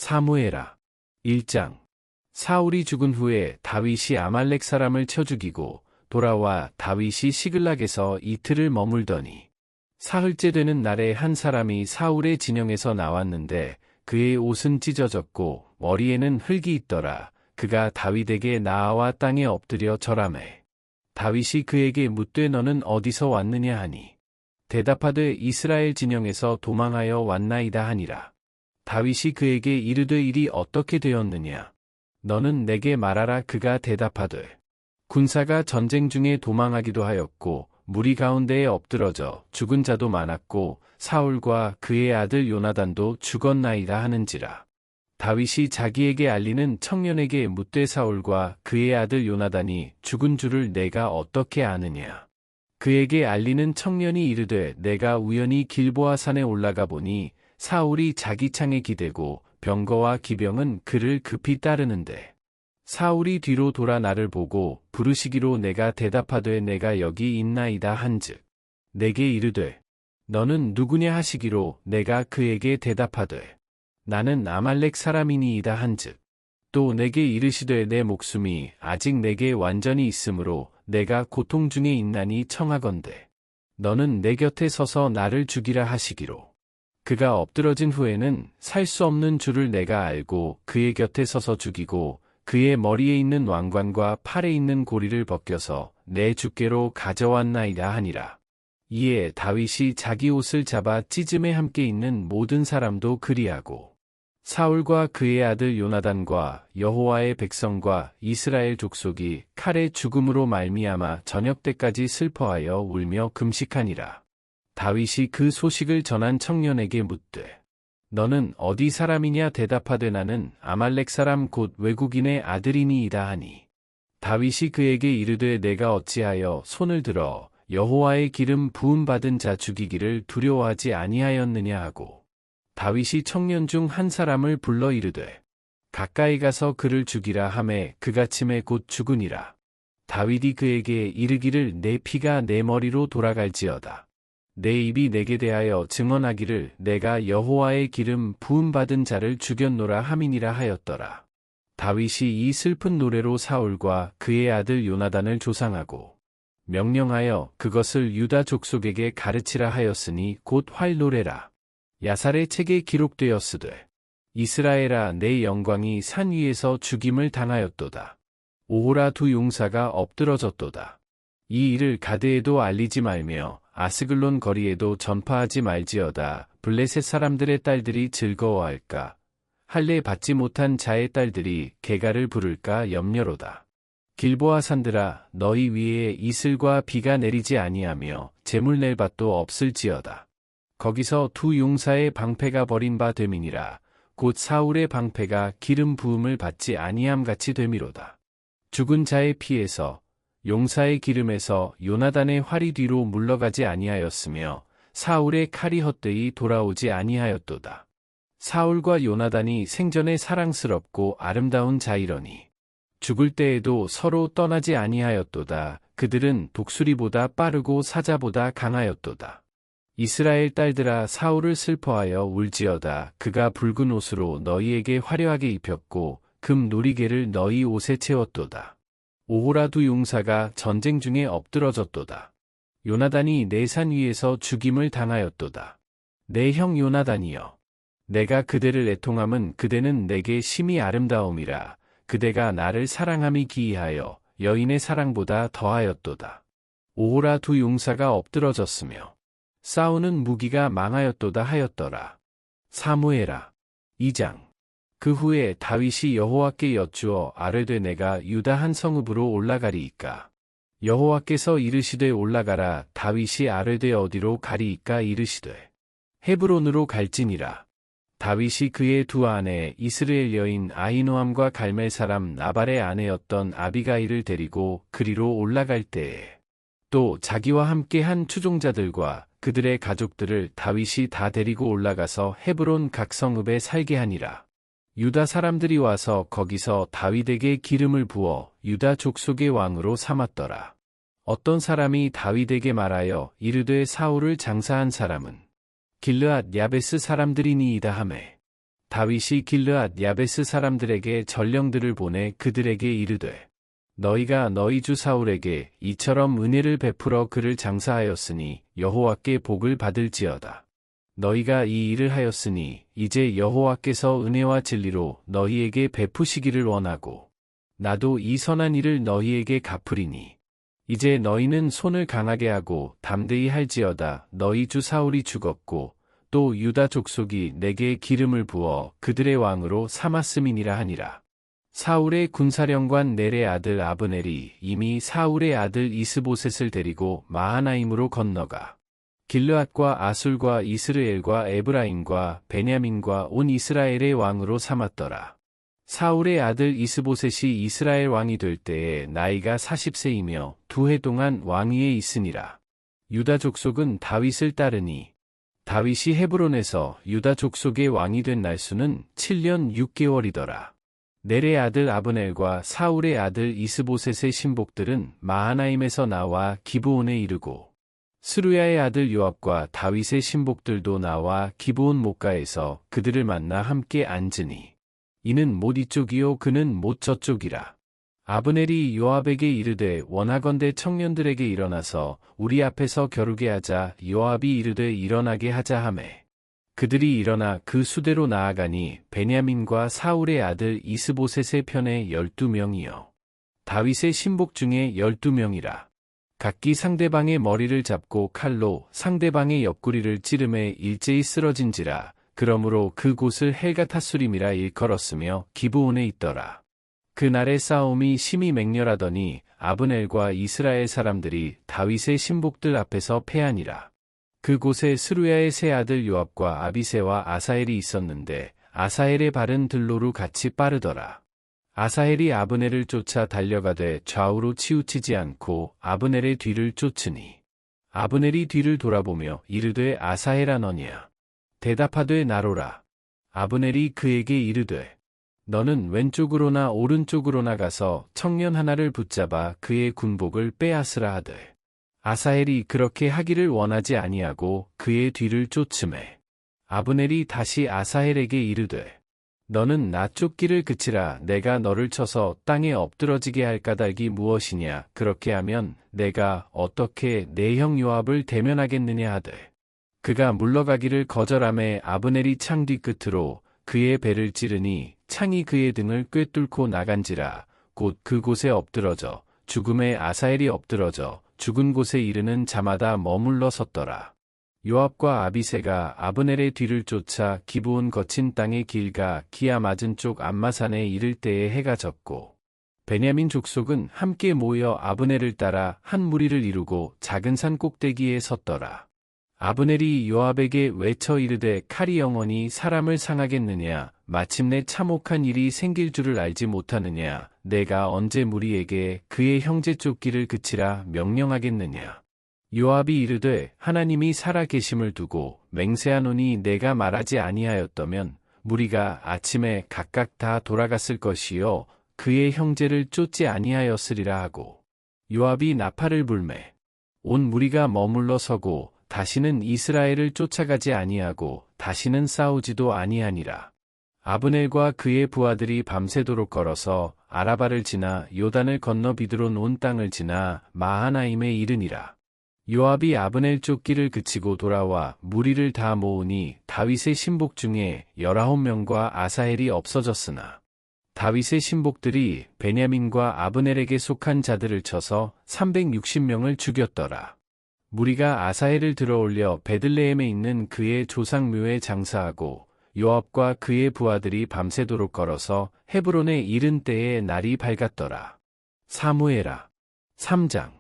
사무엘하 1장. 사울이 죽은 후에 다윗이 아말렉 사람을 쳐 죽이고 돌아와 다윗이 시글락에서 이틀을 머물더니 사흘째 되는 날에 한 사람이 사울의 진영에서 나왔는데 그의 옷은 찢어졌고 머리에는 흙이 있더라. 그가 다윗에게 나아와 땅에 엎드려 절하매 다윗이 그에게 묻되 너는 어디서 왔느냐 하니 대답하되 이스라엘 진영에서 도망하여 왔나이다 하니라. 다윗이 그에게 이르되 일이 어떻게 되었느냐 너는 내게 말하라. 그가 대답하되 군사가 전쟁 중에 도망하기도 하였고 무리 가운데에 엎드러져 죽은 자도 많았고 사울과 그의 아들 요나단도 죽었나이다 하는지라. 다윗이 자기에게 알리는 청년에게 묻되 사울과 그의 아들 요나단이 죽은 줄을 내가 어떻게 아느냐. 그에게 알리는 청년이 이르되 내가 우연히 길보아 산에 올라가 보니 사울이 자기 창에 기대고 병거와 기병은 그를 급히 따르는데 사울이 뒤로 돌아 나를 보고 부르시기로 내가 대답하되 내가 여기 있나이다 한즉 내게 이르되 너는 누구냐 하시기로 내가 그에게 대답하되 나는 아말렉 사람이니이다 한즉 또 내게 이르시되 내 목숨이 아직 내게 완전히 있으므로 내가 고통 중에 있나니 청하건대 너는 내 곁에 서서 나를 죽이라 하시기로 그가 엎드러진 후에는 살 수 없는 줄을 내가 알고 그의 곁에 서서 죽이고 그의 머리에 있는 왕관과 팔에 있는 고리를 벗겨서 내 주께로 가져왔나이다 하니라. 이에 다윗이 자기 옷을 잡아 찢음에 함께 있는 모든 사람도 그리하고 사울과 그의 아들 요나단과 여호와의 백성과 이스라엘 족속이 칼의 죽음으로 말미암아 저녁 때까지 슬퍼하여 울며 금식하니라. 다윗이 그 소식을 전한 청년에게 묻되 너는 어디 사람이냐 대답하되 나는 아말렉 사람 곧 외국인의 아들이니이다 하니 다윗이 그에게 이르되 내가 어찌하여 손을 들어 여호와의 기름 부음 받은 자 죽이기를 두려워하지 아니하였느냐 하고 다윗이 청년 중 한 사람을 불러 이르되 가까이 가서 그를 죽이라 하매 그가 침에 곧 죽으니라. 다윗이 그에게 이르기를 내 피가 내 머리로 돌아갈지어다. 내 입이 내게 대하여 증언하기를 내가 여호와의 기름 부음 받은 자를 죽였노라 함이니라 하였더라. 다윗이 이 슬픈 노래로 사울과 그의 아들 요나단을 조상하고 명령하여 그것을 유다 족속에게 가르치라 하였으니 곧 활노래라. 야살의 책에 기록되었으되 이스라엘아 내 영광이 산 위에서 죽임을 당하였도다. 오호라 두 용사가 엎드러졌도다. 이 일을 가드에도 알리지 말며 아스글론 거리에도 전파하지 말지어다. 블레셋 사람들의 딸들이 즐거워할까? 할례 받지 못한 자의 딸들이 개가를 부를까 염려로다. 길보아 산들아 너희 위에 이슬과 비가 내리지 아니하며 재물 낼 밭도 없을지어다. 거기서 두 용사의 방패가 버린 바 됨이니라. 곧 사울의 방패가 기름 부음을 받지 아니함 같이 됨이로다. 죽은 자의 피에서 용사의 기름에서 요나단의 활이 뒤로 물러가지 아니하였으며 사울의 칼이 헛되이 돌아오지 아니하였도다. 사울과 요나단이 생전에 사랑스럽고 아름다운 자이러니 죽을 때에도 서로 떠나지 아니하였도다. 그들은 독수리보다 빠르고 사자보다 강하였도다. 이스라엘 딸들아 사울을 슬퍼하여 울지어다. 그가 붉은 옷으로 너희에게 화려하게 입혔고 금 놀이개를 너희 옷에 채웠도다. 오호라 두 용사가 전쟁 중에 엎드러졌도다. 요나단이 내 산 위에서 죽임을 당하였도다. 내 형 요나단이여 내가 그대를 애통함은 그대는 내게 심히 아름다움이라. 그대가 나를 사랑함이 기이하여 여인의 사랑보다 더하였도다. 오호라 두 용사가 엎드러졌으며 싸우는 무기가 망하였도다 하였더라. 사무엘하 2장. 그 후에 다윗이 여호와께 여쭈어 아뢰되 내가 유다 한 성읍으로 올라가리이까. 여호와께서 이르시되 올라가라. 다윗이 아뢰되 어디로 가리이까 이르시되 헤브론으로 갈지니라. 다윗이 그의 두 아내 이스라엘 여인 아히노함과 갈멜 사람 나발의 아내였던 아비가일을 데리고 그리로 올라갈 때에 또 자기와 함께 한 추종자들과 그들의 가족들을 다윗이 다 데리고 올라가서 헤브론 각 성읍에 살게 하니라. 유다 사람들이 와서 거기서 다윗에게 기름을 부어 유다 족속의 왕으로 삼았더라. 어떤 사람이 다윗에게 말하여 이르되 사울을 장사한 사람은 길르앗 야베스 사람들이니이다 하매 다윗이 길르앗 야베스 사람들에게 전령들을 보내 그들에게 이르되 너희가 너희 주 사울에게 이처럼 은혜를 베풀어 그를 장사하였으니 여호와께 복을 받을지어다. 너희가 이 일을 하였으니 이제 여호와께서 은혜와 진리로 너희에게 베푸시기를 원하고 나도 이 선한 일을 너희에게 갚으리니 이제 너희는 손을 강하게 하고 담대히 할지어다. 너희 주 사울이 죽었고 또 유다 족속이 내게 기름을 부어 그들의 왕으로 삼았음이니라 하니라. 사울의 군사령관 넬의 아들 아브넬이 이미 사울의 아들 이스보셋을 데리고 마하나임으로 건너가 길르앗과 아술과 이스르엘과 에브라임과 베냐민과 온 이스라엘의 왕으로 삼았더라. 사울의 아들 이스보셋이 이스라엘 왕이 될 때에 나이가 40세이며 2해 동안 왕위에 있으니라. 유다 족속은 다윗을 따르니 다윗이 헤브론에서 유다 족속의 왕이 된 날수는 7년 6개월이더라. 넬의 아들 아브넬과 사울의 아들 이스보셋의 신복들은 마하나임에서 나와 기브온에 이르고 스루야의 아들 요압과 다윗의 신복들도 나와 기브온 목가에서 그들을 만나 함께 앉으니 이는 못 이쪽이요 그는 못 저쪽이라. 아브넬이 요압에게 이르되 원하건대 청년들에게 일어나서 우리 앞에서 겨루게 하자. 요압이 이르되 일어나게 하자 하매 그들이 일어나 그 수대로 나아가니 베냐민과 사울의 아들 이스보셋의 편에 12명이요 다윗의 신복 중에 12명이라. 각기 상대방의 머리를 잡고 칼로 상대방의 옆구리를 찌르매 일제히 쓰러진지라. 그러므로 그곳을 헬가타수림이라 일컬었으며 기브온에 있더라. 그날의 싸움이 심히 맹렬하더니 아브넬과 이스라엘 사람들이 다윗의 신복들 앞에서 패하니라. 그곳에 스루야의 세 아들 요압과 아비새와 아사헬이 있었는데 아사헬의 발은 들로루 같이 빠르더라. 아사헬이 아브넬을 쫓아 달려가되 좌우로 치우치지 않고 아브넬의 뒤를 쫓으니 아브넬이 뒤를 돌아보며 이르되 아사헬아 너냐? 대답하되 나로라. 아브넬이 그에게 이르되 너는 왼쪽으로나 오른쪽으로나 가서 청년 하나를 붙잡아 그의 군복을 빼앗으라 하되 아사헬이 그렇게 하기를 원하지 아니하고 그의 뒤를 쫓으매 아브넬이 다시 아사헬에게 이르되 너는 나 쫓기를 그치라. 내가 너를 쳐서 땅에 엎드러지게 할 까닭이 무엇이냐? 그렇게 하면 내가 어떻게 내 형 요압을 대면하겠느냐 하되 그가 물러가기를 거절하매 아브넬이 창 뒤끝으로 그의 배를 찌르니 창이 그의 등을 꿰뚫고 나간지라. 곧 그곳에 엎드러져 죽음에 아사헬이 엎드러져 죽은 곳에 이르는 자마다 머물러 섰더라. 요압과 아비새가 아브넬의 뒤를 쫓아 기브온 거친 땅의 길가 기아 맞은 쪽 암마산에 이를 때에 해가 졌고 베냐민 족속은 함께 모여 아브넬을 따라 한 무리를 이루고 작은 산 꼭대기에 섰더라. 아브넬이 요압에게 외쳐 이르되 칼이 영원히 사람을 상하겠느냐? 마침내 참혹한 일이 생길 줄을 알지 못하느냐? 내가 언제 무리에게 그의 형제 쫓기를 그치라 명령하겠느냐? 요압이 이르되 하나님이 살아 계심을 두고 맹세하노니 내가 말하지 아니하였다면 무리가 아침에 각각 다 돌아갔을 것이요 그의 형제를 쫓지 아니하였으리라 하고 요압이 나팔을 불매 온 무리가 머물러 서고 다시는 이스라엘을 쫓아가지 아니하고 다시는 싸우지도 아니하니라. 아브넬과 그의 부하들이 밤새도록 걸어서 아라바를 지나 요단을 건너 비드론 온 땅을 지나 마하나임에 이르니라. 요압이 아브넬 쫓기를 그치고 돌아와 무리를 다 모으니 다윗의 신복 중에 19명과 아사헬이 없어졌으나 다윗의 신복들이 베냐민과 아브넬에게 속한 자들을 쳐서 360명을 죽였더라. 무리가 아사헬을 들어올려 베들레헴에 있는 그의 조상묘에 장사하고 요압과 그의 부하들이 밤새도록 걸어서 헤브론에 이른 때에 날이 밝았더라. 사무엘하 3장.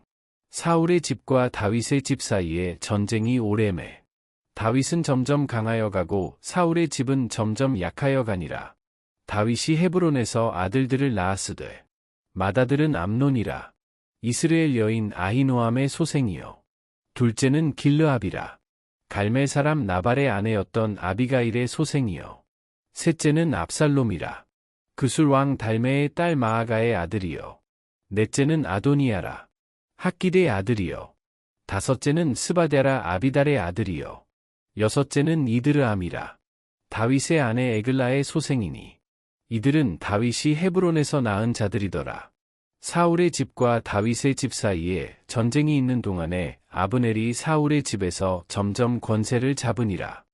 사울의 집과 다윗의 집 사이에 전쟁이 오래매 다윗은 점점 강하여 가고 사울의 집은 점점 약하여 가니라. 다윗이 헤브론에서 아들들을 낳았으되 맏아들은 암논이라. 이스라엘 여인 아히노암의 소생이요 둘째는 길르압이라. 갈멜 사람 나발의 아내였던 아비가일의 소생이요 셋째는 압살롬이라. 그술 왕 달메의 딸 마아가의 아들이요 넷째는 아도니아라. 학기대의 아들이요 다섯째는 스바데라 아비달의 아들이요 여섯째는 이드르암이라. 다윗의 아내 에글라의 소생이니 이들은 다윗이 헤브론에서 낳은 자들이더라. 사울의 집과 다윗의 집 사이에 전쟁이 있는 동안에 아브넬이 사울의 집에서 점점 권세를 잡으니라.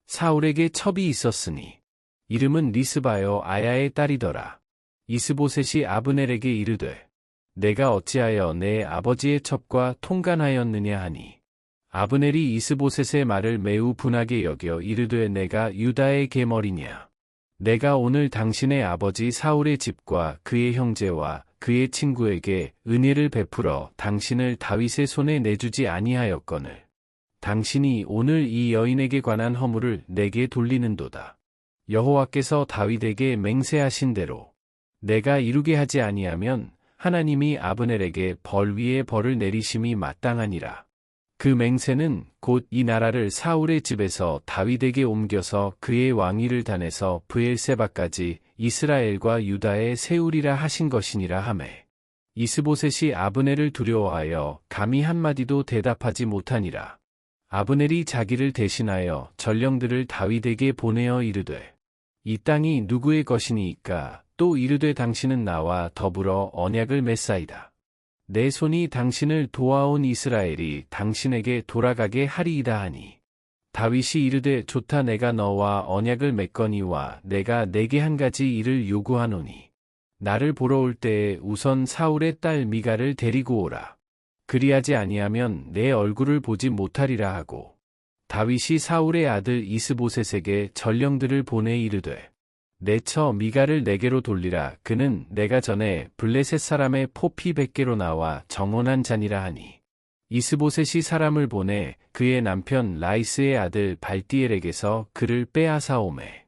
사울에게 첩이 있었으니 이름은 리스바여 아야의 딸이더라. 이스보셋이 아브넬에게 이르되 내가 어찌하여 내 아버지의 첩과 통간하였느냐 하니 아브넬이 이스보셋의 말을 매우 분하게 여겨 이르되 내가 유다의 계머리냐. 내가 오늘 당신의 아버지 사울의 집과 그의 형제와 그의 친구에게 은혜를 베풀어 당신을 다윗의 손에 내주지 아니하였거늘 당신이 오늘 이 여인에게 관한 허물을 내게 돌리는도다. 여호와께서 다윗에게 맹세하신 대로 내가 이루게 하지 아니하면 하나님이 아브넬에게 벌 위에 벌을 내리심이 마땅하니라. 그 맹세는 곧 이 나라를 사울의 집에서 다윗에게 옮겨서 그의 왕위를 단에서 브엘세바까지 이스라엘과 유다에 세우리라 하신 것이니라 하매 이스보셋이 아브넬을 두려워하여 감히 한마디도 대답하지 못하니라. 아브넬이 자기를 대신하여 전령들을 다윗에게 보내어 이르되 이 땅이 누구의 것이니이까. 또 이르되 당신은 나와 더불어 언약을 맺사이다. 내 손이 당신을 도와온 이스라엘이 당신에게 돌아가게 하리이다 하니 다윗이 이르되 좋다. 내가 너와 언약을 맺거니와 내가 내게 한 가지 일을 요구하노니 나를 보러 올 때에 우선 사울의 딸 미갈을 데리고 오라. 그리하지 아니하면 내 얼굴을 보지 못하리라 하고 다윗이 사울의 아들 이스보셋에게 전령들을 보내 이르되 내 처 미갈을 내게로 돌리라. 그는 내가 전에 블레셋 사람의 포피 100개로 나와 정혼한 자니라 하니 이스보셋이 사람을 보내 그의 남편 라이스의 아들 발디엘에게서 그를 빼앗아오매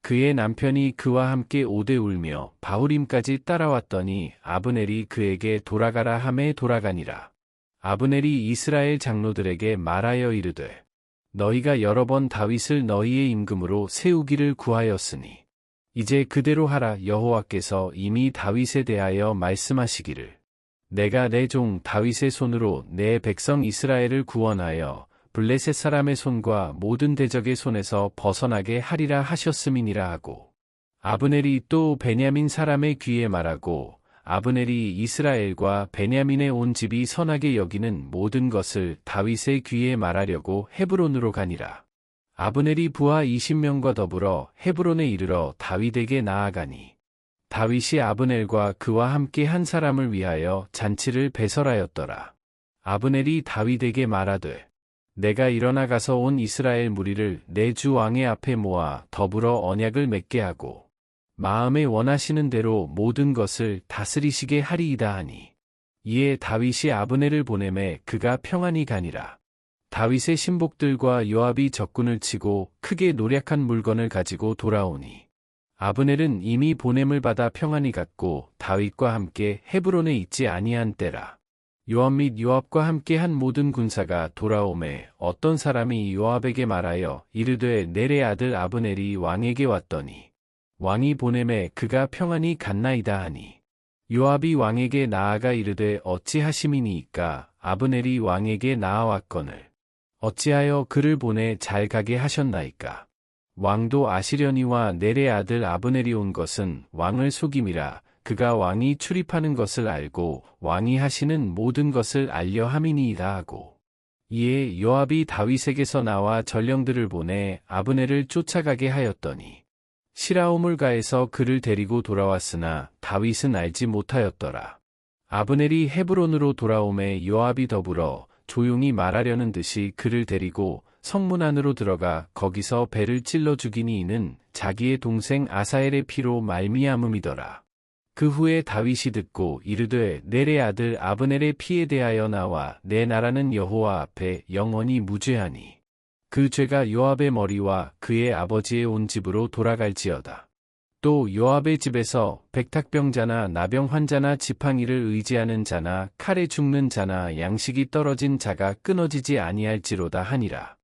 그의 남편이 그와 함께 오되 울며 바후림까지 따라왔더니 아브넬이 그에게 돌아가라 하매 돌아가니라. 아브넬이 이스라엘 장로들에게 말하여 이르되 너희가 여러 번 다윗을 너희의 임금으로 세우기를 구하였으니 이제 그대로 하라. 여호와께서 이미 다윗에 대하여 말씀하시기를 내가 내 종 다윗의 손으로 내 백성 이스라엘을 구원하여 블레셋 사람의 손과 모든 대적의 손에서 벗어나게 하리라 하셨음이니라 하고 아브넬이 또 베냐민 사람의 귀에 말하고 아브넬이 이스라엘과 베냐민의 온 집이 선하게 여기는 모든 것을 다윗의 귀에 말하려고 헤브론으로 가니라. 아브넬이 부하 20명과 더불어 헤브론에 이르러 다윗에게 나아가니 다윗이 아브넬과 그와 함께 한 사람을 위하여 잔치를 배설하였더라. 아브넬이 다윗에게 말하되 내가 일어나 가서 온 이스라엘 무리를 내 주 왕의 앞에 모아 더불어 언약을 맺게 하고 마음에 원하시는 대로 모든 것을 다스리시게 하리이다 하니 이에 다윗이 아브넬을 보내매 그가 평안히 가니라. 다윗의 신복들과 요압이 적군을 치고 크게 노략한 물건을 가지고 돌아오니 아브넬은 이미 보냄을 받아 평안히 갔고 다윗과 함께 헤브론에 있지 아니한 때라. 요압 및 요압과 함께 한 모든 군사가 돌아오매 어떤 사람이 요압에게 말하여 이르되 넬의 아들 아브넬이 왕에게 왔더니 왕이 보냄에 그가 평안히 갔나이다 하니 요압이 왕에게 나아가 이르되 어찌하심이니이까. 아브넬이 왕에게 나아왔거늘 어찌하여 그를 보내 잘 가게 하셨나이까. 왕도 아시려니와 넬의 아들 아브넬이 온 것은 왕을 속임이라. 그가 왕이 출입하는 것을 알고 왕이 하시는 모든 것을 알려 함이니이다 하고 이에 요압이 다윗에게서 나와 전령들을 보내 아브넬을 쫓아가게 하였더니 시라오물가에서 그를 데리고 돌아왔으나 다윗은 알지 못하였더라. 아브넬이 헤브론으로 돌아오매 요압이 더불어 조용히 말하려는 듯이 그를 데리고 성문 안으로 들어가 거기서 배를 찔러 죽이니 이는 자기의 동생 아사엘의 피로 말미암음이더라. 그 후에 다윗이 듣고 이르되 넬의 아들 아브넬의 피에 대하여 나와 내 나라는 여호와 앞에 영원히 무죄하니 그 죄가 요압의 머리와 그의 아버지의 온 집으로 돌아갈지어다. 또 요압의 집에서 백탁병자나 나병 환자나 지팡이를 의지하는 자나 칼에 죽는 자나 양식이 떨어진 자가 끊어지지 아니할지로다 하니라.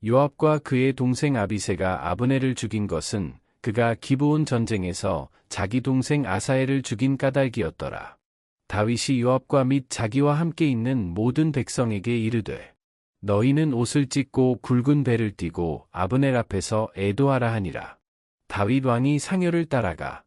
요압과 그의 동생 아비새가 아브넬을 죽인 것은 그가 기브온 전쟁에서 자기 동생 아사엘을 죽인 까닭이었더라. 다윗이 요압과 및 자기와 함께 있는 모든 백성에게 이르되 너희는 옷을 찢고 굵은 배를 띠고 아브넬 앞에서 애도하라 하니라. 다윗 왕이 상여를 따라가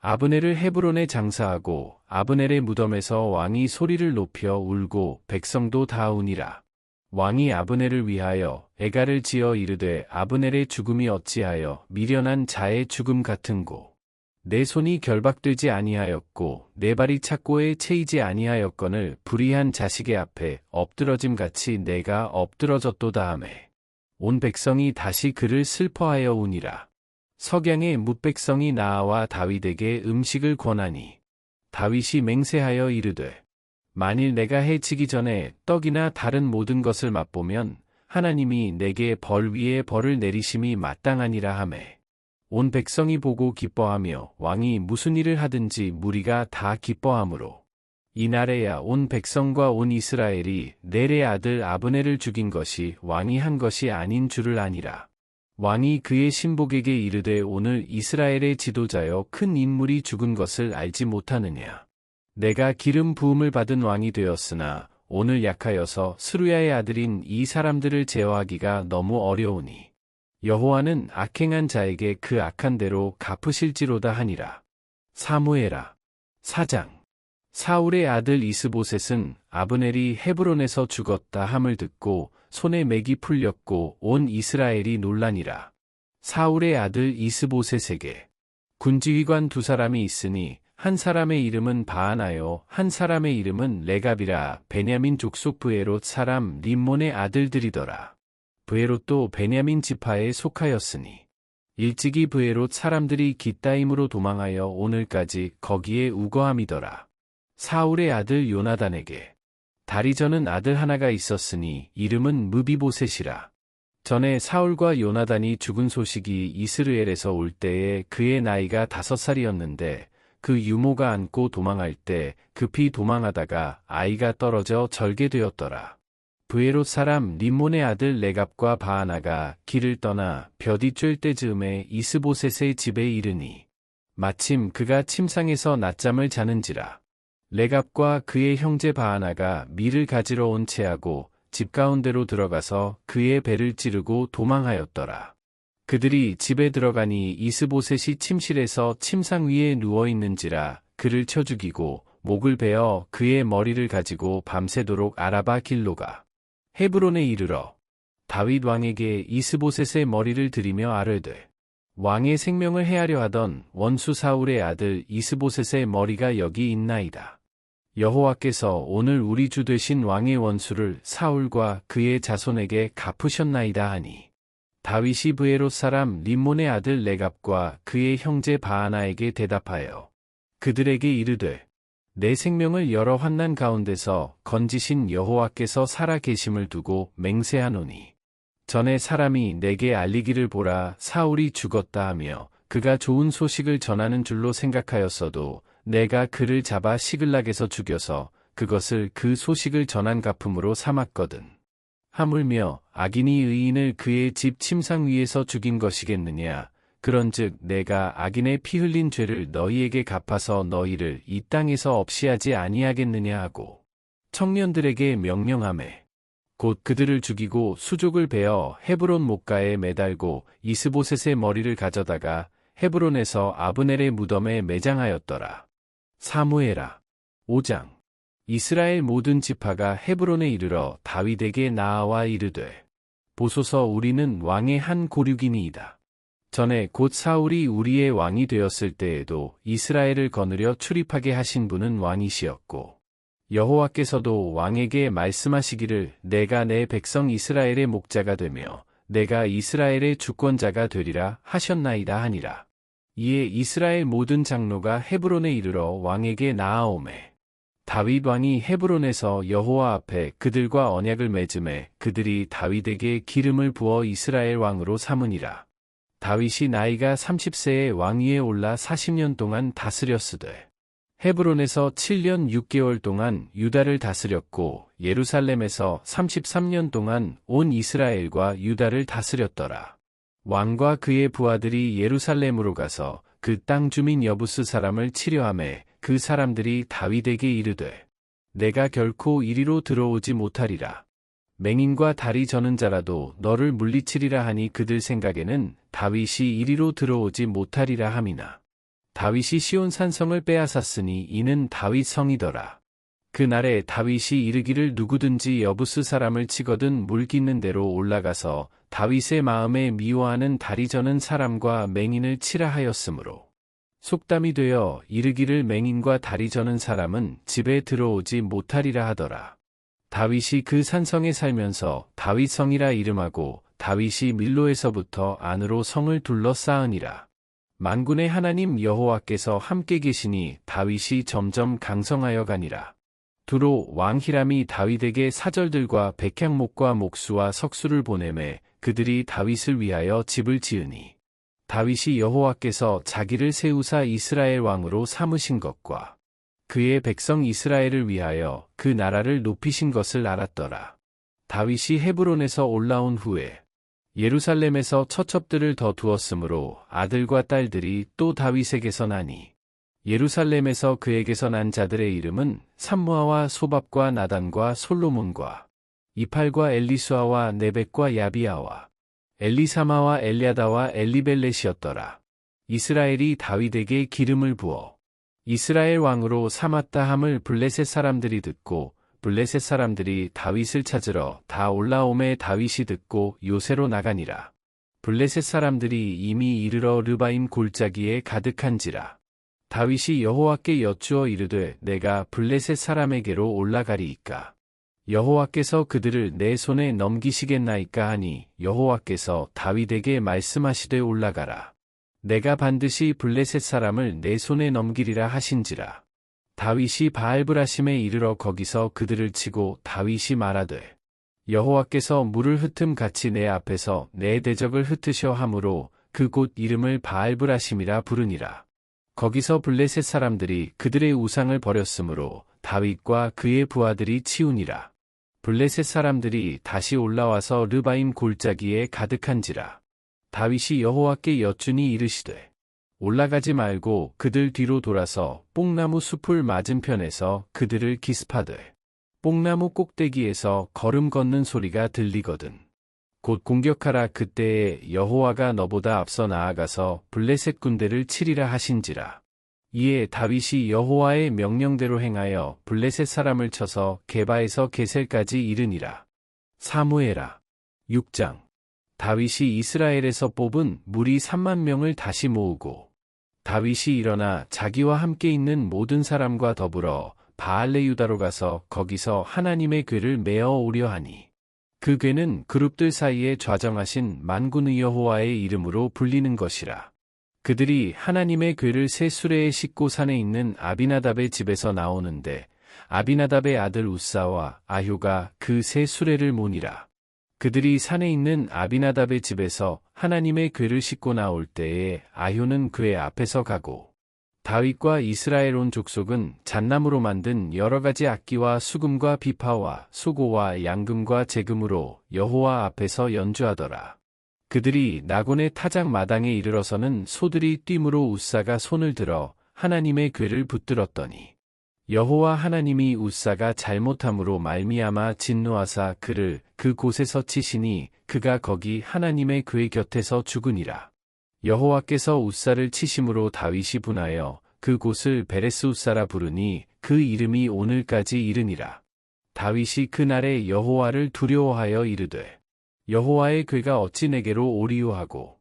아브넬을 헤브론에 장사하고 아브넬의 무덤에서 왕이 소리를 높여 울고 백성도 다 우니라. 왕이 아브넬을 위하여 애가를 지어 이르되 아브넬의 죽음이 어찌하여 미련한 자의 죽음 같은고. 내 손이 결박되지 아니하였고 내 발이 착고에 채이지 아니하였거늘 불의한 자식의 앞에 엎드러짐같이 내가 엎드러졌도다 하매 온 백성이 다시 그를 슬퍼하여 우니라. 석양에 뭇백성이 나아와 다윗에게 음식을 권하니 다윗이 맹세하여 이르되 만일 내가 해치기 전에 떡이나 다른 모든 것을 맛보면 하나님이 내게 벌 위에 벌을 내리심이 마땅하니라 하매 온 백성이 보고 기뻐하며 왕이 무슨 일을 하든지 무리가 다 기뻐하므로 이날에야 온 백성과 온 이스라엘이 넬의 아들 아브넬을 죽인 것이 왕이 한 것이 아닌 줄을 아니라. 왕이 그의 신복에게 이르되 오늘 이스라엘의 지도자여 큰 인물이 죽은 것을 알지 못하느냐. 내가 기름 부음을 받은 왕이 되었으나 오늘 약하여서 스루야의 아들인 이 사람들을 제어하기가 너무 어려우니 여호와는 악행한 자에게 그 악한 대로 갚으실지로다 하니라. 사무엘아 4장. 사울의 아들 이스보셋은 아브넬이 헤브론에서 죽었다 함을 듣고 손에 맥이 풀렸고 온 이스라엘이 놀라니라. 사울의 아들 이스보셋에게 군지휘관 두 사람이 있으니 한 사람의 이름은 바하나요 한 사람의 이름은 레갑이라 베냐민 족속 브에롯 사람 림몬의 아들들이더라. 브에롯도 베냐민 지파에 속하였으니 일찍이 브에롯 사람들이 깃다임으로 도망하여 오늘까지 거기에 우거함이더라. 사울의 아들 요나단에게 다리 저는 아들 하나가 있었으니 이름은 무비보셋이라. 전에 사울과 요나단이 죽은 소식이 이스르엘에서 올 때에 그의 나이가 5살이었는데 그 유모가 안고 도망할 때 급히 도망하다가 아이가 떨어져 절개되었더라. 브에롯 사람 림몬의 아들 레갑과 바하나가 길을 떠나 벼디 쬐을 때즈음에 이스보셋의 집에 이르니 마침 그가 침상에서 낮잠을 자는지라. 레갑과 그의 형제 바하나가 밀을 가지러 온 채하고 집 가운데로 들어가서 그의 배를 찌르고 도망하였더라. 그들이 집에 들어가니 이스보셋이 침실에서 침상 위에 누워 있는지라 그를 쳐 죽이고 목을 베어 그의 머리를 가지고 밤새도록 아라바 길로 가 헤브론에 이르러 다윗 왕에게 이스보셋의 머리를 들이며 아뢰되 왕의 생명을 해하려 하던 원수 사울의 아들 이스보셋의 머리가 여기 있나이다. 여호와께서 오늘 우리 주 되신 왕의 원수를 사울과 그의 자손에게 갚으셨나이다 하니 다윗이 브에롯 사람 림몬의 아들 레갑과 그의 형제 바하나에게 대답하여 그들에게 이르되 내 생명을 여러 환난 가운데서 건지신 여호와께서 살아 계심을 두고 맹세하노니 전에 사람이 내게 알리기를 보라 사울이 죽었다 하며 그가 좋은 소식을 전하는 줄로 생각하였어도 내가 그를 잡아 시글락에서 죽여서 그것을 그 소식을 전한 갚음으로 삼았거든. 하물며 악인이 의인을 그의 집 침상 위에서 죽인 것이겠느냐. 그런즉 내가 악인의 피 흘린 죄를 너희에게 갚아서 너희를 이 땅에서 없이 하지 아니하겠느냐 하고 청년들에게 명령하매 곧 그들을 죽이고 수족을 베어 헤브론 목가에 매달고 이스보셋의 머리를 가져다가 헤브론에서 아브넬의 무덤에 매장하였더라. 사무엘아 5장. 이스라엘 모든 지파가 헤브론에 이르러 다윗에게 나아와 이르되 보소서 우리는 왕의 한 고륙이니이다. 전에 곧 사울이 우리의 왕이 되었을 때에도 이스라엘을 거느려 출입하게 하신 분은 왕이시었고 여호와께서도 왕에게 말씀하시기를 내가 내 백성 이스라엘의 목자가 되며 내가 이스라엘의 주권자가 되리라 하셨나이다 하니라. 이에 이스라엘 모든 장로가 헤브론에 이르러 왕에게 나아오매 다윗 왕이 헤브론에서 여호와 앞에 그들과 언약을 맺음에 그들이 다윗에게 기름을 부어 이스라엘 왕으로 삼으니라. 다윗이 나이가 30세에 왕위에 올라 40년 동안 다스렸으되 헤브론에서 7년 6개월 동안 유다를 다스렸고 예루살렘에서 33년 동안 온 이스라엘과 유다를 다스렸더라. 왕과 그의 부하들이 예루살렘으로 가서 그 땅 주민 여부스 사람을 치려하매 그 사람들이 다윗에게 이르되 내가 결코 이리로 들어오지 못하리라. 맹인과 다리 저는 자라도 너를 물리치리라 하니 그들 생각에는 다윗이 이리로 들어오지 못하리라 함이나 다윗이 시온 산성을 빼앗았으니 이는 다윗 성이더라. 그날에 다윗이 이르기를 누구든지 여부스 사람을 치거든 물 깃는 대로 올라가서 다윗의 마음에 미워하는 다리 저는 사람과 맹인을 치라 하였으므로 속담이 되어 이르기를 맹인과 다리 저는 사람은 집에 들어오지 못하리라 하더라. 다윗이 그 산성에 살면서 다윗성이라 이름하고 다윗이 밀로에서부터 안으로 성을 둘러싸으니라. 만군의 하나님 여호와께서 함께 계시니 다윗이 점점 강성하여 가니라. 두로 왕 히람이 다윗에게 사절들과 백향목과 목수와 석수를 보내매 그들이 다윗을 위하여 집을 지으니 다윗이 여호와께서 자기를 세우사 이스라엘 왕으로 삼으신 것과 그의 백성 이스라엘을 위하여 그 나라를 높이신 것을 알았더라. 다윗이 헤브론에서 올라온 후에 예루살렘에서 처첩들을 더 두었으므로 아들과 딸들이 또 다윗에게서 나니 예루살렘에서 그에게서 난 자들의 이름은 삼무아와 소밥과 나단과 솔로몬과 이팔과 엘리수아와 네벡과 야비아와 엘리사마와 엘리아다와 엘리벨렛이었더라. 이스라엘이 다윗에게 기름을 부어 이스라엘 왕으로 삼았다 함을 블레셋 사람들이 듣고 블레셋 사람들이 다윗을 찾으러 다 올라오매 다윗이 듣고 요새로 나가니라. 블레셋 사람들이 이미 이르러 르바임 골짜기에 가득한지라. 다윗이 여호와께 여쭈어 이르되 내가 블레셋 사람에게로 올라가리이까. 여호와께서 그들을 내 손에 넘기시겠나이까 하니 여호와께서 다윗에게 말씀하시되 올라가라. 내가 반드시 블레셋 사람을 내 손에 넘기리라 하신지라. 다윗이 바알브라심에 이르러 거기서 그들을 치고 다윗이 말하되 여호와께서 물을 흩음 같이 내 앞에서 내 대적을 흩으셔 함으로 그 곳 이름을 바알브라심이라 부르니라. 거기서 블레셋 사람들이 그들의 우상을 버렸으므로 다윗과 그의 부하들이 치우니라. 블레셋 사람들이 다시 올라와서 르바임 골짜기에 가득한지라. 다윗이 여호와께 여쭈니 이르시되 올라가지 말고 그들 뒤로 돌아서 뽕나무 숲을 맞은편에서 그들을 기습하되 뽕나무 꼭대기에서 걸음 걷는 소리가 들리거든. 곧 공격하라. 그때에 여호와가 너보다 앞서 나아가서 블레셋 군대를 치리라 하신지라. 이에 다윗이 여호와의 명령대로 행하여 블레셋 사람을 쳐서 게바에서 게셀까지 이르니라. 사무엘하 6장. 다윗이 이스라엘에서 뽑은 무리 3만 명을 다시 모으고 다윗이 일어나 자기와 함께 있는 모든 사람과 더불어 바알레 유다로 가서 거기서 하나님의 궤를 메어 오려 하니 그 궤는 그룹들 사이에 좌정하신 만군의 여호와의 이름으로 불리는 것이라. 그들이 하나님의 궤를 새 수레에 싣고 산에 있는 아비나답의 집에서 나오는데 아비나답의 아들 우사와 아효가 그 새 수레를 모니라. 그들이 산에 있는 아비나답의 집에서 하나님의 궤를 싣고 나올 때에 아효는 궤 앞에서 가고 다윗과 이스라엘 온 족속은 잣나무로 만든 여러 가지 악기와 수금과 비파와 소고와 양금과 제금으로 여호와 앞에서 연주하더라. 그들이 나곤의 타작 마당에 이르러서는 소들이 뛰므로 우사가 손을 들어 하나님의 궤를 붙들었더니 여호와 하나님이 우사가 잘못함으로 말미암아 진노하사 그를 그 곳에서 치시니 그가 거기 하나님의 궤 곁에서 죽으니라. 여호와께서 우사를 치심으로 다윗이 분하여 그 곳을 베레스 우사라 부르니 그 이름이 오늘까지 이르니라. 다윗이 그날에 여호와를 두려워하여 이르되 여호와의 궤가 어찌 내게로 오리요 하고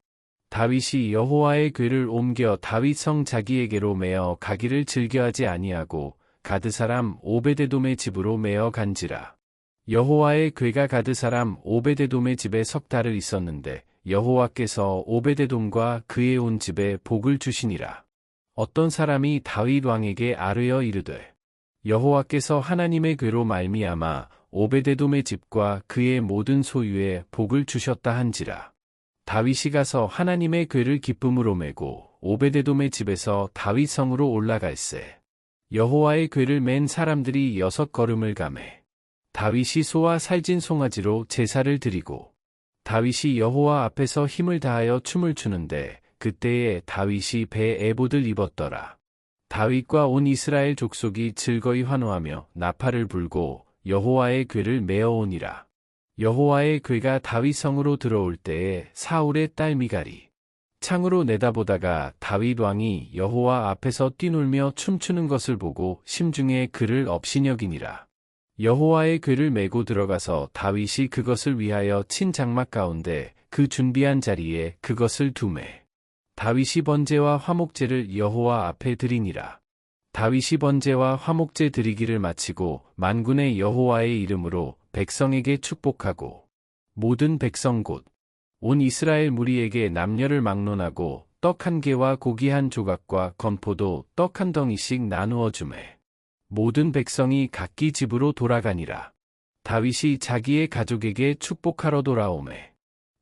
다윗이 여호와의 궤를 옮겨 다윗 성 자기에게로 메어 가기를 즐겨하지 아니하고 가드 사람 오베데돔의 집으로 메어 간지라. 여호와의 궤가 가드 사람 오베데돔의 집에 석 달을 있었는데 여호와께서 오베데돔과 그의 온 집에 복을 주시니라. 어떤 사람이 다윗 왕에게 아뢰어 이르되 여호와께서 하나님의 궤로 말미암아 오베데돔의 집과 그의 모든 소유에 복을 주셨다 한지라. 다윗이 가서 하나님의 궤를 기쁨으로 메고 오베데돔의 집에서 다윗 성으로 올라갈새 여호와의 궤를 맨 사람들이 6걸음을 가매 다윗이 소와 살진 송아지로 제사를 드리고 다윗이 여호와 앞에서 힘을 다하여 춤을 추는데 그때에 다윗이 배 에봇을 입었더라. 다윗과 온 이스라엘 족속이 즐거이 환호하며 나팔을 불고 여호와의 궤를 메어 오니라. 여호와의 궤가 다윗 성으로 들어올 때에 사울의 딸 미갈이 창으로 내다보다가 다윗 왕이 여호와 앞에서 뛰놀며 춤추는 것을 보고 심중에 그를 업신여기니라. 여호와의 궤를 메고 들어가서 다윗이 그것을 위하여 친 장막 가운데 그 준비한 자리에 그것을 두매. 다윗이 번제와 화목제를 여호와 앞에 드리니라. 다윗이 번제와 화목제 드리기를 마치고 만군의 여호와의 이름으로 백성에게 축복하고 모든 백성 곧 온 이스라엘 무리에게 남녀를 막론하고 떡 한 개와 고기 한 조각과 건포도 떡 한 덩이씩 나누어 주매. 모든 백성이 각기 집으로 돌아가니라. 다윗이 자기의 가족에게 축복하러 돌아오매.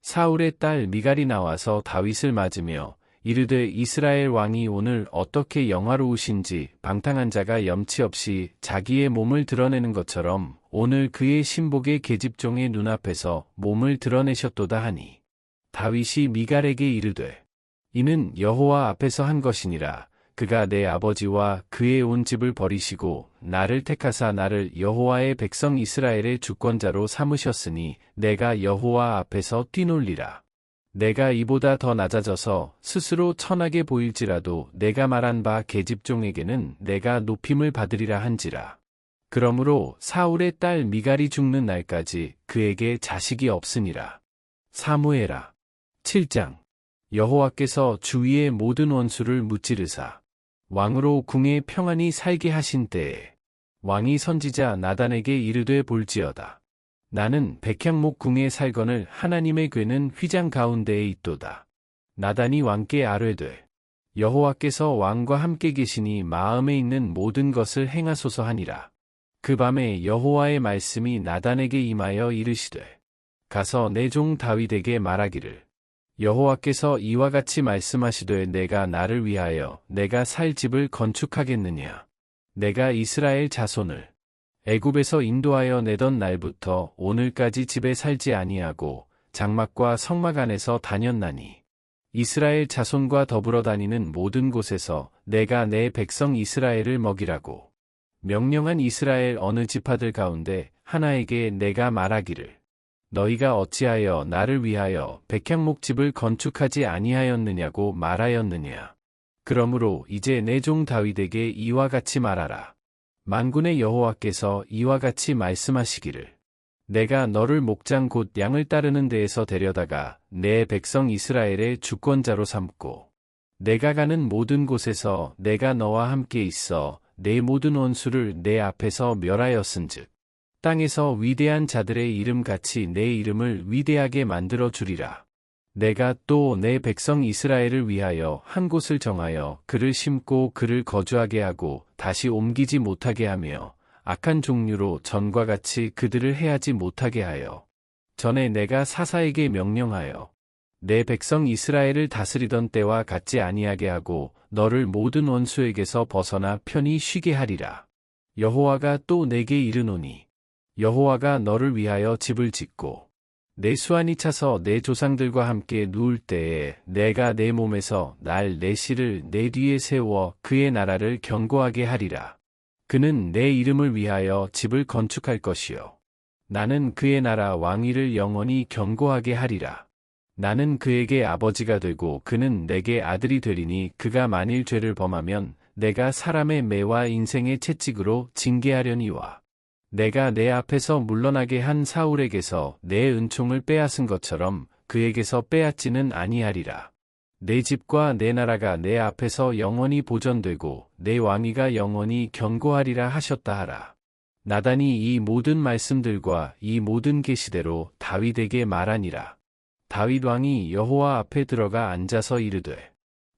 사울의 딸 미갈이 나와서 다윗을 맞으며 이르되 이스라엘 왕이 오늘 어떻게 영화로우신지 방탕한 자가 염치 없이 자기의 몸을 드러내는 것처럼 오늘 그의 신복의 계집종의 눈앞에서 몸을 드러내셨도다 하니 다윗이 미갈에게 이르되 이는 여호와 앞에서 한 것이니라. 그가 내 아버지와 그의 온 집을 버리시고 나를 택하사 나를 여호와의 백성 이스라엘의 주권자로 삼으셨으니 내가 여호와 앞에서 뛰놀리라. 내가 이보다 더 낮아져서 스스로 천하게 보일지라도 내가 말한 바 계집종에게는 내가 높임을 받으리라 한지라. 그러므로 사울의 딸 미갈이 죽는 날까지 그에게 자식이 없으니라. 사무엘하 7장. 여호와께서 주위의 모든 원수를 무찌르사 왕으로 궁에 평안히 살게 하신 때에 왕이 선지자 나단에게 이르되 볼지어다. 나는 백향목 궁에 살거늘 하나님의 궤는 휘장 가운데에 있도다. 나단이 왕께 아뢰되 여호와께서 왕과 함께 계시니 마음에 있는 모든 것을 행하소서 하니라. 그 밤에 여호와의 말씀이 나단에게 임하여 이르시되 가서 내 종 다윗에게 말하기를 여호와께서 이와 같이 말씀하시되 내가 나를 위하여 내가 살 집을 건축하겠느냐. 내가 이스라엘 자손을 애굽에서 인도하여 내던 날부터 오늘까지 집에 살지 아니하고 장막과 성막 안에서 다녔나니 이스라엘 자손과 더불어 다니는 모든 곳에서 내가 내 백성 이스라엘을 먹이라고 명령한 이스라엘 어느 지파들 가운데 하나에게 내가 말하기를 너희가 어찌하여 나를 위하여 백향목 집을 건축하지 아니하였느냐고 말하였느냐. 그러므로 이제 내 종 다윗에게 이와 같이 말하라. 만군의 여호와께서 이와 같이 말씀하시기를 내가 너를 목장 곧 양을 따르는 데에서 데려다가 내 백성 이스라엘의 주권자로 삼고 내가 가는 모든 곳에서 내가 너와 함께 있어 내 모든 원수를 내 앞에서 멸하였은즉 땅에서 위대한 자들의 이름같이 내 이름을 위대하게 만들어 주리라. 내가 또 내 백성 이스라엘을 위하여 한 곳을 정하여 그를 심고 그를 거주하게 하고 다시 옮기지 못하게 하며 악한 종류로 전과 같이 그들을 해하지 못하게 하여 전에 내가 사사에게 명령하여 내 백성 이스라엘을 다스리던 때와 같지 아니하게 하고 너를 모든 원수에게서 벗어나 편히 쉬게 하리라. 여호와가 또 내게 이르노니 여호와가 너를 위하여 집을 짓고 내 수완이 차서 내 조상들과 함께 누울 때에 내가 내 몸에서 내 씨를 내 뒤에 세워 그의 나라를 견고하게 하리라. 그는 내 이름을 위하여 집을 건축할 것이요 나는 그의 나라 왕위를 영원히 견고하게 하리라. 나는 그에게 아버지가 되고 그는 내게 아들이 되리니 그가 만일 죄를 범하면 내가 사람의 매와 인생의 채찍으로 징계하려니와 내가 내 앞에서 물러나게 한 사울에게서 내 은총을 빼앗은 것처럼 그에게서 빼앗지는 아니하리라. 내 집과 내 나라가 내 앞에서 영원히 보존되고 내 왕위가 영원히 견고하리라 하셨다 하라. 나단이 이 모든 말씀들과 이 모든 계시대로 다윗에게 말하니라. 다윗 왕이 여호와 앞에 들어가 앉아서 이르되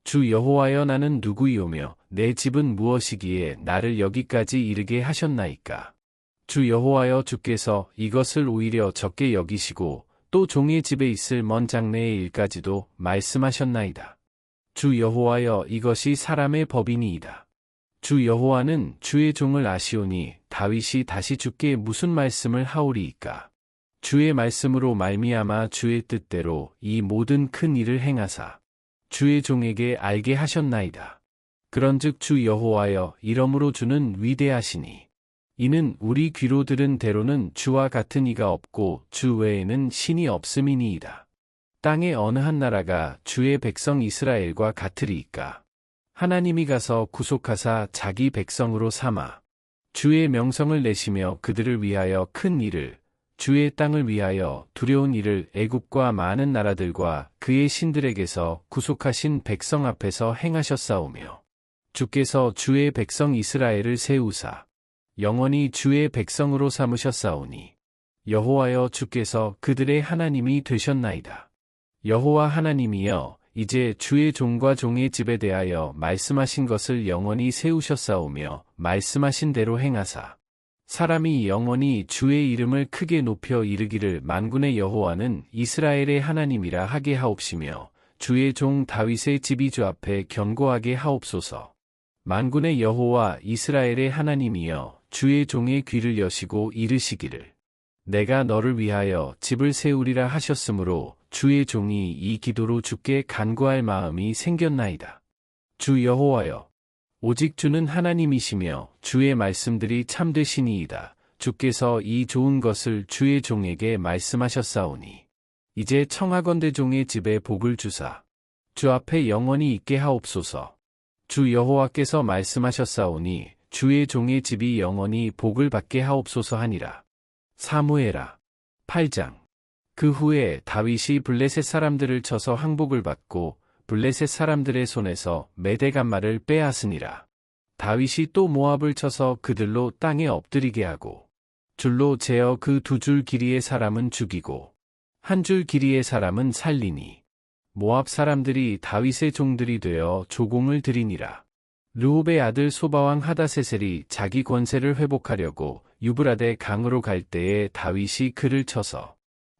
주 여호와여 나는 누구이오며 내 집은 무엇이기에 나를 여기까지 이르게 하셨나이까. 주 여호와여 주께서 이것을 오히려 적게 여기시고 또 종의 집에 있을 먼 장래의 일까지도 말씀하셨나이다. 주 여호와여 이것이 사람의 법이니이다. 주 여호와는 주의 종을 아시오니 다윗이 다시 주께 무슨 말씀을 하오리이까. 주의 말씀으로 말미암아 주의 뜻대로 이 모든 큰 일을 행하사 주의 종에게 알게 하셨나이다. 그런즉 주 여호와여 이러므로 주는 위대하시니 이는 우리 귀로 들은 대로는 주와 같은 이가 없고 주 외에는 신이 없음이니이다. 땅의 어느 한 나라가 주의 백성 이스라엘과 같으리이까. 하나님이 가서 구속하사 자기 백성으로 삼아 주의 명성을 내시며 그들을 위하여 큰 일을, 주의 땅을 위하여 두려운 일을 애굽과 많은 나라들과 그의 신들에게서 구속하신 백성 앞에서 행하셨사오며, 주께서 주의 백성 이스라엘을 세우사 영원히 주의 백성으로 삼으셨사오니 여호와여 주께서 그들의 하나님이 되셨나이다. 여호와 하나님이여 이제 주의 종과 종의 집에 대하여 말씀하신 것을 영원히 세우셨사오며 말씀하신 대로 행하사 사람이 영원히 주의 이름을 크게 높여 이르기를 만군의 여호와는 이스라엘의 하나님이라 하게 하옵시며 주의 종 다윗의 집이 주 앞에 견고하게 하옵소서. 만군의 여호와 이스라엘의 하나님이여 주의 종의 귀를 여시고 이르시기를 내가 너를 위하여 집을 세우리라 하셨으므로 주의 종이 이 기도로 주께 간구할 마음이 생겼나이다. 주 여호와여 오직 주는 하나님이시며 주의 말씀들이 참되시니이다. 주께서 이 좋은 것을 주의 종에게 말씀하셨사오니 이제 청하건대 종의 집에 복을 주사 주 앞에 영원히 있게 하옵소서. 주 여호와께서 말씀하셨사오니 주의 종의 집이 영원히 복을 받게 하옵소서 하니라. 사무엘하 8장. 그 후에 다윗이 블레셋 사람들을 쳐서 항복을 받고 블레셋 사람들의 손에서 메대간말을 빼앗으니라. 다윗이 또 모압을 쳐서 그들로 땅에 엎드리게 하고 줄로 재어 그 2줄 길이의 사람은 죽이고 1줄 길이의 사람은 살리니 모압 사람들이 다윗의 종들이 되어 조공을 드리니라. 르홉의 아들 소바왕 하다세셀이 자기 권세를 회복하려고 유브라데 강으로 갈 때에 다윗이 그를 쳐서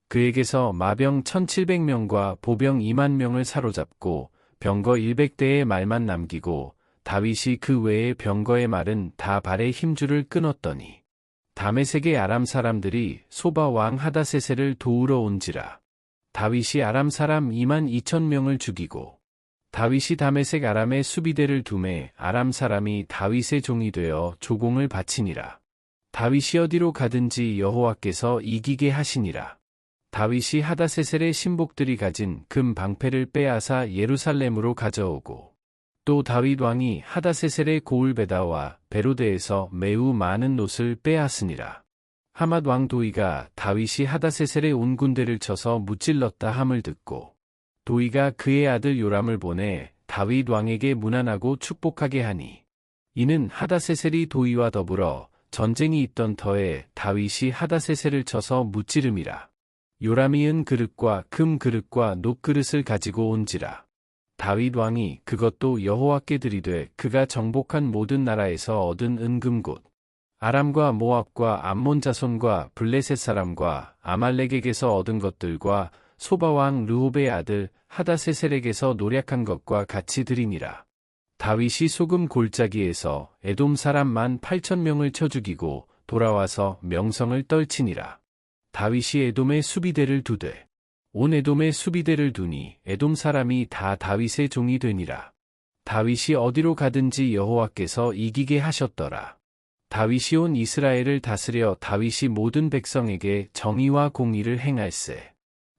그에게서 마병 1700명과 보병 2만 명을 사로잡고 병거 100대의 말만 남기고 다윗이 그 외의 병거의 말은 다 발의 힘줄을 끊었더니 다메섹의 아람 사람들이 소바 왕 하다세셀을 도우러 온지라. 다윗이 아람 사람 2만 2천 명을 죽이고 다윗이 다메섹 아람의 수비대를 두매 아람 사람이 다윗의 종이 되어 조공을 바치니라. 다윗이 어디로 가든지 여호와께서 이기게 하시니라. 다윗이 하다세셀의 신복들이 가진 금 방패를 빼앗아 예루살렘으로 가져오고 또 다윗 왕이 하다세셀의 고울베다와 베로데에서 매우 많은 옷을 빼앗으니라. 하맛 왕 도이가 다윗이 하다세셀의 온 군대를 쳐서 무찔렀다 함을 듣고 도이가 그의 아들 요람을 보내 다윗 왕에게 문안하고 축복하게 하니 이는 하다세셀이 도이와 더불어 전쟁이 있던 터에 다윗이 하다세셀을 쳐서 무찌름이라. 요람이 은 그릇과 금 그릇과 녹 그릇을 가지고 온지라. 다윗 왕이 그것도 여호와께 드리되 그가 정복한 모든 나라에서 얻은 은금 곧 아람과 모압과 암몬 자손과 블레셋 사람과 아말렉에게서 얻은 것들과 소바왕 르홉의 아들 하다세셀에게서 노략한 것과 같이 드리니라. 다윗이 소금 골짜기에서 에돔 사람 18,000명을 쳐 죽이고 돌아와서 명성을 떨치니라. 다윗이 에돔의 수비대를 두되 온 에돔의 수비대를 두니 에돔 사람이 다 다윗의 종이 되니라. 다윗이 어디로 가든지 여호와께서 이기게 하셨더라. 다윗이 온 이스라엘을 다스려 다윗이 모든 백성에게 정의와 공의를 행할세.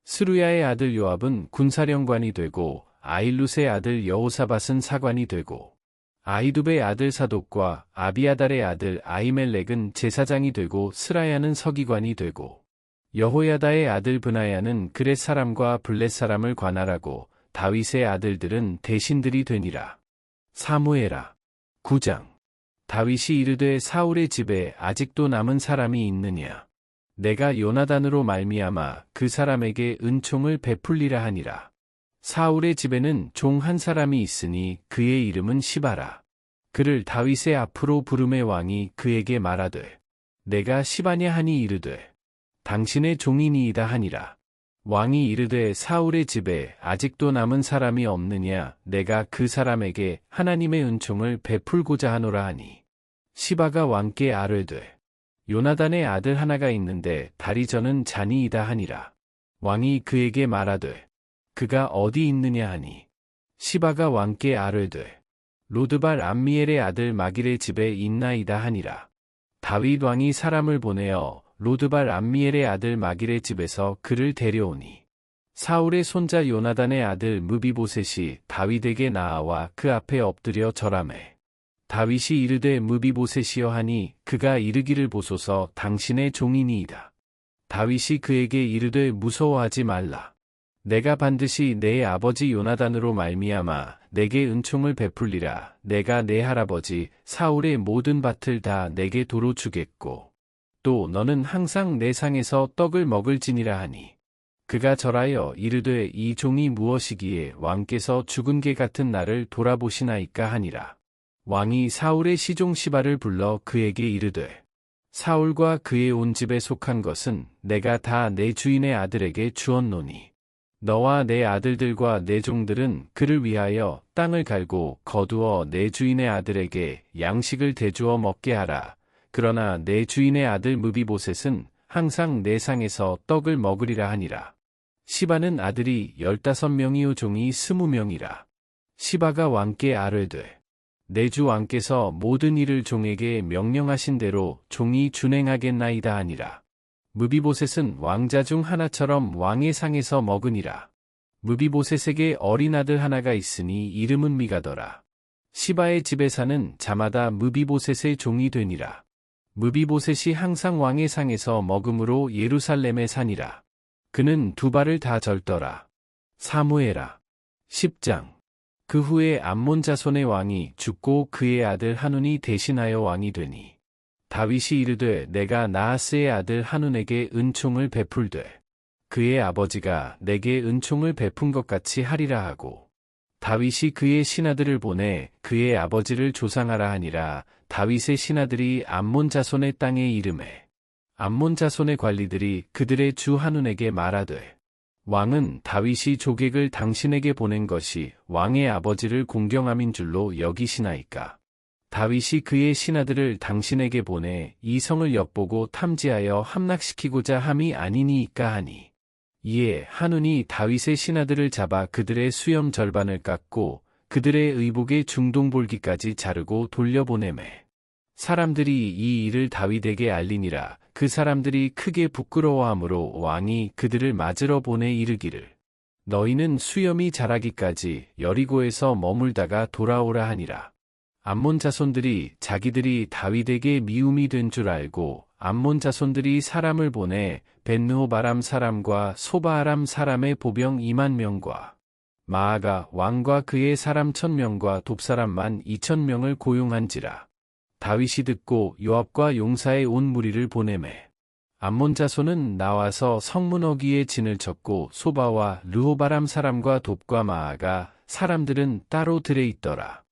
스루야의 아들 요압은 군사령관이 되고 아일룻의 아들 여호사밧은 사관이 되고 아히두베의 아들 사독과 아비아달의 아들 아히멜렉은 제사장이 되고 스라야는 서기관이 되고 여호야다의 아들 브나야는 그렛 사람과 블렛 사람을 관할하고 다윗의 아들들은 대신들이 되니라. 사무엘하 9장. 다윗이 이르되 사울의 집에 아직도 남은 사람이 있느냐. 내가 요나단으로 말미암아 그 사람에게 은총을 베풀리라 하니라. 사울의 집에는 종 한 사람이 있으니 그의 이름은 시바라. 그를 다윗의 앞으로 부름의 왕이 그에게 말하되 내가 시바냐 하니 이르되 당신의 종이니이다 하니라. 왕이 이르되 사울의 집에 아직도 남은 사람이 없느냐. 내가 그 사람에게 하나님의 은총을 베풀고자 하노라 하니 시바가 왕께 아뢰되 요나단의 아들 하나가 있는데 다리 저는 자니이다 하니라. 왕이 그에게 말하되 그가 어디 있느냐 하니 시바가 왕께 아뢰되 로드발 암미엘의 아들 마길의 집에 있나이다 하니라. 다윗 왕이 사람을 보내어 로드발 암미엘의 아들 마길의 집에서 그를 데려오니 사울의 손자 요나단의 아들 무비보셋이 다윗에게 나아와 그 앞에 엎드려 절하매 다윗이 이르되 무비보셋이여 하니 그가 이르기를 보소서 당신의 종이니이다. 다윗이 그에게 이르되 무서워하지 말라. 내가 반드시 내 아버지 요나단으로 말미암아 내게 은총을 베풀리라. 내가 내 할아버지 사울의 모든 밭을 다 내게 도로 주겠고 또 너는 항상 내 상에서 떡을 먹을지니라 하니 그가 절하여 이르되 이 종이 무엇이기에 왕께서 죽은 개 같은 나를 돌아보시나이까 하니라. 왕이 사울의 시종 시바를 불러 그에게 이르되 사울과 그의 온 집에 속한 것은 내가 다 내 주인의 아들에게 주었노니 너와 내 아들들과 내 종들은 그를 위하여 땅을 갈고 거두어 내 주인의 아들에게 양식을 대주어 먹게 하라. 그러나 내 주인의 아들 무비보셋은 항상 내 상에서 떡을 먹으리라 하니라. 시바는 아들이 15명이요 종이 20명이라. 시바가 왕께 아뢰되 내 주 왕께서 모든 일을 종에게 명령하신 대로 종이 준행하겠나이다 하니라. 무비보셋은 왕자 중 하나처럼 왕의 상에서 먹으니라. 무비보셋에게 어린 아들 하나가 있으니 이름은 미가더라. 시바의 집에 사는 자마다 무비보셋의 종이 되니라. 무비보셋이 항상 왕의 상에서 먹음으로 예루살렘에 사니라. 그는 두 발을 다 절더라. 사무엘하 10장. 그 후에 암몬 자손의 왕이 죽고 그의 아들 한운이 대신하여 왕이 되니 다윗이 이르되 내가 나하스의 아들 한운에게 은총을 베풀되 그의 아버지가 내게 은총을 베푼 것 같이 하리라 하고 다윗이 그의 신하들을 보내 그의 아버지를 조상하라 하니라. 다윗의 신하들이 암몬 자손의 땅에 이르매 암몬 자손의 관리들이 그들의 주 한운에게 말하되 왕은 다윗이 조객을 당신에게 보낸 것이 왕의 아버지를 공경함인 줄로 여기시나이까. 다윗이 그의 신하들을 당신에게 보내 이 성을 엿보고 탐지하여 함락시키고자 함이 아니니이까 하니. 이에 한운이 다윗의 신하들을 잡아 그들의 수염 절반을 깎고 그들의 의복의 중동볼기까지 자르고 돌려보내매 사람들이 이 일을 다윗에게 알리니라. 그 사람들이 크게 부끄러워하므로 왕이 그들을 맞으러 보내 이르기를 너희는 수염이 자라기까지 여리고에서 머물다가 돌아오라 하니라. 암몬 자손들이 자기들이 다윗에게 미움이 된 줄 알고 암몬 자손들이 사람을 보내 벳느호바람 사람과 소바아람 사람의 보병 2만 명과 마아가 왕과 그의 사람 1,000명과 돕사람 12,000명을 고용한지라. 다윗이 듣고 요압과 용사의 온 무리를 보내매 암몬 자손은 나와서 성문 어귀에 진을 쳤고 소바와 르호바람 사람과 돕과 마아가 사람들은 따로 들에 있더라.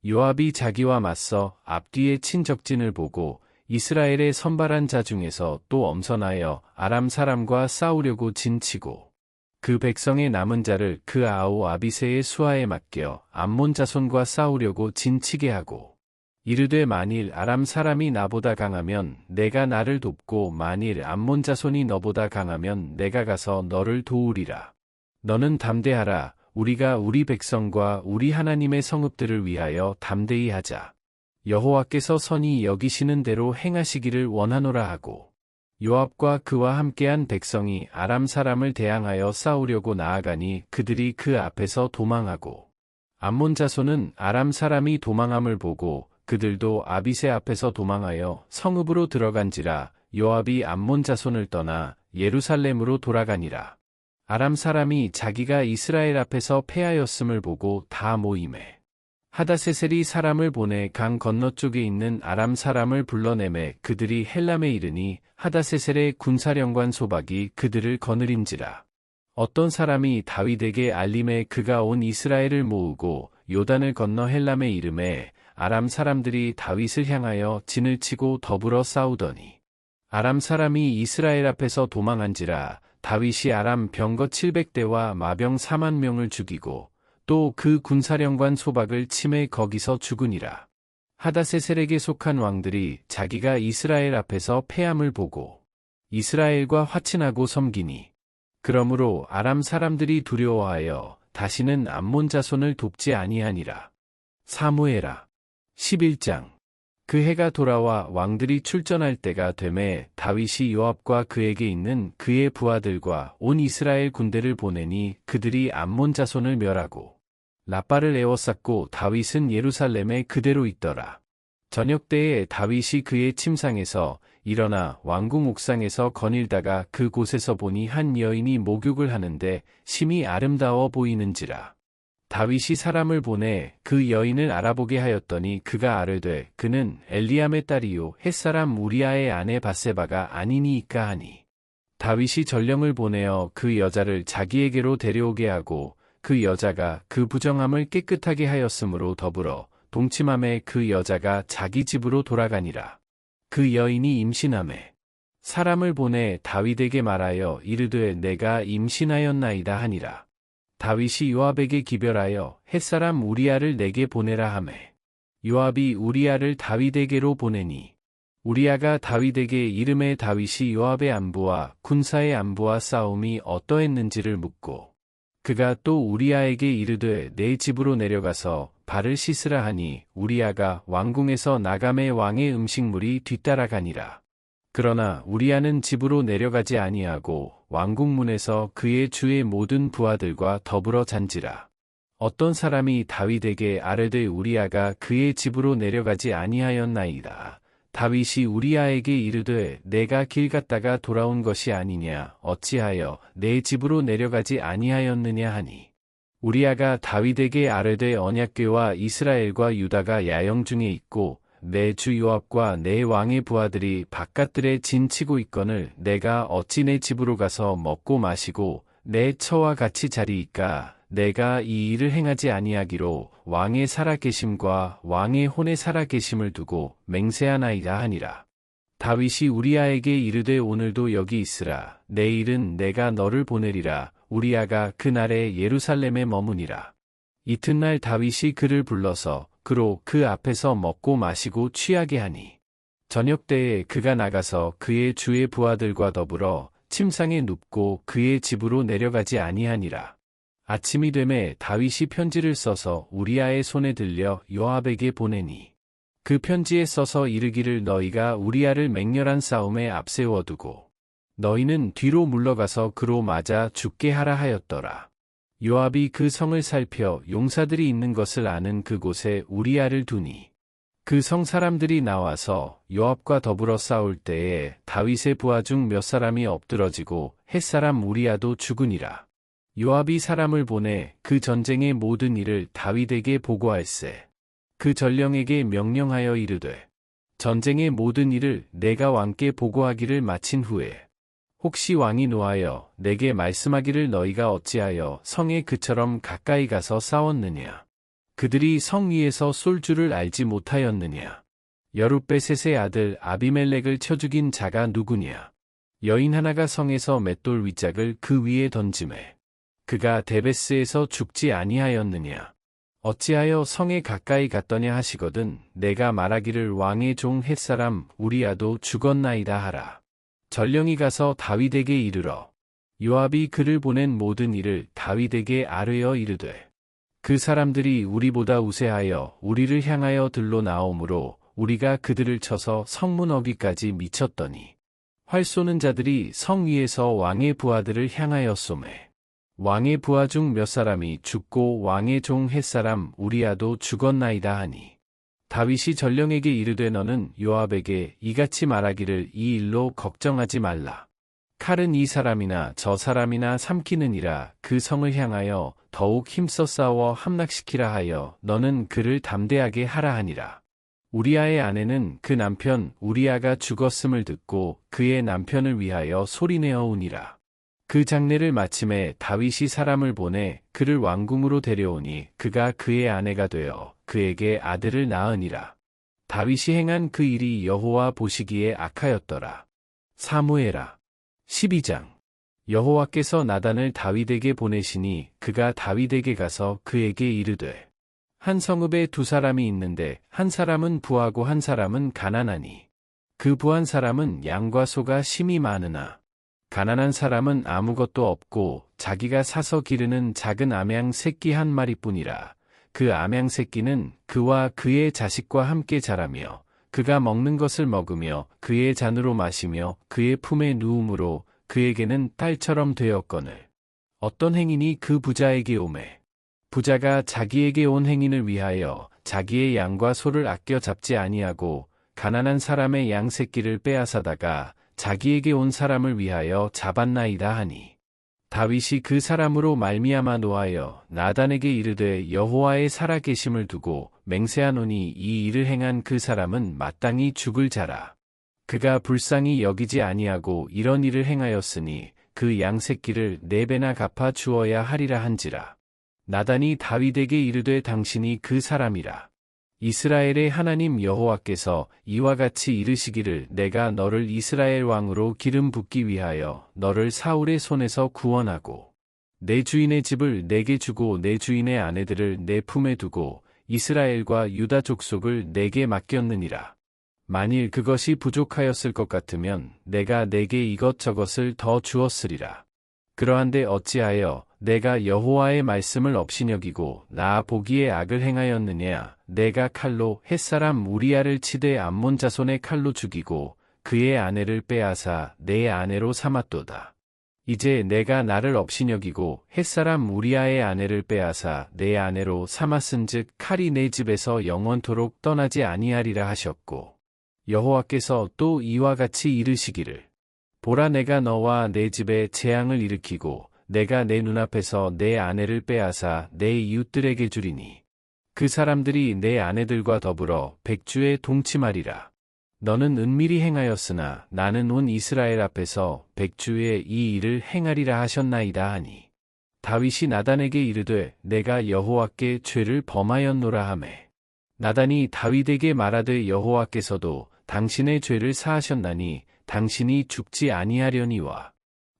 요압이 자기와 맞서 앞뒤에 친 적진을 보고 이스라엘의 선발한 자 중에서 또 엄선하여 아람 사람과 싸우려고 진치고 그 백성의 남은 자를 그 아우 아비새의 수하에 맡겨 암몬 자손과 싸우려고 진치게 하고 이르되 만일 아람 사람이 나보다 강하면 내가 나를 돕고 만일 암몬 자손이 너보다 강하면 내가 가서 너를 도우리라. 너는 담대하라. 우리가 우리 백성과 우리 하나님의 성읍들을 위하여 담대히 하자. 여호와께서 선히 여기시는 대로 행하시기를 원하노라 하고 요압과 그와 함께한 백성이 아람 사람을 대항하여 싸우려고 나아가니 그들이 그 앞에서 도망하고 암몬 자손은 아람 사람이 도망함을 보고 그들도 아비새 앞에서 도망하여 성읍으로 들어간지라. 요압이 암몬 자손을 떠나 예루살렘으로 돌아가니라. 아람 사람이 자기가 이스라엘 앞에서 패하였음을 보고 다 모이매 하다세셀이 사람을 보내 강 건너쪽에 있는 아람 사람을 불러내매 그들이 헬람에 이르니 하다세셀의 군사령관 소박이 그들을 거느린지라. 어떤 사람이 다윗에게 알림에 그가 온 이스라엘을 모으고 요단을 건너 헬람에 이르매 아람 사람들이 다윗을 향하여 진을 치고 더불어 싸우더니 아람 사람이 이스라엘 앞에서 도망한지라. 다윗이 아람 병거 700대와 마병 4만 명을 죽이고 또 그 군사령관 소박을 치매 거기서 죽으니라. 하다세셀에게 속한 왕들이 자기가 이스라엘 앞에서 패함을 보고 이스라엘과 화친하고 섬기니 그러므로 아람 사람들이 두려워하여 다시는 암몬 자손을 돕지 아니하니라. 사무엘하 11장. 그 해가 돌아와 왕들이 출전할 때가 되매 다윗이 요압과 그에게 있는 그의 부하들과 온 이스라엘 군대를 보내니 그들이 암몬 자손을 멸하고 라빠를 에워쌌고 다윗은 예루살렘에 그대로 있더라. 저녁 때에 다윗이 그의 침상에서 일어나 왕궁 옥상에서 거닐다가 그 곳에서 보니 한 여인이 목욕을 하는데 심히 아름다워 보이는지라. 다윗이 사람을 보내 그 여인을 알아보게 하였더니 그가 아뢰되 그는 엘리암의 딸이요 햇사람 우리아의 아내 밧세바가 아니니이까 하니 다윗이 전령을 보내어 그 여자를 자기에게로 데려오게 하고 그 여자가 그 부정함을 깨끗하게 하였으므로 더불어 동침함에 그 여자가 자기 집으로 돌아가니라. 그 여인이 임신하매 사람을 보내 다윗에게 말하여 이르되 내가 임신하였나이다 하니라. 다윗이 요압에게 기별하여 햇사람 우리아를 내게 보내라 하매 요압이 우리아를 다윗에게로 보내니 우리아가 다윗에게 이르매 다윗이 요압의 안부와 군사의 안부와 싸움이 어떠했는지를 묻고 그가 또 우리아에게 이르되 내 집으로 내려가서 발을 씻으라 하니 우리아가 왕궁에서 나가매 왕의 음식물이 뒤따라가니라. 그러나 우리아는 집으로 내려가지 아니하고 왕궁문에서 그의 주의 모든 부하들과 더불어 잔지라. 어떤 사람이 다윗에게 아뢰되 우리아가 그의 집으로 내려가지 아니하였나이다. 다윗이 우리아에게 이르되 내가 길 갔다가 돌아온 것이 아니냐 어찌하여 내 집으로 내려가지 아니하였느냐 하니 우리아가 다윗에게 아뢰되 언약궤와 이스라엘과 유다가 야영 중에 있고 내 주 요압과 내 왕의 부하들이 바깥들에 진치고 있거늘 내가 어찌 내 집으로 가서 먹고 마시고 내 처와 같이 자리이까 내가 이 일을 행하지 아니하기로 왕의 살아계심과 왕의 혼의 살아계심을 두고 맹세하나이다 하니라. 다윗이 우리아에게 이르되 오늘도 여기 있으라. 내일은 내가 너를 보내리라. 우리아가 그날에 예루살렘에 머무니라. 이튿날 다윗이 그를 불러서 그로 그 앞에서 먹고 마시고 취하게 하니 저녁 때에 그가 나가서 그의 주의 부하들과 더불어 침상에 눕고 그의 집으로 내려가지 아니하니라. 아침이 되매 다윗이 편지를 써서 우리아의 손에 들려 요압에게 보내니 그 편지에 써서 이르기를 너희가 우리아를 맹렬한 싸움에 앞세워 두고 너희는 뒤로 물러가서 그로 맞아 죽게 하라 하였더라. 요압이 그 성을 살펴 용사들이 있는 것을 아는 그곳에 우리아를 두니 그 성 사람들이 나와서 요압과 더불어 싸울 때에 다윗의 부하 중 몇 사람이 엎드러지고 햇사람 우리아도 죽으니라. 요압이 사람을 보내 그 전쟁의 모든 일을 다윗에게 보고할세. 그 전령에게 명령하여 이르되 전쟁의 모든 일을 내가 왕께 보고하기를 마친 후에 혹시 왕이 노하여 내게 말씀하기를 너희가 어찌하여 성에 그처럼 가까이 가서 싸웠느냐. 그들이 성 위에서 쏠 줄을 알지 못하였느냐. 여룻베셋의 아들 아비멜렉을 쳐 죽인 자가 누구냐. 여인 하나가 성에서 맷돌 윗짝을 그 위에 던지매 그가 데베스에서 죽지 아니하였느냐. 어찌하여 성에 가까이 갔더냐 하시거든 내가 말하기를 왕의 종 햇사람 우리아도 죽었나이다 하라. 전령이 가서 다윗에게 이르러 요압이 그를 보낸 모든 일을 다윗에게 아뢰어 이르되 그 사람들이 우리보다 우세하여 우리를 향하여 들러 나오므로 우리가 그들을 쳐서 성문 어귀까지 미쳤더니 활 쏘는 자들이 성 위에서 왕의 부하들을 향하여 쏘매 왕의 부하 중 몇 사람이 죽고 왕의 종 햇사람 우리아도 죽었나이다 하니 다윗이 전령에게 이르되 너는 요압에게 이같이 말하기를 이 일로 걱정하지 말라. 칼은 이 사람이나 저 사람이나 삼키느니라. 그 성을 향하여 더욱 힘써 싸워 함락시키라 하여 너는 그를 담대하게 하라 하니라. 우리아의 아내는 그 남편 우리아가 죽었음을 듣고 그의 남편을 위하여 소리내어 우니라. 그 장례를 마침에 다윗이 사람을 보내 그를 왕궁으로 데려오니 그가 그의 아내가 되어 그에게 아들을 낳으니라. 다윗이 행한 그 일이 여호와 보시기에 악하였더라. 사무엘하 12장. 여호와께서 나단을 다윗에게 보내시니 그가 다윗에게 가서 그에게 이르되 한 성읍에 두 사람이 있는데 한 사람은 부하고 한 사람은 가난하니 그 부한 사람은 양과 소가 심히 많으나 가난한 사람은 아무것도 없고 자기가 사서 기르는 작은 암양 새끼 한 마리뿐이라. 그 암양 새끼는 그와 그의 자식과 함께 자라며 그가 먹는 것을 먹으며 그의 잔으로 마시며 그의 품에 누움으로 그에게는 딸처럼 되었거늘. 어떤 행인이 그 부자에게 오매. 부자가 자기에게 온 행인을 위하여 자기의 양과 소를 아껴 잡지 아니하고 가난한 사람의 양 새끼를 빼앗아다가 자기에게 온 사람을 위하여 잡았나이다 하니. 다윗이 그 사람으로 말미암아 노하여 나단에게 이르되 여호와의 살아계심을 두고 맹세하노니 이 일을 행한 그 사람은 마땅히 죽을 자라. 그가 불쌍히 여기지 아니하고 이런 일을 행하였으니 그 양 새끼를 4배나 갚아 주어야 하리라 한지라. 나단이 다윗에게 이르되 당신이 그 사람이라. 이스라엘의 하나님 여호와께서 이와 같이 이르시기를 내가 너를 이스라엘 왕으로 기름 붓기 위하여 너를 사울의 손에서 구원하고 내 주인의 집을 내게 주고 내 주인의 아내들을 내 품에 두고 이스라엘과 유다 족속을 내게 맡겼느니라. 만일 그것이 부족하였을 것 같으면 내가 내게 이것저것을 더 주었으리라. 그러한데 어찌하여 내가 여호와의 말씀을 업신여기고 나 보기에 악을 행하였느냐. 내가 칼로 햇사람 우리아를 치되 암몬 자손의 칼로 죽이고 그의 아내를 빼앗아 내 아내로 삼았도다. 이제 내가 나를 업신여기고 햇사람 우리아의 아내를 빼앗아 내 아내로 삼았은즉 칼이 내 집에서 영원토록 떠나지 아니하리라 하셨고 여호와께서 또 이와 같이 이르시기를 보라 내가 너와 내 집에 재앙을 일으키고 내가 내 눈앞에서 내 아내를 빼앗아 내 이웃들에게 주리니 그 사람들이 내 아내들과 더불어 백주에 동침하리라. 너는 은밀히 행하였으나 나는 온 이스라엘 앞에서 백주에 이 일을 행하리라 하셨나이다 하니 다윗이 나단에게 이르되 내가 여호와께 죄를 범하였노라 하매 나단이 다윗에게 말하되 여호와께서도 당신의 죄를 사하셨나니 당신이 죽지 아니하려니와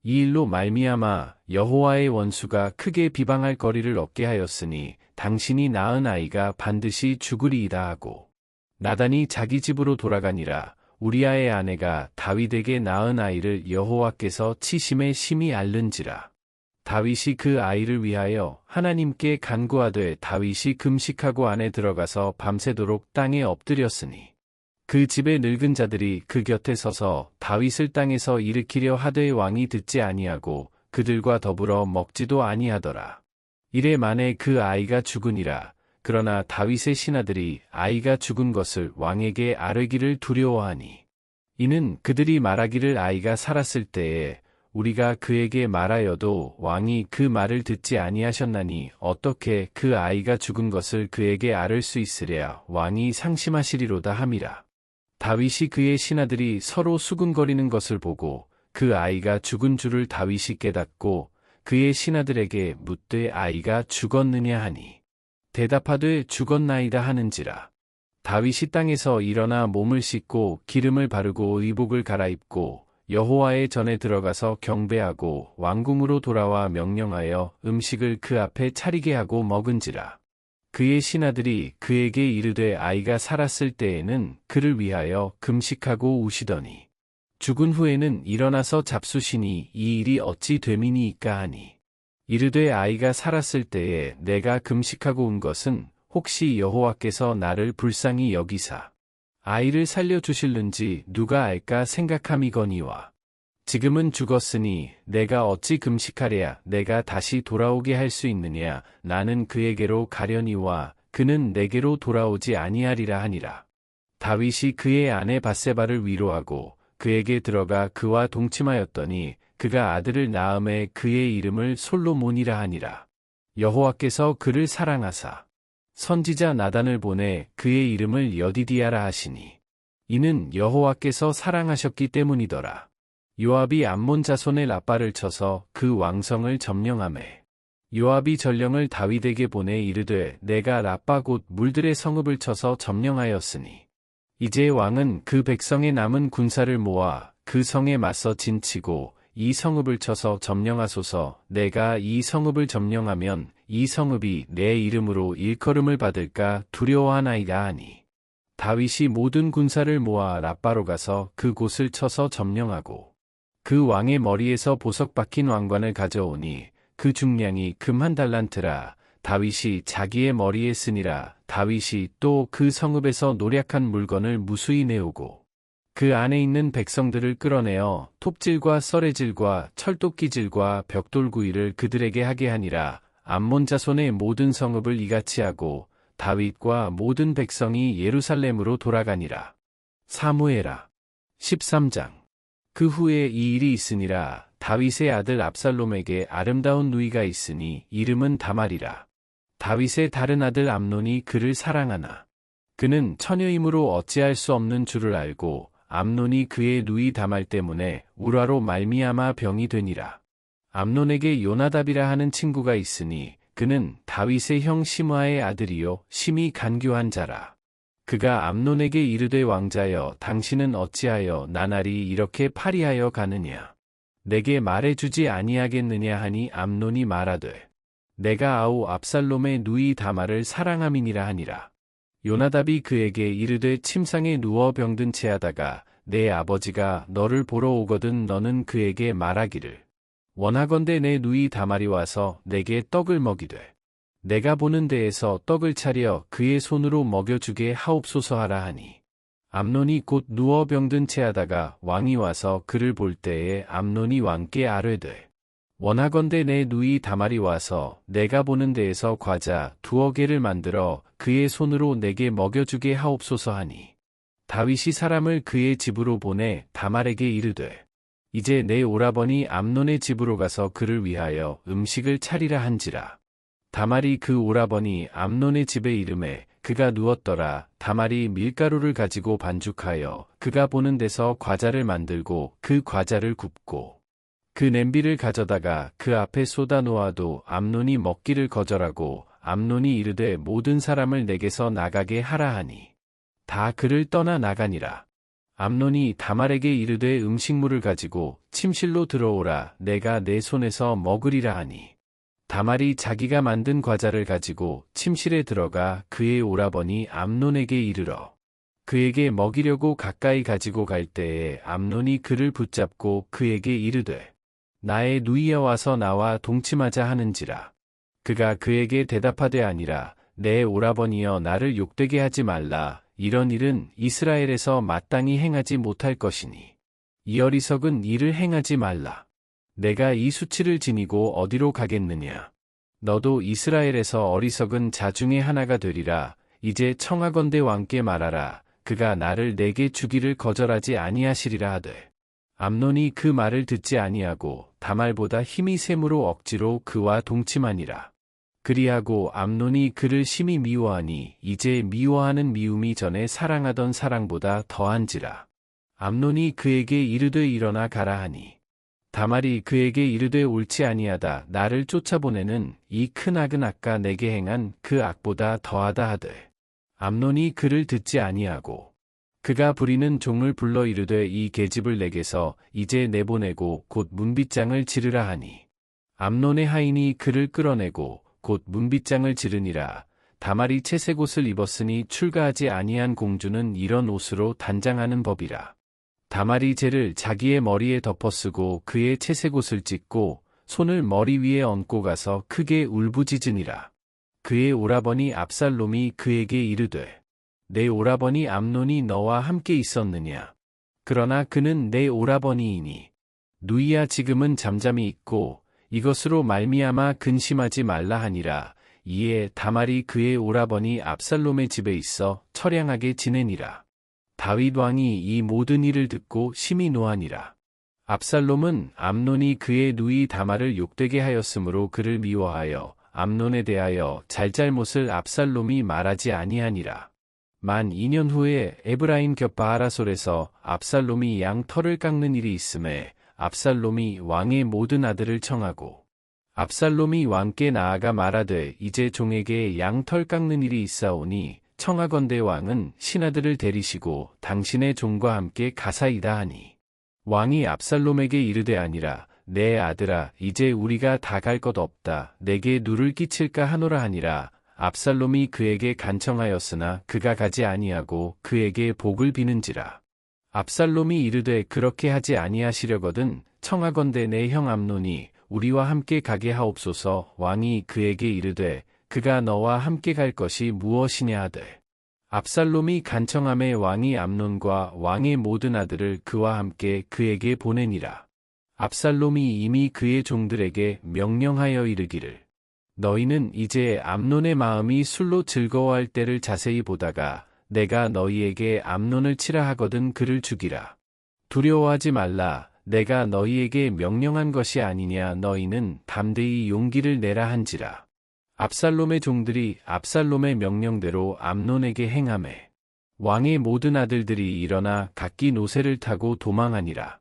이 일로 말미암아 여호와의 원수가 크게 비방할 거리를 얻게 하였으니 당신이 낳은 아이가 반드시 죽으리이다 하고 나단이 자기 집으로 돌아가니라. 우리아의 아내가 다윗에게 낳은 아이를 여호와께서 치심에 심히 앓는지라. 다윗이 그 아이를 위하여 하나님께 간구하되 다윗이 금식하고 안에 들어가서 밤새도록 땅에 엎드렸으니 그 집의 늙은 자들이 그 곁에 서서 다윗을 땅에서 일으키려 하되 왕이 듣지 아니하고 그들과 더불어 먹지도 아니하더라. 이래 만에 그 아이가 죽으니라. 그러나 다윗의 신하들이 아이가 죽은 것을 왕에게 아뢰기를 두려워하니 이는 그들이 말하기를 아이가 살았을 때에 우리가 그에게 말하여도 왕이 그 말을 듣지 아니하셨나니 어떻게 그 아이가 죽은 것을 그에게 아뢰 수 있으랴. 왕이 상심하시리로다 함이라. 다윗이 그의 신하들이 서로 수군거리는 것을 보고 그 아이가 죽은 줄을 다윗이 깨닫고 그의 신하들에게 묻되 아이가 죽었느냐 하니 대답하되 죽었나이다 하는지라. 다윗이 땅에서 일어나 몸을 씻고 기름을 바르고 의복을 갈아입고 여호와의 전에 들어가서 경배하고 왕궁으로 돌아와 명령하여 음식을 그 앞에 차리게 하고 먹은지라. 그의 신하들이 그에게 이르되 아이가 살았을 때에는 그를 위하여 금식하고 우시더니 죽은 후에는 일어나서 잡수시니 이 일이 어찌 됨이니이까 하니 이르되 아이가 살았을 때에 내가 금식하고 온 것은 혹시 여호와께서 나를 불쌍히 여기사 아이를 살려주실는지 누가 알까 생각함이거니와 지금은 죽었으니 내가 어찌 금식하랴. 내가 다시 돌아오게 할 수 있느냐. 나는 그에게로 가려니와 그는 내게로 돌아오지 아니하리라 하니라. 다윗이 그의 아내 밧세바를 위로하고 그에게 들어가 그와 동침하였더니 그가 아들을 낳음에 그의 이름을 솔로몬이라 하니라. 여호와께서 그를 사랑하사 선지자 나단을 보내 그의 이름을 여디디아라 하시니 이는 여호와께서 사랑하셨기 때문이더라. 요압이 암몬 자손의 라빠를 쳐서 그 왕성을 점령하매 요압이 전령을 다윗에게 보내 이르되 내가 라빠 곧 물들의 성읍을 쳐서 점령하였으니 이제 왕은 그 백성의 남은 군사를 모아 그 성에 맞서 진치고 이 성읍을 쳐서 점령하소서. 내가 이 성읍을 점령하면 이 성읍이 내 이름으로 일컬음을 받을까 두려워하나이다 하니 다윗이 모든 군사를 모아 라빠로 가서 그 곳을 쳐서 점령하고 그 왕의 머리에서 보석 박힌 왕관을 가져오니 그 중량이 금 1달란트라. 다윗이 자기의 머리에 쓰니라. 다윗이 또 그 성읍에서 노략한 물건을 무수히 내오고 그 안에 있는 백성들을 끌어내어 톱질과 썰애질과 철도끼질과 벽돌구이를 그들에게 하게 하니라. 암몬 자손의 모든 성읍을 이같이 하고 다윗과 모든 백성이 예루살렘으로 돌아가니라. 사무엘하 13장. 그 후에 이 일이 있으니라. 다윗의 아들 압살롬에게 아름다운 누이가 있으니 이름은 다말이라. 다윗의 다른 아들 암논이 그를 사랑하나 그는 처녀이므로 어찌할 수 없는 줄을 알고 암논이 그의 누이 다말 때문에 울화로 말미암아 병이 되니라. 암논에게 요나답이라 하는 친구가 있으니 그는 다윗의 형 시므아의 아들이요 심히 간교한 자라. 그가 암논에게 이르되 왕자여 당신은 어찌하여 나날이 이렇게 파리하여 가느냐. 내게 말해주지 아니하겠느냐 하니 암논이 말하되 내가 아우 압살롬의 누이 다말을 사랑함이니라 하니라. 요나답이 그에게 이르되 침상에 누워 병든 채하다가 내 아버지가 너를 보러 오거든 너는 그에게 말하기를 원하건대 내 누이 다말이 와서 내게 떡을 먹이되 내가 보는 데에서 떡을 차려 그의 손으로 먹여주게 하옵소서 하라 하니 암논이 곧 누워 병든 채하다가 왕이 와서 그를 볼 때에 암논이 왕께 아뢰되 원하건대 내 누이 다말이 와서 내가 보는 데에서 과자 2개를 만들어 그의 손으로 내게 먹여주게 하옵소서 하니 다윗이 사람을 그의 집으로 보내 다말에게 이르되 이제 내 오라버니 암논의 집으로 가서 그를 위하여 음식을 차리라 한지라. 다말이 그 오라버니 암논의 집에 이르매 그가 누웠더라. 다말이 밀가루를 가지고 반죽하여 그가 보는 데서 과자를 만들고 그 과자를 굽고 그 냄비를 가져다가 그 앞에 쏟아 놓아도 암논이 먹기를 거절하고 암논이 이르되 모든 사람을 내게서 나가게 하라 하니 다 그를 떠나 나가니라. 암논이 다말에게 이르되 음식물을 가지고 침실로 들어오라 내가 내 손에서 먹으리라 하니 다말이 자기가 만든 과자를 가지고 침실에 들어가 그의 오라버니 암논에게 이르러 그에게 먹이려고 가까이 가지고 갈 때에 암논이 그를 붙잡고 그에게 이르되 나의 누이여 와서 나와 동침하자 하는지라. 그가 그에게 대답하되 아니라 내 오라버니여 나를 욕되게 하지 말라. 이런 일은 이스라엘에서 마땅히 행하지 못할 것이니 이 어리석은 일을 행하지 말라. 내가 이 수치를 지니고 어디로 가겠느냐. 너도 이스라엘에서 어리석은 자 중에 하나가 되리라. 이제 청하건대 왕께 말하라. 그가 나를 내게 주기를 거절하지 아니하시리라 하되 암논이 그 말을 듣지 아니하고 다말보다 힘이 셈으로 억지로 그와 동침하니라. 그리하고 암논이 그를 심히 미워하니 이제 미워하는 미움이 전에 사랑하던 사랑보다 더한지라. 암논이 그에게 이르되 일어나 가라 하니 다말이 그에게 이르되 옳지 아니하다. 나를 쫓아보내는 이 큰 악은 아까 내게 행한 그 악보다 더하다 하되 암논이 그를 듣지 아니하고 그가 부리는 종을 불러 이르되 이 계집을 내게서 이제 내보내고 곧 문빗장을 지르라 하니 암논의 하인이 그를 끌어내고 곧 문빗장을 지르니라. 다말이 채색 옷을 입었으니 출가하지 아니한 공주는 이런 옷으로 단장하는 법이라. 다말이 재를 자기의 머리에 덮어쓰고 그의 채색 옷을 찢고 손을 머리 위에 얹고 가서 크게 울부짖으니라. 그의 오라버니 압살롬이 그에게 이르되 내 오라버니 암논이 너와 함께 있었느냐. 그러나 그는 내 오라버니이니 누이야 지금은 잠잠히 있고 이것으로 말미암아 근심하지 말라 하니라. 이에 다말이 그의 오라버니 압살롬의 집에 있어 처량하게 지내니라. 다윗 왕이 이 모든 일을 듣고 심히 노하니라. 압살롬은 암논이 그의 누이 다말을 욕되게 하였으므로 그를 미워하여 암논에 대하여 잘잘못을 압살롬이 말하지 아니하니라. 만 2년 후에 에브라임 곁 바하라솔에서 압살롬이 양 털을 깎는 일이 있음에 압살롬이 왕의 모든 아들을 청하고 압살롬이 왕께 나아가 말하되 이제 종에게 양 털 깎는 일이 있사오니 청하건대 왕은 신하들을 데리시고 당신의 종과 함께 가사이다 하니 왕이 압살롬에게 이르되 아니라 내 아들아 이제 우리가 다 갈 것 없다. 내게 누를 끼칠까 하노라 하니라. 압살롬이 그에게 간청하였으나 그가 가지 아니하고 그에게 복을 비는지라. 압살롬이 이르되 그렇게 하지 아니하시려거든 청하건대 내 형 암논이 우리와 함께 가게 하옵소서. 왕이 그에게 이르되 그가 너와 함께 갈 것이 무엇이냐 하되 압살롬이 간청함에 왕이 암논과 왕의 모든 아들을 그와 함께 그에게 보내니라. 압살롬이 이미 그의 종들에게 명령하여 이르기를 너희는 이제 암논의 마음이 술로 즐거워할 때를 자세히 보다가 내가 너희에게 암논을 치라 하거든 그를 죽이라. 두려워하지 말라. 내가 너희에게 명령한 것이 아니냐. 너희는 담대히 용기를 내라 한지라. 압살롬의 종들이 압살롬의 명령대로 암논에게 행하매 왕의 모든 아들들이 일어나 각기 노새를 타고 도망하니라.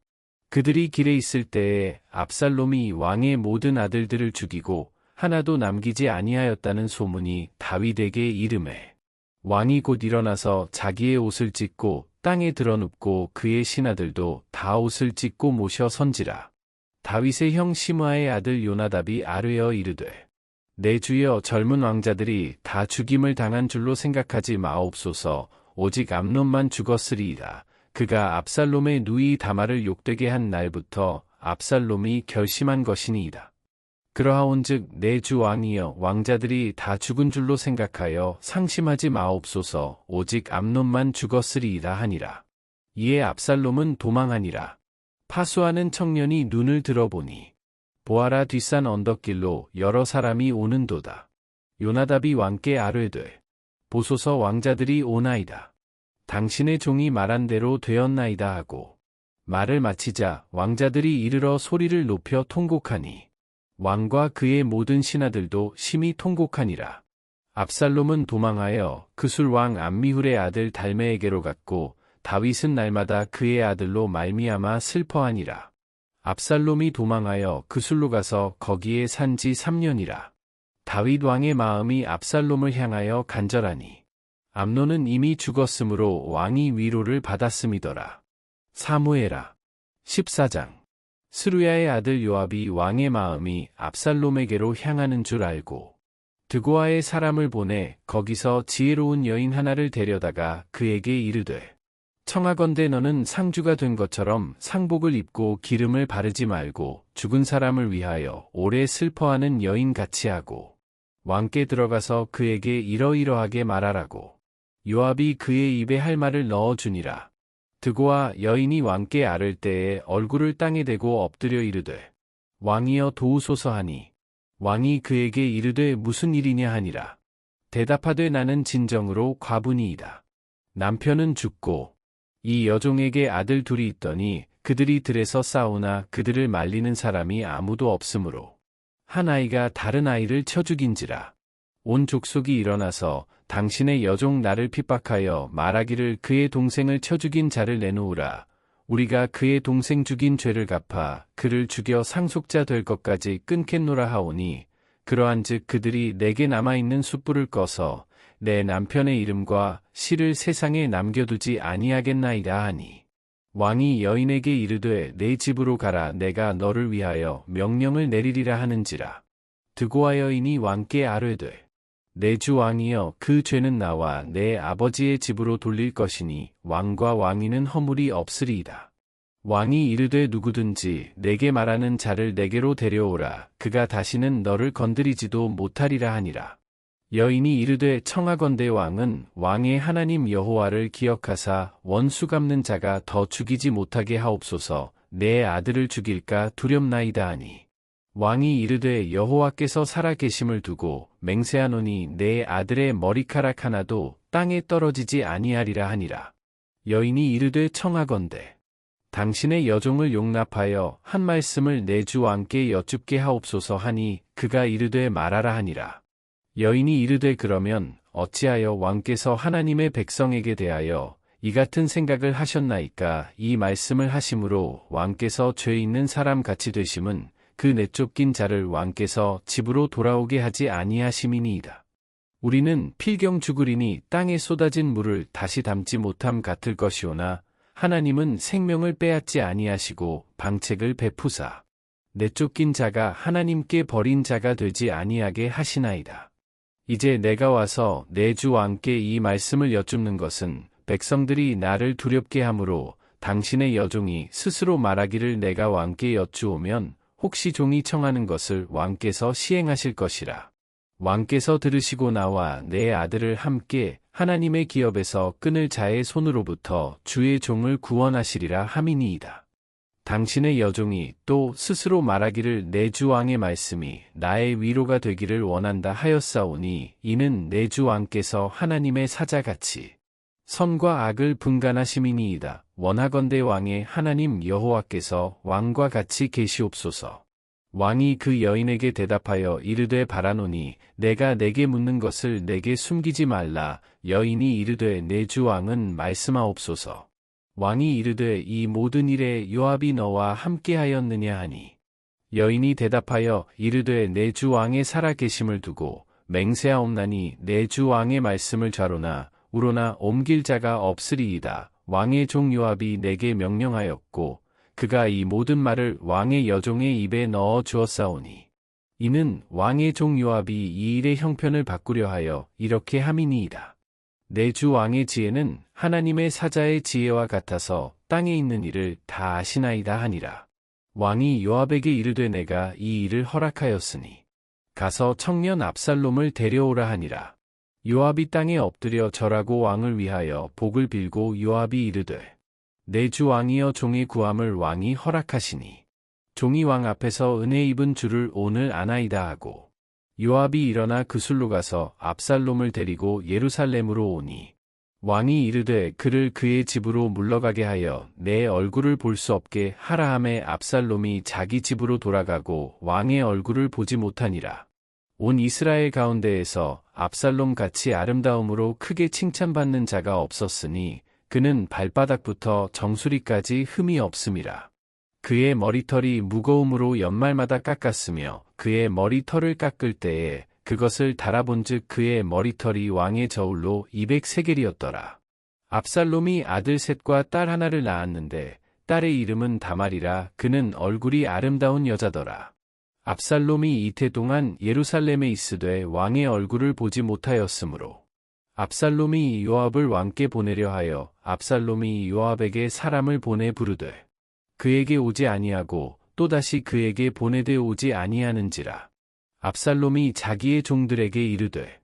그들이 길에 있을 때에 압살롬이 왕의 모든 아들들을 죽이고 하나도 남기지 아니하였다는 소문이 다윗에게 이르매 왕이 곧 일어나서 자기의 옷을 찢고 땅에 드러눕고 그의 신하들도 다 옷을 찢고 모셔 선지라. 다윗의 형 시므아의 아들 요나답이 아뢰어 이르되 내 주여 젊은 왕자들이 다 죽임을 당한 줄로 생각하지 마옵소서. 오직 암논만 죽었으리이다. 그가 압살롬의 누이 다말을 욕되게 한 날부터 압살롬이 결심한 것이니이다. 그러하온즉 내 주 왕이여 왕자들이 다 죽은 줄로 생각하여 상심하지 마옵소서. 오직 암논만 죽었으리이다 하니라. 이에 압살롬은 도망하니라. 파수하는 청년이 눈을 들어보니 보아라 뒷산 언덕길로 여러 사람이 오는도다. 요나답이 왕께 아뢰되 보소서 왕자들이 오나이다. 당신의 종이 말한 대로 되었나이다 하고 말을 마치자 왕자들이 이르러 소리를 높여 통곡하니 왕과 그의 모든 신하들도 심히 통곡하니라. 압살롬은 도망하여 그술 왕 암미훌의 아들 달메에게로 갔고 다윗은 날마다 그의 아들로 말미암아 슬퍼하니라. 압살롬이 도망하여 그술로 가서 거기에 산지 3년이라. 다윗 왕의 마음이 압살롬을 향하여 간절하니 암논은 이미 죽었으므로 왕이 위로를 받았음이더라. 사무엘하 14장. 스루야의 아들 요압이 왕의 마음이 압살롬에게로 향하는 줄 알고 드고아의 사람을 보내 거기서 지혜로운 여인 하나를 데려다가 그에게 이르되 청하건대 너는 상주가 된 것처럼 상복을 입고 기름을 바르지 말고 죽은 사람을 위하여 오래 슬퍼하는 여인같이 하고 왕께 들어가서 그에게 이러이러하게 말하라고 요압이 그의 입에 할 말을 넣어주니라. 드고아 여인이 왕께 아를 때에 얼굴을 땅에 대고 엎드려 이르되 왕이여 도우소서 하니 왕이 그에게 이르되 무슨 일이냐 하니라. 대답하되 나는 진정으로 과부니이다. 남편은 죽고 이 여종에게 아들 둘이 있더니 그들이 들에서 싸우나 그들을 말리는 사람이 아무도 없으므로 한 아이가 다른 아이를 쳐 죽인지라. 온 족속이 일어나서 당신의 여종 나를 핍박하여 말하기를 그의 동생을 쳐 죽인 자를 내놓으라. 우리가 그의 동생 죽인 죄를 갚아 그를 죽여 상속자 될 것까지 끊겠노라 하오니 그러한즉 그들이 내게 남아있는 숯불을 꺼서 내 남편의 이름과 시를 세상에 남겨두지 아니하겠나이다 하니 왕이 여인에게 이르되 내 집으로 가라. 내가 너를 위하여 명령을 내리리라 하는지라. 드고아 여인이 왕께 아뢰되 내 주 왕이여 그 죄는 나와 내 아버지의 집으로 돌릴 것이니 왕과 왕위는 허물이 없으리이다. 왕이 이르되 누구든지 내게 말하는 자를 내게로 데려오라. 그가 다시는 너를 건드리지도 못하리라 하니라. 여인이 이르되 청하건대 왕은 왕의 하나님 여호와를 기억하사 원수 갚는 자가 더 죽이지 못하게 하옵소서. 내 아들을 죽일까 두렵나이다 하니 왕이 이르되 여호와께서 살아계심을 두고 맹세하노니 내 아들의 머리카락 하나도 땅에 떨어지지 아니하리라 하니라. 여인이 이르되 청하건대 당신의 여종을 용납하여 한 말씀을 내 주 왕께 여쭙게 하옵소서 하니 그가 이르되 말하라 하니라. 여인이 이르되 그러면 어찌하여 왕께서 하나님의 백성에게 대하여 이 같은 생각을 하셨나이까. 이 말씀을 하심으로 왕께서 죄 있는 사람 같이 되심은 그 내쫓긴 자를 왕께서 집으로 돌아오게 하지 아니하심이니이다. 우리는 필경 죽으리니 땅에 쏟아진 물을 다시 담지 못함 같을 것이오나 하나님은 생명을 빼앗지 아니하시고 방책을 베푸사 내쫓긴 자가 하나님께 버린 자가 되지 아니하게 하시나이다. 이제 내가 와서 내 주 왕께 이 말씀을 여쭙는 것은 백성들이 나를 두렵게 하므로 당신의 여종이 스스로 말하기를 내가 왕께 여쭈오면 혹시 종이 청하는 것을 왕께서 시행하실 것이라. 왕께서 들으시고 나와 내 아들을 함께 하나님의 기업에서 끊을 자의 손으로부터 주의 종을 구원하시리라 함이니이다. 당신의 여종이 또 스스로 말하기를 내 주 왕의 말씀이 나의 위로가 되기를 원한다 하였사오니 이는 내 주 왕께서 하나님의 사자같이 선과 악을 분간하심이니이다. 원하건대 왕의 하나님 여호와께서 왕과 같이 계시옵소서. 왕이 그 여인에게 대답하여 이르되 바라노니 내가 내게 묻는 것을 내게 숨기지 말라. 여인이 이르되 내 주 왕은 말씀하옵소서. 왕이 이르되 이 모든 일에 요압이 너와 함께하였느냐 하니 여인이 대답하여 이르되 내 주 왕의 살아 계심을 두고 맹세하옵나니 내 주 왕의 말씀을 좌로나 우로나 옮길 자가 없으리이다. 왕의 종 요압이 내게 명령하였고 그가 이 모든 말을 왕의 여종의 입에 넣어 주었사오니 이는 왕의 종 요압이 이 일의 형편을 바꾸려 하여 이렇게 함이니이다. 내 주 왕의 지혜는 하나님의 사자의 지혜와 같아서 땅에 있는 일을 다 아시나이다 하니라. 왕이 요압에게 이르되 내가 이 일을 허락하였으니 가서 청년 압살롬을 데려오라 하니라. 요압이 땅에 엎드려 절하고 왕을 위하여 복을 빌고 요압이 이르되 내 주 왕이여 종의 구함을 왕이 허락하시니 종이 왕 앞에서 은혜 입은 줄을 오늘 아나이다 하고 요압이 일어나 그술로 가서 압살롬을 데리고 예루살렘으로 오니 왕이 이르되 그를 그의 집으로 물러가게 하여 내 얼굴을 볼 수 없게 하라 하매 압살롬이 자기 집으로 돌아가고 왕의 얼굴을 보지 못하니라. 온 이스라엘 가운데에서 압살롬 같이 아름다움으로 크게 칭찬받는 자가 없었으니 그는 발바닥부터 정수리까지 흠이 없음이라. 그의 머리털이 무거움으로 연말마다 깎았으며 그의 머리털을 깎을 때에 그것을 달아본즉 그의 머리털이 왕의 저울로 200세겔이었더라. 압살롬이 아들 셋과 딸 하나를 낳았는데 딸의 이름은 다말이라. 그는 얼굴이 아름다운 여자더라. 압살롬이 이태 동안 예루살렘에 있으되 왕의 얼굴을 보지 못하였으므로 압살롬이 요압을 왕께 보내려 하여 압살롬이 요압에게 사람을 보내 부르되 그에게 오지 아니하고 또다시 그에게 보내되 오지 아니하는지라. 압살롬이 자기의 종들에게 이르되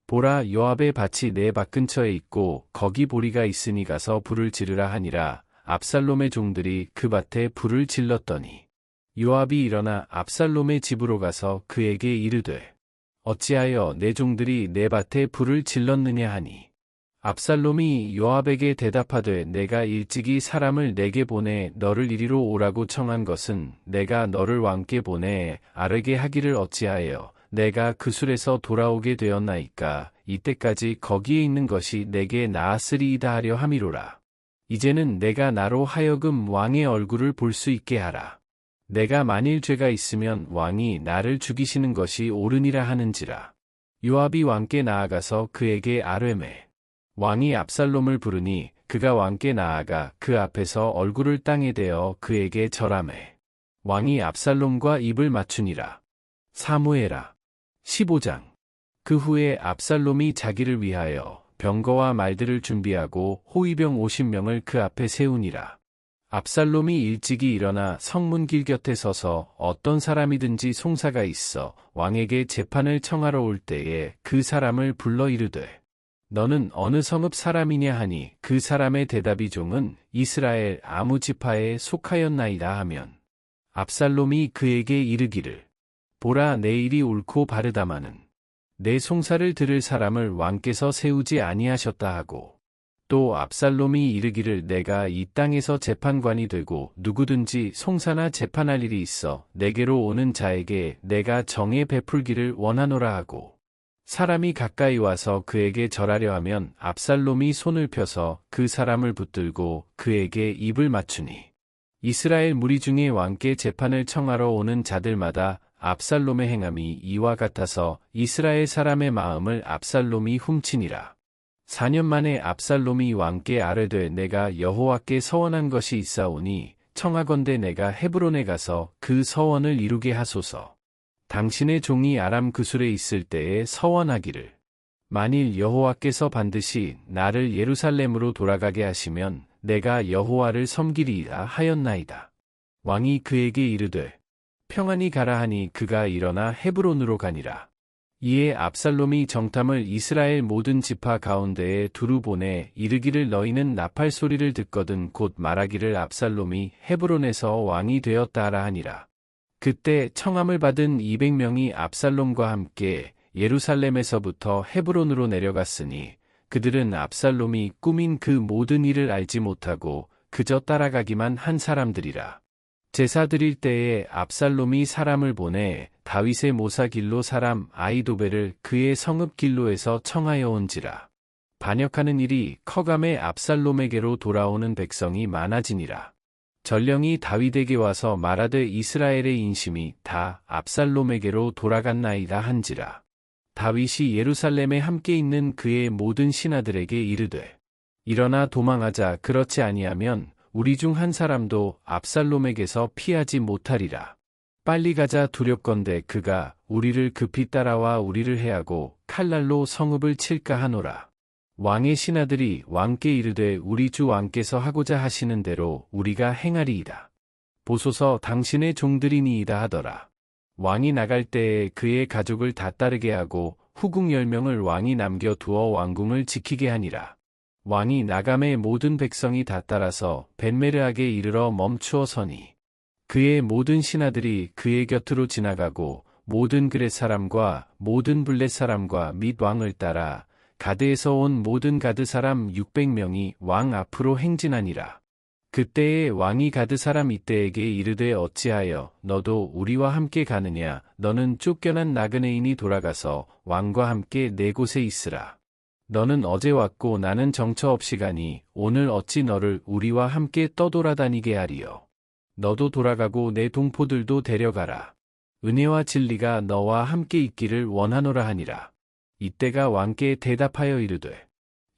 보라 요압의 밭이 내 밭 근처에 있고 거기 보리가 있으니 가서 불을 지르라 하니라. 압살롬의 종들이 그 밭에 불을 질렀더니 요압이 일어나 압살롬의 집으로 가서 그에게 이르되 어찌하여 내 종들이 내 밭에 불을 질렀느냐 하니 압살롬이 요압에게 대답하되 내가 일찍이 사람을 내게 보내 너를 이리로 오라고 청한 것은 내가 너를 왕께 보내 아르게 하기를 어찌하여 내가 그술에서 돌아오게 되었나이까. 이때까지 거기에 있는 것이 내게 나았으리이다 하려 함이로라. 이제는 내가 나로 하여금 왕의 얼굴을 볼 수 있게 하라. 내가 만일 죄가 있으면 왕이 나를 죽이시는 것이 옳으니라 하는지라. 요압이 왕께 나아가서 그에게 아뢰매 왕이 압살롬을 부르니 그가 왕께 나아가 그 앞에서 얼굴을 땅에 대어 그에게 절하매 왕이 압살롬과 입을 맞추니라. 사무엘하 15장. 그 후에 압살롬이 자기를 위하여 병거와 말들을 준비하고 호위병 50명을 그 앞에 세우니라. 압살롬이 일찍이 일어나 성문길 곁에 서서 어떤 사람이든지 송사가 있어 왕에게 재판을 청하러 올 때에 그 사람을 불러 이르되 너는 어느 성읍 사람이냐 하니 그 사람의 대답이 종은 이스라엘 아무 지파에 속하였나이다 하면 압살롬이 그에게 이르기를 보라 내 일이 옳고 바르다마는 내 송사를 들을 사람을 왕께서 세우지 아니하셨다 하고 또 압살롬이 이르기를 내가 이 땅에서 재판관이 되고 누구든지 송사나 재판할 일이 있어 내게로 오는 자에게 내가 정에 베풀기를 원하노라 하고 사람이 가까이 와서 그에게 절하려 하면 압살롬이 손을 펴서 그 사람을 붙들고 그에게 입을 맞추니 이스라엘 무리 중에 왕께 재판을 청하러 오는 자들마다 압살롬의 행함이 이와 같아서 이스라엘 사람의 마음을 압살롬이 훔치니라. 4년 만에 압살롬이 왕께 아뢰되 내가 여호와께 서원한 것이 있사오니 청하건대 내가 헤브론에 가서 그 서원을 이루게 하소서. 당신의 종이 아람 그술에 있을 때에 서원하기를 만일 여호와께서 반드시 나를 예루살렘으로 돌아가게 하시면 내가 여호와를 섬기리이다 하였나이다. 왕이 그에게 이르되 평안히 가라 하니 그가 일어나 헤브론으로 가니라. 이에 압살롬이 정탐을 이스라엘 모든 지파 가운데에 두루 보내 이르기를 너희는 나팔 소리를 듣거든 곧 말하기를 압살롬이 헤브론에서 왕이 되었다 하라 하니라. 그때 청함을 받은 200명이 압살롬과 함께 예루살렘에서부터 헤브론으로 내려갔으니 그들은 압살롬이 꾸민 그 모든 일을 알지 못하고 그저 따라가기만 한 사람들이라. 제사 드릴 때에 압살롬이 사람을 보내 다윗의 모사 길로 사람 아히도벨을 그의 성읍 길로에서 청하여 온지라. 반역하는 일이 커감해 압살롬에게로 돌아오는 백성이 많아지니라. 전령이 다윗에게 와서 말하되 이스라엘의 인심이 다 압살롬에게로 돌아갔나이다 한지라. 다윗이 예루살렘에 함께 있는 그의 모든 신하들에게 이르되 일어나 도망하자. 그렇지 아니하면 우리 중 한 사람도 압살롬에게서 피하지 못하리라. 빨리 가자. 두렵건대 그가 우리를 급히 따라와 우리를 해하고 칼날로 성읍을 칠까 하노라. 왕의 신하들이 왕께 이르되 우리 주 왕께서 하고자 하시는 대로 우리가 행하리이다. 보소서 당신의 종들이니이다 하더라. 왕이 나갈 때에 그의 가족을 다 따르게 하고 후궁 10명을 왕이 남겨 두어 왕궁을 지키게 하니라. 왕이 나감에 모든 백성이 다 따라서 벤메르하게 이르러 멈추어 서니 그의 모든 신하들이 그의 곁으로 지나가고 모든 그렛 사람과 모든 블렛 사람과 및 왕을 따라 가드에서 온 모든 가드 사람 600명이 왕 앞으로 행진하니라. 그때에 왕이 가드 사람 이때에게 이르되 어찌하여 너도 우리와 함께 가느냐. 너는 쫓겨난 나그네인이 돌아가서 왕과 함께 네 곳에 있으라. 너는 어제 왔고 나는 정처 없이 가니 오늘 어찌 너를 우리와 함께 떠돌아다니게 하리요. 너도 돌아가고 내 동포들도 데려가라. 은혜와 진리가 너와 함께 있기를 원하노라 하니라. 이때가 왕께 대답하여 이르되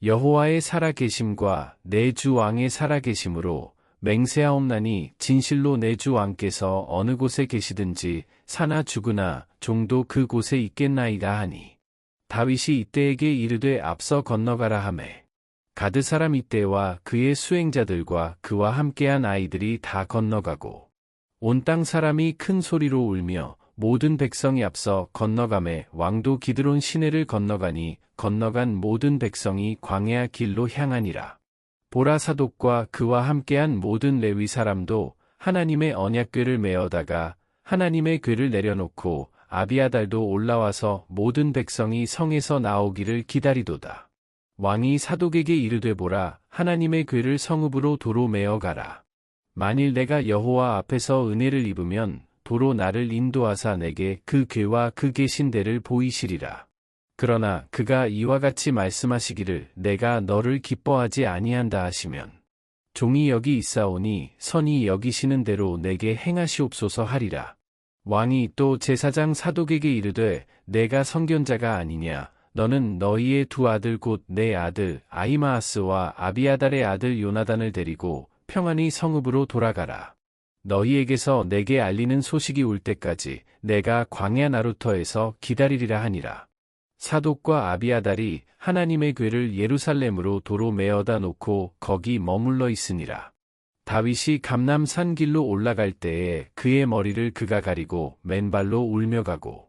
여호와의 살아계심과 내 주 왕의 살아계심으로 맹세하옵나니 진실로 내 주 왕께서 어느 곳에 계시든지 사나 죽으나 종도 그 곳에 있겠나이다 하니 다윗이 이때에게 이르되 앞서 건너가라 하매 가드 사람 이때와 그의 수행자들과 그와 함께한 아이들이 다 건너가고 온 땅 사람이 큰 소리로 울며 모든 백성이 앞서 건너가매 왕도 기드론 시내를 건너가니 건너간 모든 백성이 광야 길로 향하니라. 보라 사독과 그와 함께한 모든 레위 사람도 하나님의 언약궤를 메어다가 하나님의 궤를 내려놓고 아비아달도 올라와서 모든 백성이 성에서 나오기를 기다리도다. 왕이 사독에게 이르되 보라 하나님의 궤를 성읍으로 도로 메어 가라. 만일 내가 여호와 앞에서 은혜를 입으면 도로 나를 인도하사 내게 그 궤와 그 계신 데를 보이시리라. 그러나 그가 이와 같이 말씀하시기를 내가 너를 기뻐하지 아니한다 하시면 종이 여기 있사오니 선이 여기시는 대로 내게 행하시옵소서 하리라. 왕이 또 제사장 사독에게 이르되 내가 선견자가 아니냐. 너는 너희의 두 아들 곧 내 아들 아히마아스와 아비아달의 아들 요나단을 데리고 평안히 성읍으로 돌아가라. 너희에게서 내게 알리는 소식이 올 때까지 내가 광야 나루터에서 기다리리라 하니라. 사독과 아비아달이 하나님의 궤를 예루살렘으로 도로 메어다 놓고 거기 머물러 있으니라. 다윗이 감람산 길로 올라갈 때에 그의 머리를 그가 가리고 맨발로 울며 가고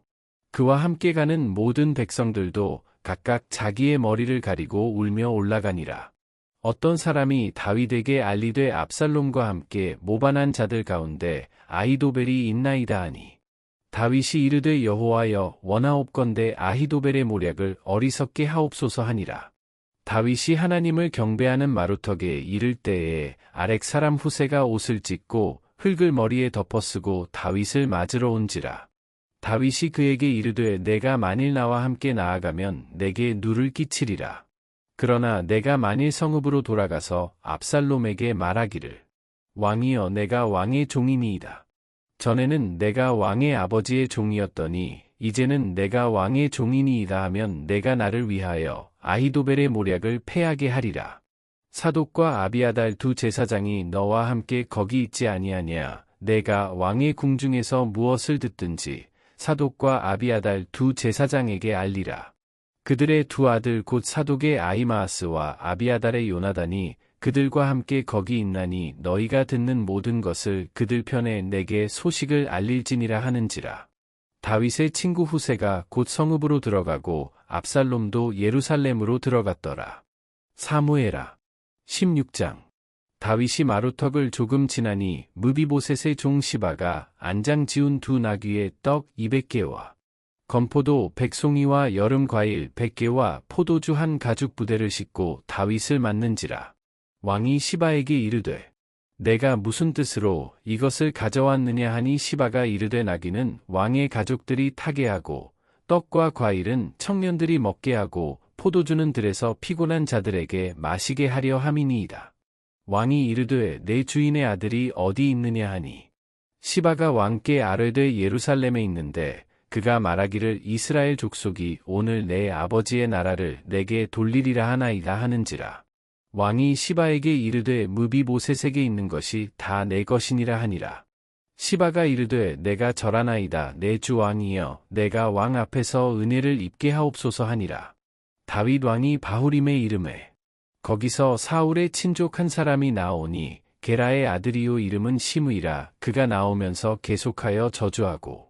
그와 함께 가는 모든 백성들도 각각 자기의 머리를 가리고 울며 올라가니라. 어떤 사람이 다윗에게 알리되 압살롬과 함께 모반한 자들 가운데 아히도벨이 있나이다 하니 다윗이 이르되 여호와여 원하옵건대 아히도벨의 모략을 어리석게 하옵소서 하니라. 다윗이 하나님을 경배하는 마루턱에 이를 때에 아렉 사람 후세가 옷을 찢고 흙을 머리에 덮어쓰고 다윗을 맞으러 온지라. 다윗이 그에게 이르되 내가 만일 나와 함께 나아가면 내게 누를 끼치리라. 그러나 내가 만일 성읍으로 돌아가서 압살롬에게 말하기를 왕이여 내가 왕의 종이니이다. 전에는 내가 왕의 아버지의 종이었더니 이제는 내가 왕의 종이니이다 하면 내가 나를 위하여 아히도벨의 모략을 패하게 하리라. 사독과 아비아달 두 제사장이 너와 함께 거기 있지 아니하냐. 내가 왕의 궁중에서 무엇을 듣든지 사독과 아비아달 두 제사장에게 알리라. 그들의 두 아들 곧 사독의 아히마아스와 아비아달의 요나단이 그들과 함께 거기 있나니 너희가 듣는 모든 것을 그들 편에 내게 소식을 알릴지니라 하는지라. 다윗의 친구 후세가 곧 성읍으로 들어가고 압살롬도 예루살렘으로 들어갔더라. 사무엘하 16장. 다윗이 마루턱을 조금 지나니 무비보셋의 종 시바가 안장 지운 두 나귀에 떡 200개와 건포도 100송이와 여름 과일 100개와 포도주 한 가죽 부대를 싣고 다윗을 맞는지라. 왕이 시바에게 이르되 내가 무슨 뜻으로 이것을 가져왔느냐 하니 시바가 이르되 나귀는 왕의 가족들이 타게 하고 떡과 과일은 청년들이 먹게 하고 포도주는 들에서 피곤한 자들에게 마시게 하려 함이니이다. 왕이 이르되 내 주인의 아들이 어디 있느냐 하니 시바가 왕께 아뢰되 예루살렘에 있는데 그가 말하기를 이스라엘 족속이 오늘 내 아버지의 나라를 내게 돌리리라 하나이다 하는지라. 왕이 시바에게 이르되 무비보셋에게 있는 것이 다 내 것이니라 하니라. 시바가 이르되 내가 절하나이다 내 주 왕이여 내가 왕 앞에서 은혜를 입게 하옵소서 하니라. 다윗 왕이 바후림에 이르매 거기서 사울의 친족 한 사람이 나오니 게라의 아들이요 이름은 시므이라. 그가 나오면서 계속하여 저주하고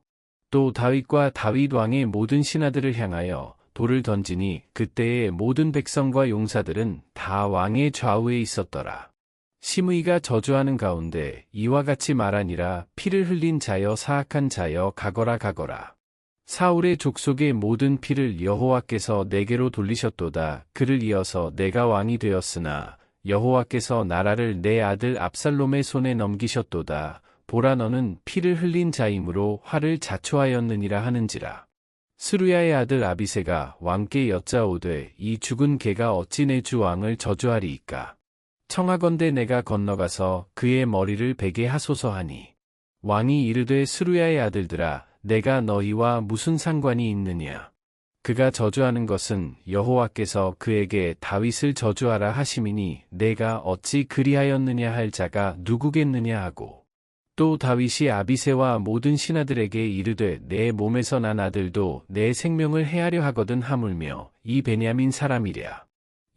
또 다윗과 다윗 왕의 모든 신하들을 향하여 돌을 던지니 그때의 모든 백성과 용사들은 다 왕의 좌우에 있었더라. 시므이가 저주하는 가운데 이와 같이 말하니라. 피를 흘린 자여 사악한 자여 가거라 가거라. 사울의 족속의 모든 피를 여호와께서 내게로 돌리셨도다. 그를 이어서 내가 왕이 되었으나 여호와께서 나라를 내 아들 압살롬의 손에 넘기셨도다. 보라 너는 피를 흘린 자이므로 화를 자초하였느니라 하는지라. 스루야의 아들 아비새가 왕께 여짜오되 이 죽은 개가 어찌 내 주 왕을 저주하리이까. 청하건대 내가 건너가서 그의 머리를 베게 하소서 하니 왕이 이르되 스루야의 아들들아 내가 너희와 무슨 상관이 있느냐. 그가 저주하는 것은 여호와께서 그에게 다윗을 저주하라 하심이니 내가 어찌 그리하였느냐 할 자가 누구겠느냐 하고 또 다윗이 아비새와 모든 신하들에게 이르되 내 몸에서 난 아들도 내 생명을 해하려 하거든 하물며 이 베냐민 사람이랴.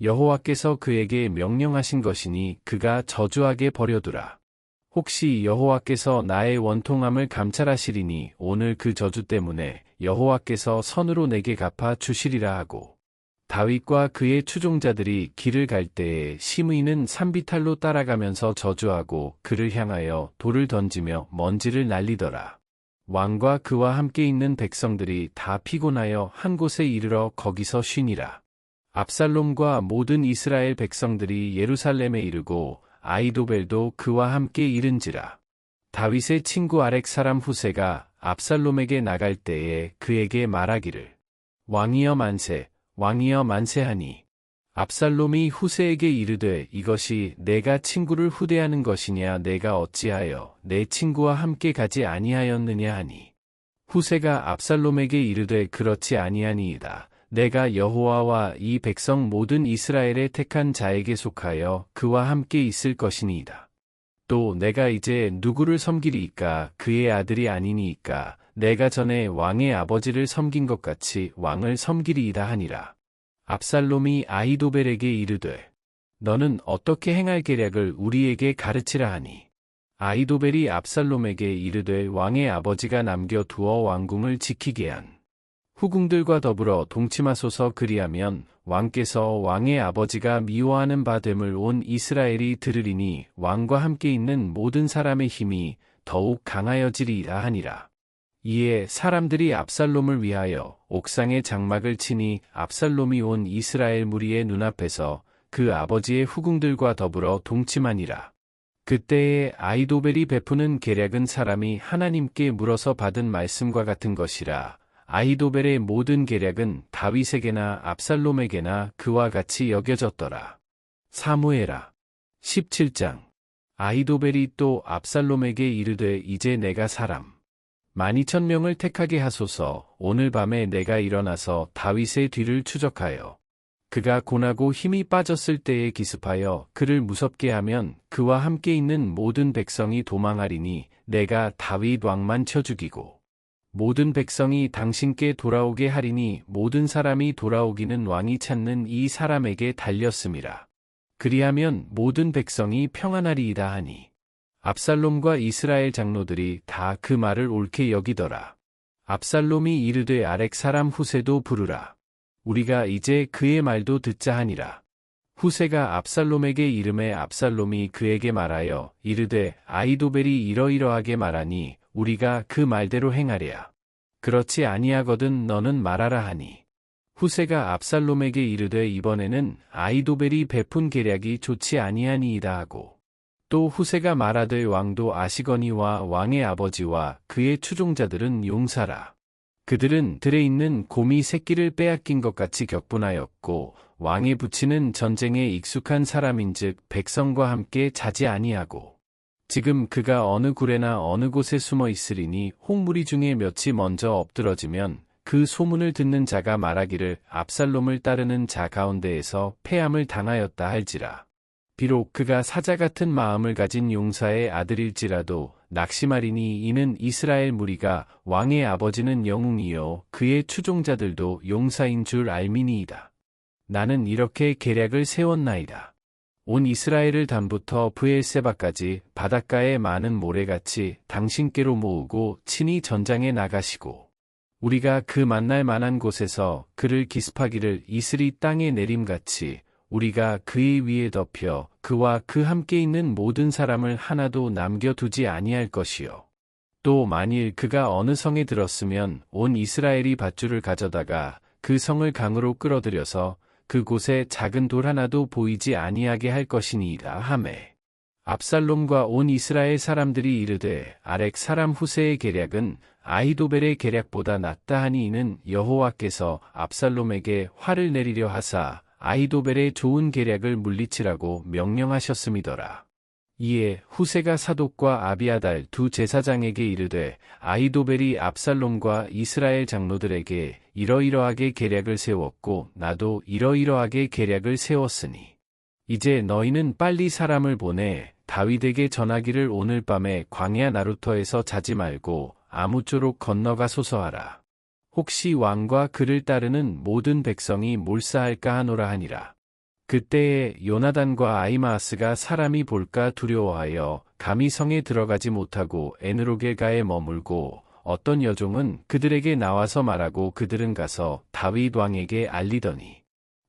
여호와께서 그에게 명령하신 것이니 그가 저주하게 버려두라. 혹시 여호와께서 나의 원통함을 감찰하시리니 오늘 그 저주 때문에 여호와께서 선으로 내게 갚아 주시리라 하고 다윗과 그의 추종자들이 길을 갈 때에 시므이는 산비탈로 따라가면서 저주하고 그를 향하여 돌을 던지며 먼지를 날리더라. 왕과 그와 함께 있는 백성들이 다 피곤하여 한 곳에 이르러 거기서 쉬니라. 압살롬과 모든 이스라엘 백성들이 예루살렘에 이르고 아히도벨도 그와 함께 이른지라. 다윗의 친구 아렉 사람 후세가 압살롬에게 나갈 때에 그에게 말하기를 왕이여 만세, 왕이여 만세하니 압살롬이 후세에게 이르되 이것이 내가 친구를 후대하는 것이냐 내가 어찌하여 내 친구와 함께 가지 아니하였느냐 하니 후세가 압살롬에게 이르되 그렇지 아니하니이다. 내가 여호와와 이 백성 모든 이스라엘의 택한 자에게 속하여 그와 함께 있을 것이니이다. 또 내가 이제 누구를 섬기리이까 그의 아들이 아니니이까 내가 전에 왕의 아버지를 섬긴 것 같이 왕을 섬기리이다 하니라. 압살롬이 아히도벨에게 이르되 너는 어떻게 행할 계략을 우리에게 가르치라 하니 아히도벨이 압살롬에게 이르되 왕의 아버지가 남겨두어 왕궁을 지키게 한 후궁들과 더불어 동침하소서. 그리하면 왕께서 왕의 아버지가 미워하는 바 됨을 온 이스라엘이 들으리니 왕과 함께 있는 모든 사람의 힘이 더욱 강하여지리이다 하니라. 이에 사람들이 압살롬을 위하여 옥상에 장막을 치니 압살롬이 온 이스라엘 무리의 눈앞에서 그 아버지의 후궁들과 더불어 동침하니라. 그때에 아히도벨이 베푸는 계략은 사람이 하나님께 물어서 받은 말씀과 같은 것이라. 아히도벨의 모든 계략은 다윗에게나 압살롬에게나 그와 같이 여겨졌더라. 사무엘하 17장. 아히도벨이 또 압살롬에게 이르되 이제 내가 사람 12,000명을 택하게 하소서. 오늘 밤에 내가 일어나서 다윗의 뒤를 추적하여 그가 고나고 힘이 빠졌을 때에 기습하여 그를 무섭게 하면 그와 함께 있는 모든 백성이 도망하리니 내가 다윗 왕만 쳐 죽이고 모든 백성이 당신께 돌아오게 하리니 모든 사람이 돌아오기는 왕이 찾는 이 사람에게 달렸음이라. 그리하면 모든 백성이 평안하리이다 하니 압살롬과 이스라엘 장로들이 다 그 말을 옳게 여기더라. 압살롬이 이르되 아렉 사람 후세도 부르라. 우리가 이제 그의 말도 듣자 하니라. 후세가 압살롬에게 이르매 압살롬이 그에게 말하여 이르되 아히도벨이 이러이러하게 말하니 우리가 그 말대로 행하랴. 그렇지 아니하거든 너는 말하라 하니. 후세가 압살롬에게 이르되 이번에는 아히도벨이 베푼 계략이 좋지 아니하니이다 하고. 또 후세가 말하되 왕도 아시거니와 왕의 아버지와 그의 추종자들은 용사라. 그들은 들에 있는 곰이 새끼를 빼앗긴 것 같이 격분하였고 왕의 부치는 전쟁에 익숙한 사람인즉 백성과 함께 자지 아니하고 지금 그가 어느 굴에나 어느 곳에 숨어 있으리니 홍무리 중에 몇이 먼저 엎드러지면 그 소문을 듣는 자가 말하기를 압살롬을 따르는 자 가운데에서 패함을 당하였다 할지라. 비록 그가 사자 같은 마음을 가진 용사의 아들일지라도 낙심하리니 이는 이스라엘 무리가 왕의 아버지는 영웅이요 그의 추종자들도 용사인 줄 알미니이다. 나는 이렇게 계략을 세웠나이다. 온 이스라엘을 단부터 브엘세바까지 바닷가의 많은 모래같이 당신께로 모으고 친히 전장에 나가시고 우리가 그 만날 만한 곳에서 그를 기습하기를 이슬이 땅에 내림같이 우리가 그의 위에 덮여 그와 그 함께 있는 모든 사람을 하나도 남겨두지 아니할 것이요. 또 만일 그가 어느 성에 들었으면 온 이스라엘이 밧줄을 가져다가 그 성을 강으로 끌어들여서 그곳에 작은 돌 하나도 보이지 아니하게 할 것이니이다 하매. 압살롬과 온 이스라엘 사람들이 이르되 아렉 사람 후세의 계략은 아히도벨의 계략보다 낫다 하니 이는 여호와께서 압살롬에게 화를 내리려 하사 아히도벨의 좋은 계략을 물리치라고 명령하셨음이더라. 이에 후세가 사독과 아비아달 두 제사장에게 이르되 아히도벨이 압살롬과 이스라엘 장로들에게 이러이러하게 계략을 세웠고 나도 이러이러하게 계략을 세웠으니 이제 너희는 빨리 사람을 보내 다윗에게 전하기를 오늘 밤에 광야 나루터에서 자지 말고 아무쪼록 건너가소서 하라. 혹시 왕과 그를 따르는 모든 백성이 몰사할까 하노라 하니라. 그때에 요나단과 아히마아스가 사람이 볼까 두려워하여 감히 성에 들어가지 못하고 에느로겔가에 머물고 어떤 여종은 그들에게 나와서 말하고 그들은 가서 다윗 왕에게 알리더니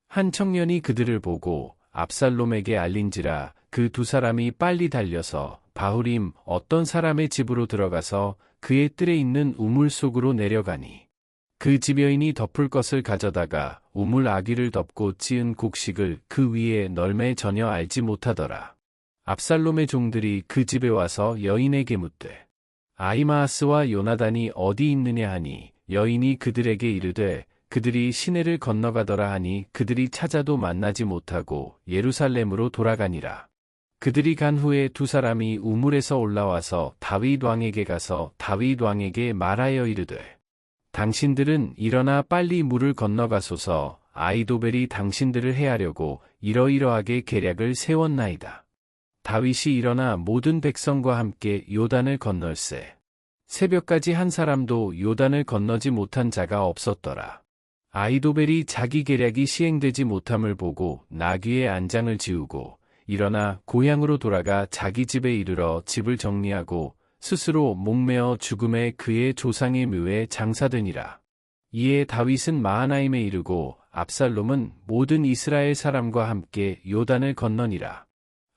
한 청년이 그들을 보고 압살롬에게 알린지라 그 두 사람이 빨리 달려서 바후림 어떤 사람의 집으로 들어가서 그의 뜰에 있는 우물 속으로 내려가니 그 집 여인이 덮을 것을 가져다가 우물 아귀를 덮고 찌은 곡식을 그 위에 널매 전혀 알지 못하더라. 압살롬의 종들이 그 집에 와서 여인에게 묻되 아히마아스와 요나단이 어디 있느냐 하니 여인이 그들에게 이르되 그들이 시내를 건너가더라 하니 그들이 찾아도 만나지 못하고 예루살렘으로 돌아가니라. 그들이 간 후에 두 사람이 우물에서 올라와서 다윗 왕에게 가서 다윗 왕에게 말하여 이르되 당신들은 일어나 빨리 물을 건너가소서 아히도벨이 당신들을 해하려고 이러이러하게 계략을 세웠나이다. 다윗이 일어나 모든 백성과 함께 요단을 건널세. 새벽까지 한 사람도 요단을 건너지 못한 자가 없었더라. 아히도벨이 자기 계략이 시행되지 못함을 보고 나귀의 안장을 지우고 일어나 고향으로 돌아가 자기 집에 이르러 집을 정리하고 스스로 목매어 죽음에 그의 조상의 묘에 장사되니라. 이에 다윗은 마하나임에 이르고 압살롬은 모든 이스라엘 사람과 함께 요단을 건너니라.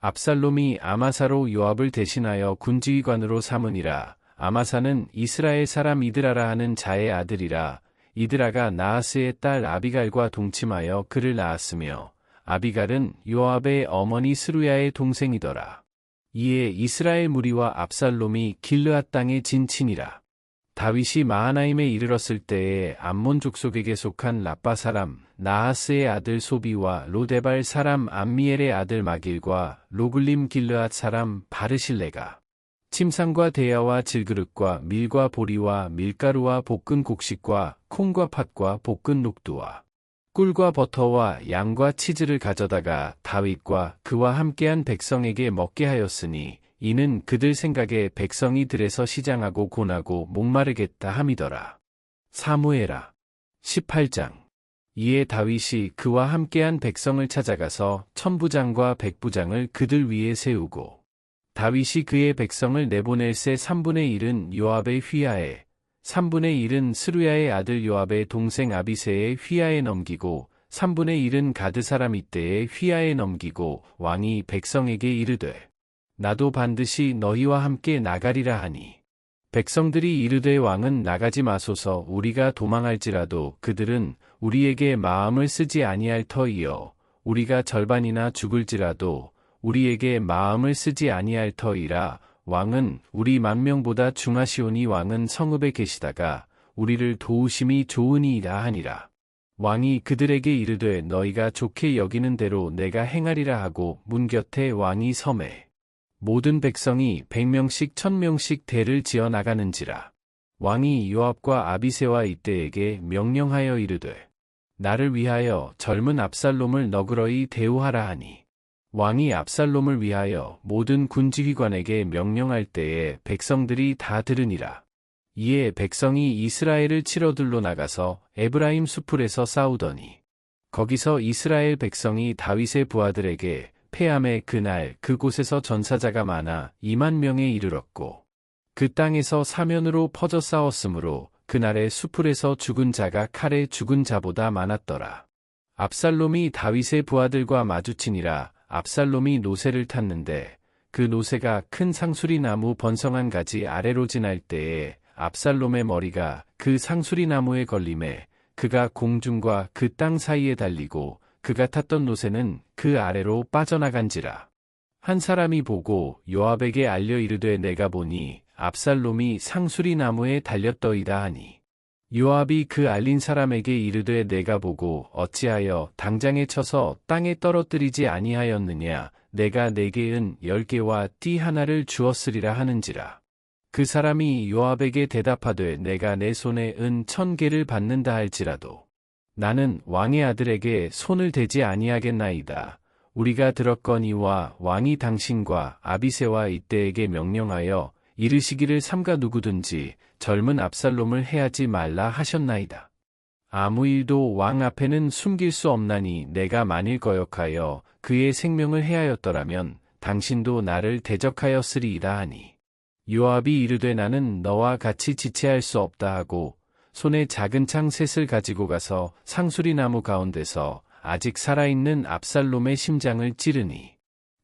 압살롬이 아마사로 요압을 대신하여 군지휘관으로 삼으니라. 아마사는 이스라엘 사람 이드라라 하는 자의 아들이라. 이드라가 나하스의 딸 아비갈과 동침하여 그를 낳았으며 아비갈은 요압의 어머니 스루야의 동생이더라. 이에 이스라엘 무리와 압살롬이 길르앗 땅에 진친이라. 다윗이 마하나임에 이르렀을 때에 암몬 족속에게 속한 라빠 사람 나하스의 아들 소비와 로데발 사람 암미엘의 아들 마길과 로글림 길르앗 사람 바르실레가 침상과 대야와 질그릇과 밀과 보리와 밀가루와 볶은 곡식과 콩과 팥과 볶은 녹두와 꿀과 버터와 양과 치즈를 가져다가 다윗과 그와 함께한 백성에게 먹게 하였으니 이는 그들 생각에 백성이 들에서 시장하고 곤하고 목마르겠다 함이더라. 사무엘하 18장. 이에 다윗이 그와 함께한 백성을 찾아가서 천부장과 백부장을 그들 위에 세우고 다윗이 그의 백성을 내보낼 새 3분의 1은 요압의 휘하에 3분의 1은 스루야의 아들 요압의 동생 아비새의 휘하에 넘기고 3분의 1은 가드 사람 이때의 휘하에 넘기고 왕이 백성에게 이르되 나도 반드시 너희와 함께 나가리라 하니 백성들이 이르되 왕은 나가지 마소서 우리가 도망할지라도 그들은 우리에게 마음을 쓰지 아니할 터이요 우리가 절반이나 죽을지라도 우리에게 마음을 쓰지 아니할 터이라 왕은 우리 만명보다 중하시오니 왕은 성읍에 계시다가 우리를 도우심이 좋으니이다 하니라. 왕이 그들에게 이르되 너희가 좋게 여기는 대로 내가 행하리라 하고 문 곁에 왕이 섬에 모든 백성이 100명씩 1000명씩 대를 지어 나가는지라. 왕이 요압과 아비새와 이때에게 명령하여 이르되 나를 위하여 젊은 압살롬을 너그러이 대우하라 하니 왕이 압살롬을 위하여 모든 군지휘관에게 명령할 때에 백성들이 다 들으니라. 이에 백성이 이스라엘을 치러들로 나가서 에브라임 수풀에서 싸우더니 거기서 이스라엘 백성이 다윗의 부하들에게 패함에 그날 그곳에서 전사자가 많아 2만 명에 이르렀고 그 땅에서 사면으로 퍼져 싸웠으므로 그날의 수풀에서 죽은 자가 칼에 죽은 자보다 많았더라. 압살롬이 다윗의 부하들과 마주치니라. 압살롬이 노새를 탔는데 그 노새가 큰 상수리 나무 번성한 가지 아래로 지날 때에 압살롬의 머리가 그 상수리 나무에 걸림에 그가 공중과 그 땅 사이에 달리고 그가 탔던 노새는 그 아래로 빠져나간지라. 한 사람이 보고 요압에게 알려 이르되 내가 보니 압살롬이 상수리 나무에 달렸더이다 하니 요압이 그 알린 사람에게 이르되 내가 보고 어찌하여 당장에 쳐서 땅에 떨어뜨리지 아니하였느냐 내가 내게 은 10개와 띠 하나를 주었으리라 하는지라. 그 사람이 요압에게 대답하되 내가 내 손에 은 1000개를 받는다 할지라도 나는 왕의 아들에게 손을 대지 아니하겠나이다. 우리가 들었거니와 왕이 당신과 아비새와 이때에게 명령하여 이르시기를 삼가 누구든지 젊은 압살롬을 해하지 말라 하셨나이다. 아무 일도 왕 앞에는 숨길 수 없나니 내가 만일 거역하여 그의 생명을 해하였더라면 당신도 나를 대적하였으리이다 하니 요압이 이르되 나는 너와 같이 지체할 수 없다 하고 손에 작은 창 셋을 가지고 가서 상수리 나무 가운데서 아직 살아있는 압살롬의 심장을 찌르니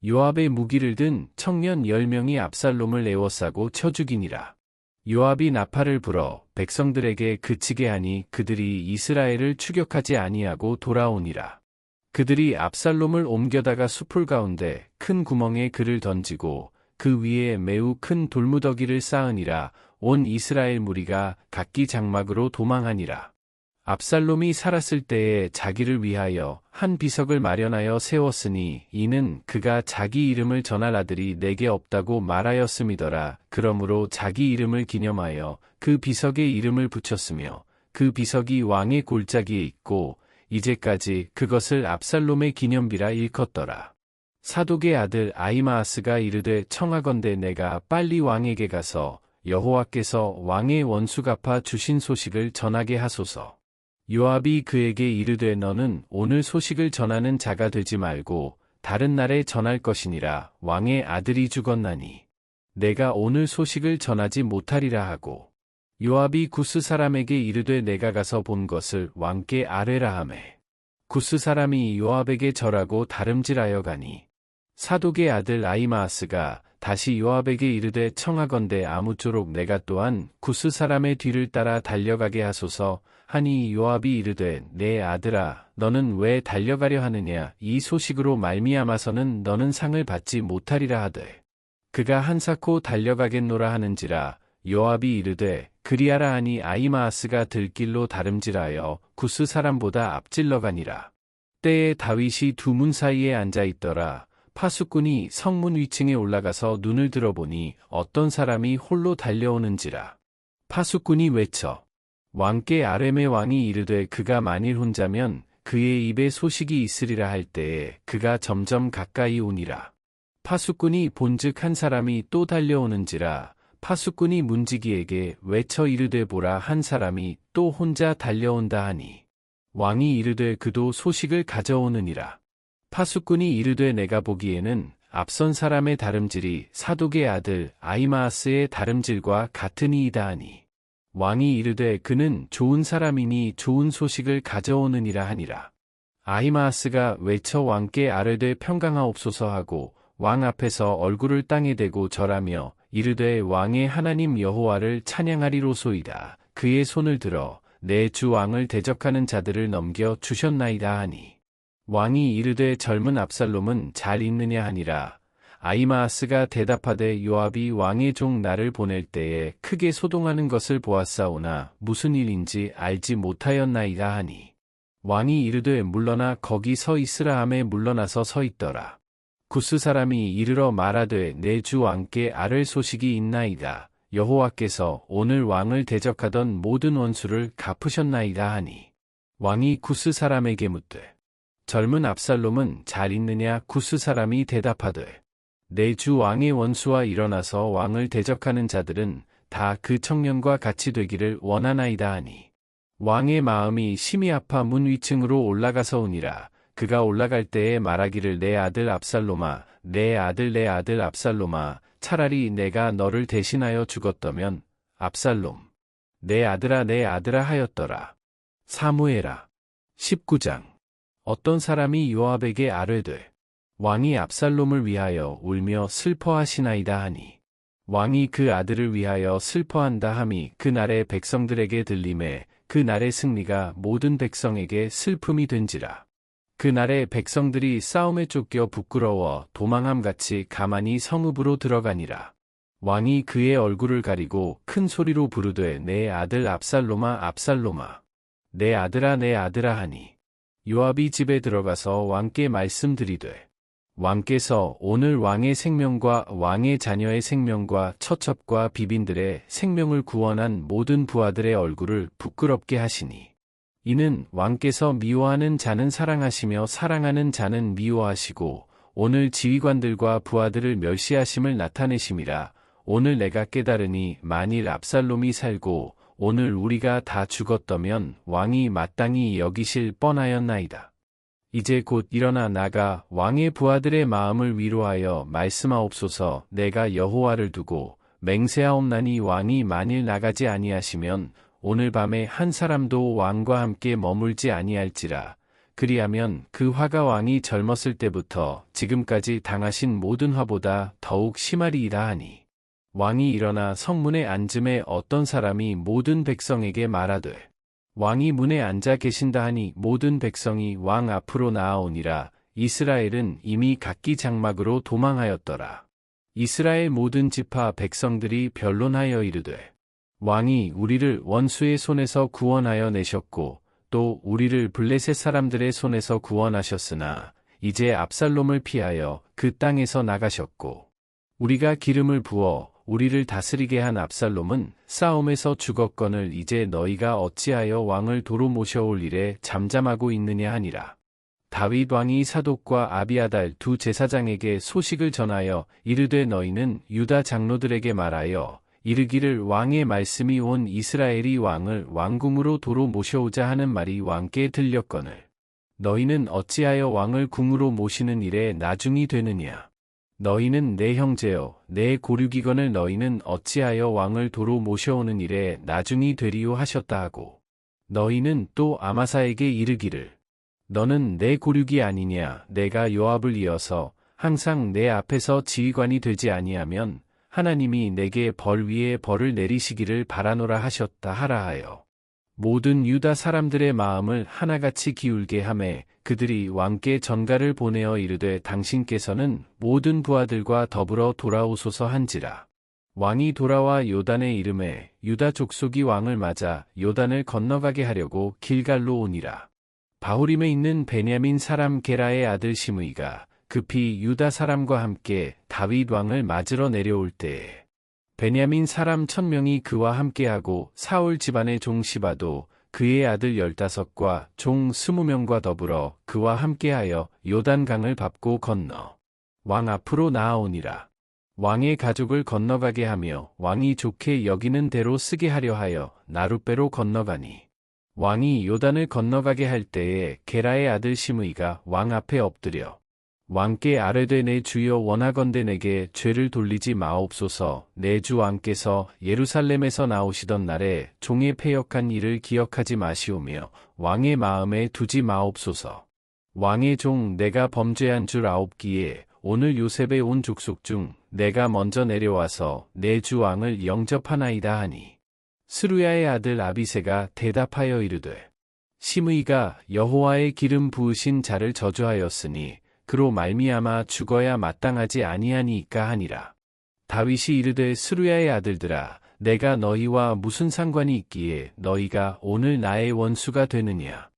요압의 무기를 든 청년 10명이 압살롬을 에워싸고 쳐 죽이니라. 요압이 나팔을 불어 백성들에게 그치게 하니 그들이 이스라엘을 추격하지 아니하고 돌아오니라. 그들이 압살롬을 옮겨다가 수풀 가운데 큰 구멍에 그를 던지고 그 위에 매우 큰 돌무더기를 쌓으니라. 온 이스라엘 무리가 각기 장막으로 도망하니라. 압살롬이 살았을 때에 자기를 위하여 한 비석을 마련하여 세웠으니 이는 그가 자기 이름을 전할 아들이 내게 없다고 말하였음이더라. 그러므로 자기 이름을 기념하여 그 비석에 이름을 붙였으며 그 비석이 왕의 골짜기에 있고 이제까지 그것을 압살롬의 기념비라 일컫더라. 사독의 아들 아히마아스가 이르되 청하건대 내가 빨리 왕에게 가서 여호와께서 왕의 원수 갚아 주신 소식을 전하게 하소서. 요압이 그에게 이르되 너는 오늘 소식을 전하는 자가 되지 말고 다른 날에 전할 것이니라. 왕의 아들이 죽었나니 내가 오늘 소식을 전하지 못하리라 하고 요압이 구스 사람에게 이르되 내가 가서 본 것을 왕께 아뢰라 하매 구스 사람이 요압에게 절하고 다름질하여 가니 사독의 아들 아히마아스가 다시 요압에게 이르되 청하건대 아무쪼록 내가 또한 구스 사람의 뒤를 따라 달려가게 하소서 하니 요압이 이르되 내 아들아 너는 왜 달려가려 하느냐 이 소식으로 말미암아서는 너는 상을 받지 못하리라 하되 그가 한사코 달려가겠노라 하는지라. 요압이 이르되 그리하라 하니 아히마아스가 들길로 다름질하여 구스 사람보다 앞질러 가니라. 때에 다윗이 두 문 사이에 앉아 있더라. 파수꾼이 성문 위층에 올라가서 눈을 들어보니 어떤 사람이 홀로 달려오는지라. 파수꾼이 외쳐 왕께 아뢰매 왕이 이르되 그가 만일 혼자면 그의 입에 소식이 있으리라 할 때에 그가 점점 가까이 오니라. 파수꾼이 본즉 한 사람이 또 달려오는지라. 파수꾼이 문지기에게 외쳐 이르되 보라 한 사람이 또 혼자 달려온다 하니 왕이 이르되 그도 소식을 가져오느니라. 파수꾼이 이르되 내가 보기에는 앞선 사람의 다름질이 사독의 아들 아히마아스의 다름질과 같으니이다 하니 왕이 이르되 그는 좋은 사람이니 좋은 소식을 가져오느니라 하니라. 아히마아스가 외쳐 왕께 아뢰되 평강하옵소서 하고 왕 앞에서 얼굴을 땅에 대고 절하며 이르되 왕의 하나님 여호와를 찬양하리로소이다. 그의 손을 들어 내 주 왕을 대적하는 자들을 넘겨 주셨나이다 하니. 왕이 이르되 젊은 압살롬은 잘 있느냐 하니라. 아히마아스가 대답하되 요압이 왕의 종 나를 보낼 때에 크게 소동하는 것을 보았사오나 무슨 일인지 알지 못하였나이다 하니. 왕이 이르되 물러나 거기 서 있으라 하매 물러나서 서 있더라. 구스 사람이 이르러 말하되 내 주 왕께 아랠 소식이 있나이다. 여호와께서 오늘 왕을 대적하던 모든 원수를 갚으셨나이다 하니. 왕이 구스 사람에게 묻되 젊은 압살롬은 잘 있느냐? 구스 사람이 대답하되 내 주 왕의 원수와 일어나서 왕을 대적하는 자들은 다 그 청년과 같이 되기를 원하나이다 하니. 왕의 마음이 심히 아파 문 위층으로 올라가서 오니라. 그가 올라갈 때에 말하기를 내 아들 압살롬아, 내 아들 압살롬아, 차라리 내가 너를 대신하여 죽었더면 압살롬, 내 아들아 하였더라. 사무엘하 19장. 어떤 사람이 요압에게 아뢰되 왕이 압살롬을 위하여 울며 슬퍼하시나이다 하니. 왕이 그 아들을 위하여 슬퍼한다 함이 그날의 백성들에게 들림에 그날의 승리가 모든 백성에게 슬픔이 된지라. 그날의 백성들이 싸움에 쫓겨 부끄러워 도망함같이 가만히 성읍으로 들어가니라. 왕이 그의 얼굴을 가리고 큰 소리로 부르되 내 아들 압살롬아 압살롬아, 내 아들아 하니. 요압이 집에 들어가서 왕께 말씀드리되 왕께서 오늘 왕의 생명과 왕의 자녀의 생명과 처첩과 비빈들의 생명을 구원한 모든 부하들의 얼굴을 부끄럽게 하시니. 이는 왕께서 미워하는 자는 사랑하시며 사랑하는 자는 미워하시고 오늘 지휘관들과 부하들을 멸시하심을 나타내심이라. 오늘 내가 깨달으니 만일 압살롬이 살고 오늘 우리가 다 죽었더면 왕이 마땅히 여기실 뻔하였나이다. 이제 곧 일어나 나가 왕의 부하들의 마음을 위로하여 말씀하옵소서. 내가 여호와를 두고 맹세하옵나니 왕이 만일 나가지 아니하시면 오늘 밤에 한 사람도 왕과 함께 머물지 아니할지라. 그리하면 그 화가 왕이 젊었을 때부터 지금까지 당하신 모든 화보다 더욱 심하리이다 하니. 왕이 일어나 성문에 앉음에 어떤 사람이 모든 백성에게 말하되 왕이 문에 앉아 계신다 하니 모든 백성이 왕 앞으로 나아오니라. 이스라엘은 이미 각기 장막으로 도망하였더라. 이스라엘 모든 지파 백성들이 변론하여 이르되 왕이 우리를 원수의 손에서 구원하여 내셨고 또 우리를 블레셋 사람들의 손에서 구원하셨으나 이제 압살롬을 피하여 그 땅에서 나가셨고 우리가 기름을 부어 우리를 다스리게 한 압살롬은 싸움에서 죽었거늘 이제 너희가 어찌하여 왕을 도로 모셔올 일에 잠잠하고 있느냐 하니라. 다윗 왕이 사독과 아비아달 두 제사장에게 소식을 전하여 이르되 너희는 유다 장로들에게 말하여 이르기를 왕의 말씀이 온 이스라엘이 왕을 왕궁으로 도로 모셔오자 하는 말이 왕께 들렸거늘 너희는 어찌하여 왕을 궁으로 모시는 일에 나중이 되느냐. 너희는 내 형제여 내 고륙이거늘 너희는 어찌하여 왕을 도로 모셔오는 일에 나중이 되리요 하셨다 하고 너희는 또 아마사에게 이르기를 너는 내 고륙이 아니냐. 내가 요압을 이어서 항상 내 앞에서 지휘관이 되지 아니하면 하나님이 내게 벌 위에 벌을 내리시기를 바라노라 하셨다 하라 하여 모든 유다 사람들의 마음을 하나같이 기울게 하매 그들이 왕께 전가를 보내어 이르되 당신께서는 모든 부하들과 더불어 돌아오소서 한지라. 왕이 돌아와 요단에 이르매 유다 족속이 왕을 맞아 요단을 건너가게 하려고 길갈로 오니라. 바후림에 있는 베냐민 사람 게라의 아들 시므이가 급히 유다 사람과 함께 다윗 왕을 맞으러 내려올 때에 베냐민 사람 1000명이 그와 함께하고 사울 집안의 종 시바도 그의 아들 15과 종 20명과 더불어 그와 함께하여 요단강을 밟고 건너 왕 앞으로 나아오니라. 왕의 가족을 건너가게 하며 왕이 좋게 여기는 대로 쓰게 하려 하여 나룻배로 건너가니 왕이 요단을 건너가게 할 때에 게라의 아들 시므이가 왕 앞에 엎드려 왕께 아뢰되 내 주여 원하건대 내게 죄를 돌리지 마옵소서. 내 주 왕께서 예루살렘에서 나오시던 날에 종의 패역한 일을 기억하지 마시오며 왕의 마음에 두지 마옵소서. 왕의 종 내가 범죄한 줄 아옵기에 오늘 요셉의 온 족속 중 내가 먼저 내려와서 내 주 왕을 영접하나이다 하니 스루야의 아들 아비새가 대답하여 이르되 시므이가 여호와의 기름 부으신 자를 저주하였으니 그로 말미암아 죽어야 마땅하지 아니하니이까 하니라. 다윗이 이르되 스루야의 아들들아 내가 너희와 무슨 상관이 있기에 너희가 오늘 나의 원수가 되느냐.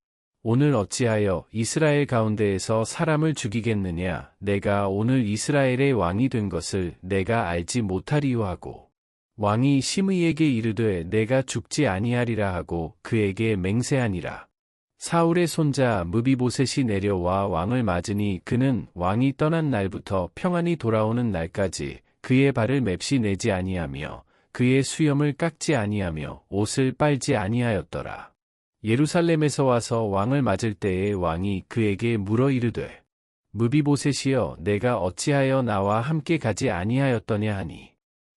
오늘 어찌하여 이스라엘 가운데에서 사람을 죽이겠느냐. 내가 오늘 이스라엘의 왕이 된 것을 내가 알지 못하리요 하고 왕이 시므이에게 이르되 내가 죽지 아니하리라 하고 그에게 맹세하니라. 사울의 손자 무비보셋이 내려와 왕을 맞으니 그는 왕이 떠난 날부터 평안히 돌아오는 날까지 그의 발을 맵시 내지 아니하며 그의 수염을 깎지 아니하며 옷을 빨지 아니하였더라. 예루살렘에서 와서 왕을 맞을 때에 왕이 그에게 물어 이르되 무비보셋이여 내가 어찌하여 나와 함께 가지 아니하였더냐 하니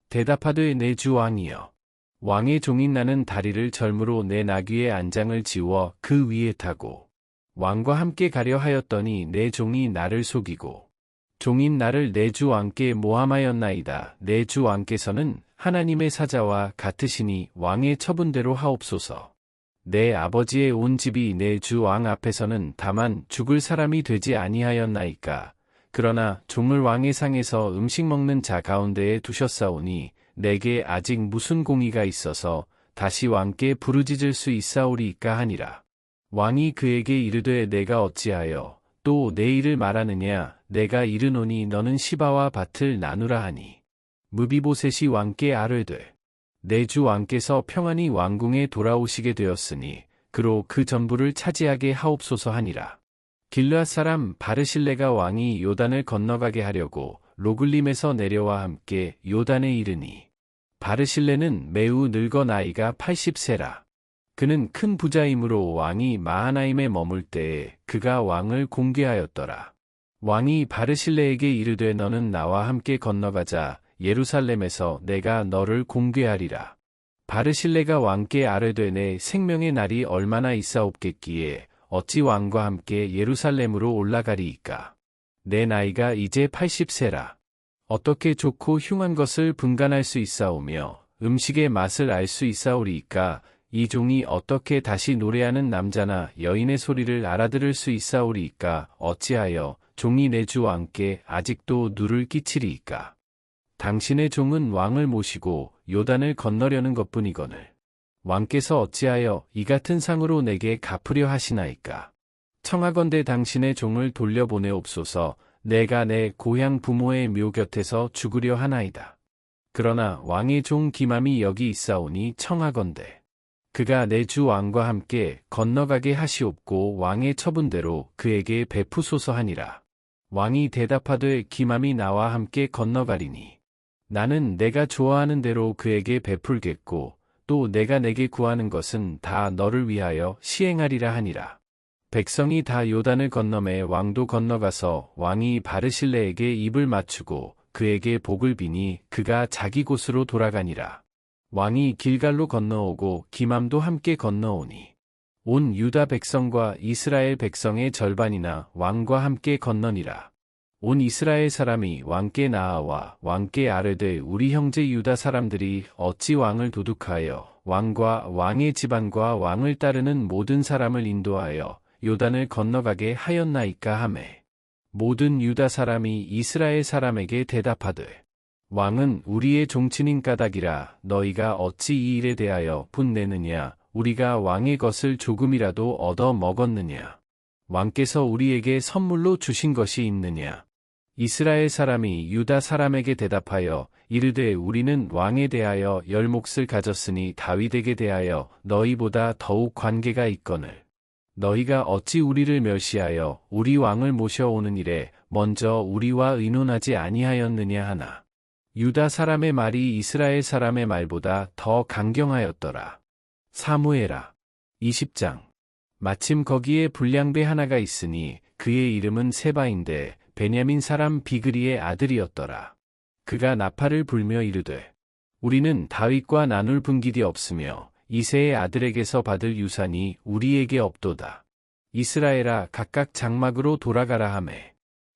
대답하되 내 주 왕이여 왕의 종인 나는 다리를 절므로 내 나귀의 안장을 지워 그 위에 타고 왕과 함께 가려 하였더니 내 종이 나를 속이고 종인 나를 내 주 왕께 모함하였나이다. 내 주 왕께서는 하나님의 사자와 같으시니 왕의 처분대로 하옵소서. 내 아버지의 온 집이 내 주 왕 앞에서는 다만 죽을 사람이 되지 아니하였나이까. 그러나 종을 왕의 상에서 음식 먹는 자 가운데에 두셨사오니 내게 아직 무슨 공의가 있어서 다시 왕께 부르짖을 수 있사오리이까 하니라. 왕이 그에게 이르되 내가 어찌하여 또 내 일을 말하느냐. 내가 이르노니 너는 시바와 밭을 나누라 하니 무비보셋이 왕께 아뢰되 내 주 왕께서 평안히 왕궁에 돌아오시게 되었으니 그로 그 전부를 차지하게 하옵소서 하니라. 길르앗 사람 바르실레가 왕이 요단을 건너가게 하려고 로글림에서 내려와 함께 요단에 이르니 바르실레는 매우 늙어 나이가 80세라. 그는 큰 부자이므로 왕이 마하나임에 머물 때에 그가 왕을 공개하였더라. 왕이 바르실레에게 이르되 너는 나와 함께 건너가자. 예루살렘에서 내가 너를 공개하리라. 바르실레가 왕께 아뢰되 내 생명의 날이 얼마나 있사옵겠기에 어찌 왕과 함께 예루살렘으로 올라가리이까. 내 나이가 이제 80세라. 어떻게 좋고 흉한 것을 분간할 수 있사오며 음식의 맛을 알 수 있사오리이까. 이 종이 어떻게 다시 노래하는 남자나 여인의 소리를 알아들을 수 있사오리이까. 어찌하여 종이 내 주 왕께 아직도 누를 끼치리이까. 당신의 종은 왕을 모시고 요단을 건너려는 것뿐이거늘 왕께서 어찌하여 이 같은 상으로 내게 갚으려 하시나이까. 청하건대 당신의 종을 돌려보내옵소서. 내가 내 고향 부모의 묘 곁에서 죽으려 하나이다. 그러나 왕의 종 기맘이 여기 있사오니 청하건대 그가 내 주 왕과 함께 건너가게 하시옵고 왕의 처분대로 그에게 베푸소서 하니라. 왕이 대답하되 기맘이 나와 함께 건너가리니 나는 내가 좋아하는 대로 그에게 베풀겠고 또 내가 내게 구하는 것은 다 너를 위하여 시행하리라 하니라. 백성이 다 요단을 건너매 왕도 건너가서 왕이 바르실레에게 입을 맞추고 그에게 복을 비니 그가 자기 곳으로 돌아가니라. 왕이 길갈로 건너오고 기맘도 함께 건너오니 온 유다 백성과 이스라엘 백성의 절반이나 왕과 함께 건너니라. 온 이스라엘 사람이 왕께 나아와 왕께 아뢰되 우리 형제 유다 사람들이 어찌 왕을 도둑하여 왕과 왕의 집안과 왕을 따르는 모든 사람을 인도하여 요단을 건너가게 하였나이까 하매 모든 유다 사람이 이스라엘 사람에게 대답하되 왕은 우리의 종친인 까닭이라 너희가 어찌 이 일에 대하여 분내느냐. 우리가 왕의 것을 조금이라도 얻어 먹었느냐. 왕께서 우리에게 선물로 주신 것이 있느냐. 이스라엘 사람이 유다 사람에게 대답하여 이르되 우리는 왕에 대하여 열 몫을 가졌으니 다윗에게 대하여 너희보다 더욱 관계가 있거늘 너희가 어찌 우리를 멸시하여 우리 왕을 모셔오는 일에 먼저 우리와 의논하지 아니하였느냐 하나. 유다 사람의 말이 이스라엘 사람의 말보다 더 강경하였더라. 사무엘하 20장. 마침 거기에 불량배 하나가 있으니 그의 이름은 세바인데 베냐민 사람 비그리의 아들이었더라. 그가 나팔을 불며 이르되 우리는 다윗과 나눌 분깃이 없으며 이새의 아들에게서 받을 유산이 우리에게 없도다. 이스라엘아 각각 장막으로 돌아가라 하매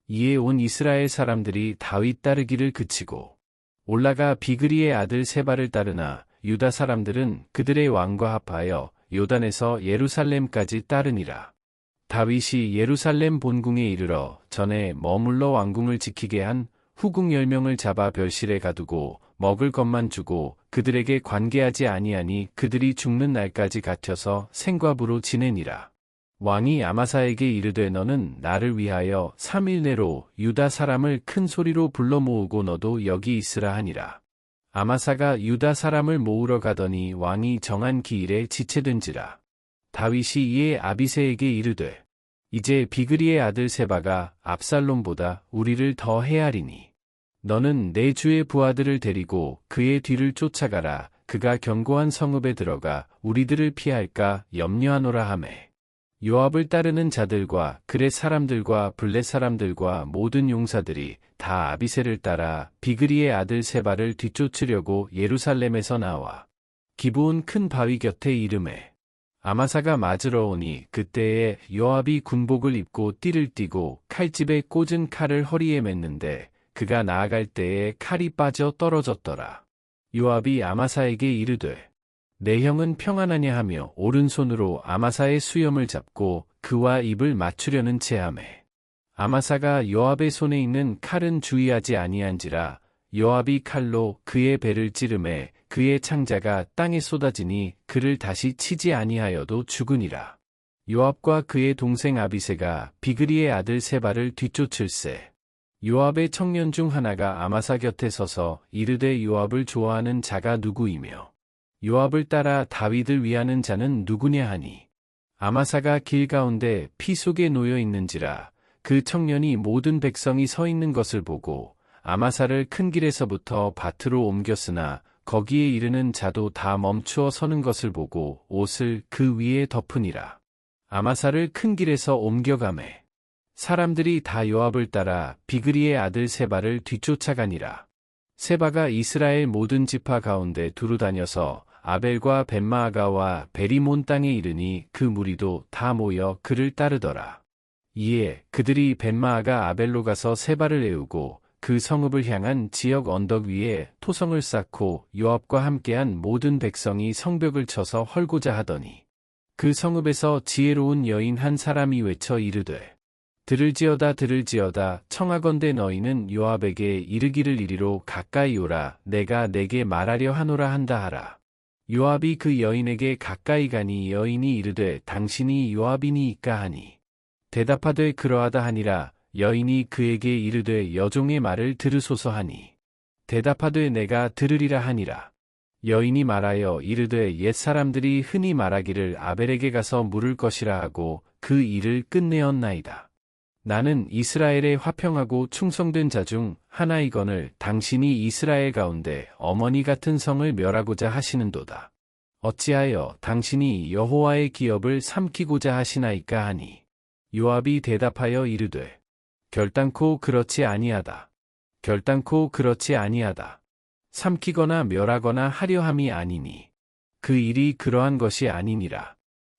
이에 온 이스라엘 사람들이 다윗 따르기를 그치고 올라가 비그리의 아들 세바를 따르나 유다 사람들은 그들의 왕과 합하여 요단에서 예루살렘까지 따르니라. 다윗이 예루살렘 본궁에 이르러 전에 머물러 왕궁을 지키게 한 후궁 10명을 잡아 별실에 가두고 먹을 것만 주고 그들에게 관계하지 아니하니 그들이 죽는 날까지 갇혀서 생과부로 지내니라. 왕이 아마사에게 이르되 너는 나를 위하여 3일 내로 유다 사람을 큰 소리로 불러 모으고 너도 여기 있으라 하니라. 아마사가 유다 사람을 모으러 가더니 왕이 정한 기일에 지체된지라. 다윗이 이에 아비새에게 이르되 이제 비그리의 아들 세바가 압살롬보다 우리를 더 해하리니 너는 내 주의 부하들을 데리고 그의 뒤를 쫓아가라. 그가 견고한 성읍에 들어가 우리들을 피할까 염려하노라 하매 요압을 따르는 자들과 그렛 사람들과 블렛 사람들과 모든 용사들이 다 아비새를 따라 비그리의 아들 세바를 뒤쫓으려고 예루살렘에서 나와 기브온 큰 바위 곁에 이르매 아마사가 맞으러 오니 그때에 요압이 군복을 입고 띠를 띠고 칼집에 꽂은 칼을 허리에 맸는데 그가 나아갈 때에 칼이 빠져 떨어졌더라. 요압이 아마사에게 이르되 내 형은 평안하냐 하며 오른손으로 아마사의 수염을 잡고 그와 입을 맞추려는 체하매 아마사가 요압의 손에 있는 칼은 주의하지 아니한지라 요압이 칼로 그의 배를 찌르매 그의 창자가 땅에 쏟아지니 그를 다시 치지 아니하여도 죽으니라. 요압과 그의 동생 아비새가 비그리의 아들 세바를 뒤쫓을세. 요압의 청년 중 하나가 아마사 곁에 서서 이르되 요압을 좋아하는 자가 누구이며 요압을 따라 다윗을 위하는 자는 누구냐 하니 아마사가 길 가운데 피 속에 놓여 있는지라. 그 청년이 모든 백성이 서 있는 것을 보고 아마사를 큰 길에서부터 밭으로 옮겼으나 거기에 이르는 자도 다 멈추어 서는 것을 보고 옷을 그 위에 덮으니라. 아마사를 큰 길에서 옮겨가매 사람들이 다 요압을 따라 비그리의 아들 세바를 뒤쫓아가니라. 세바가 이스라엘 모든 지파 가운데 두루 다녀서 아벨과 벳마아가와 베리몬 땅에 이르니 그 무리도 다 모여 그를 따르더라. 이에 그들이 벳마아가 아벨로 가서 세바를 애우고 그 성읍을 향한 지역 언덕 위에 토성을 쌓고 요압과 함께한 모든 백성이 성벽을 쳐서 헐고자 하더니 그 성읍에서 지혜로운 여인 한 사람이 외쳐 이르되 들을지어다 들을지어다 청하건대 너희는 요압에게 이르기를 이리로 가까이 오라 내가 내게 말하려 하노라 한다 하라. 요압이 그 여인에게 가까이 가니 여인이 이르되 당신이 요압이니이까 하니 대답하되 그러하다 하니라. 여인이 그에게 이르되 여종의 말을 들으소서 하니 대답하되 내가 들으리라 하니라. 여인이 말하여 이르되 옛 사람들이 흔히 말하기를 아벨에게 가서 물을 것이라 하고 그 일을 끝내었나이다. 나는 이스라엘의 화평하고 충성된 자 중 하나이거늘 당신이 이스라엘 가운데 어머니 같은 성을 멸하고자 하시는도다. 어찌하여 당신이 여호와의 기업을 삼키고자 하시나이까 하니 요압이 대답하여 이르되 결단코 그렇지 아니하다. 결단코 그렇지 아니하다. 삼키거나 멸하거나 하려함이 아니니 그 일이 그러한 것이 아니니라.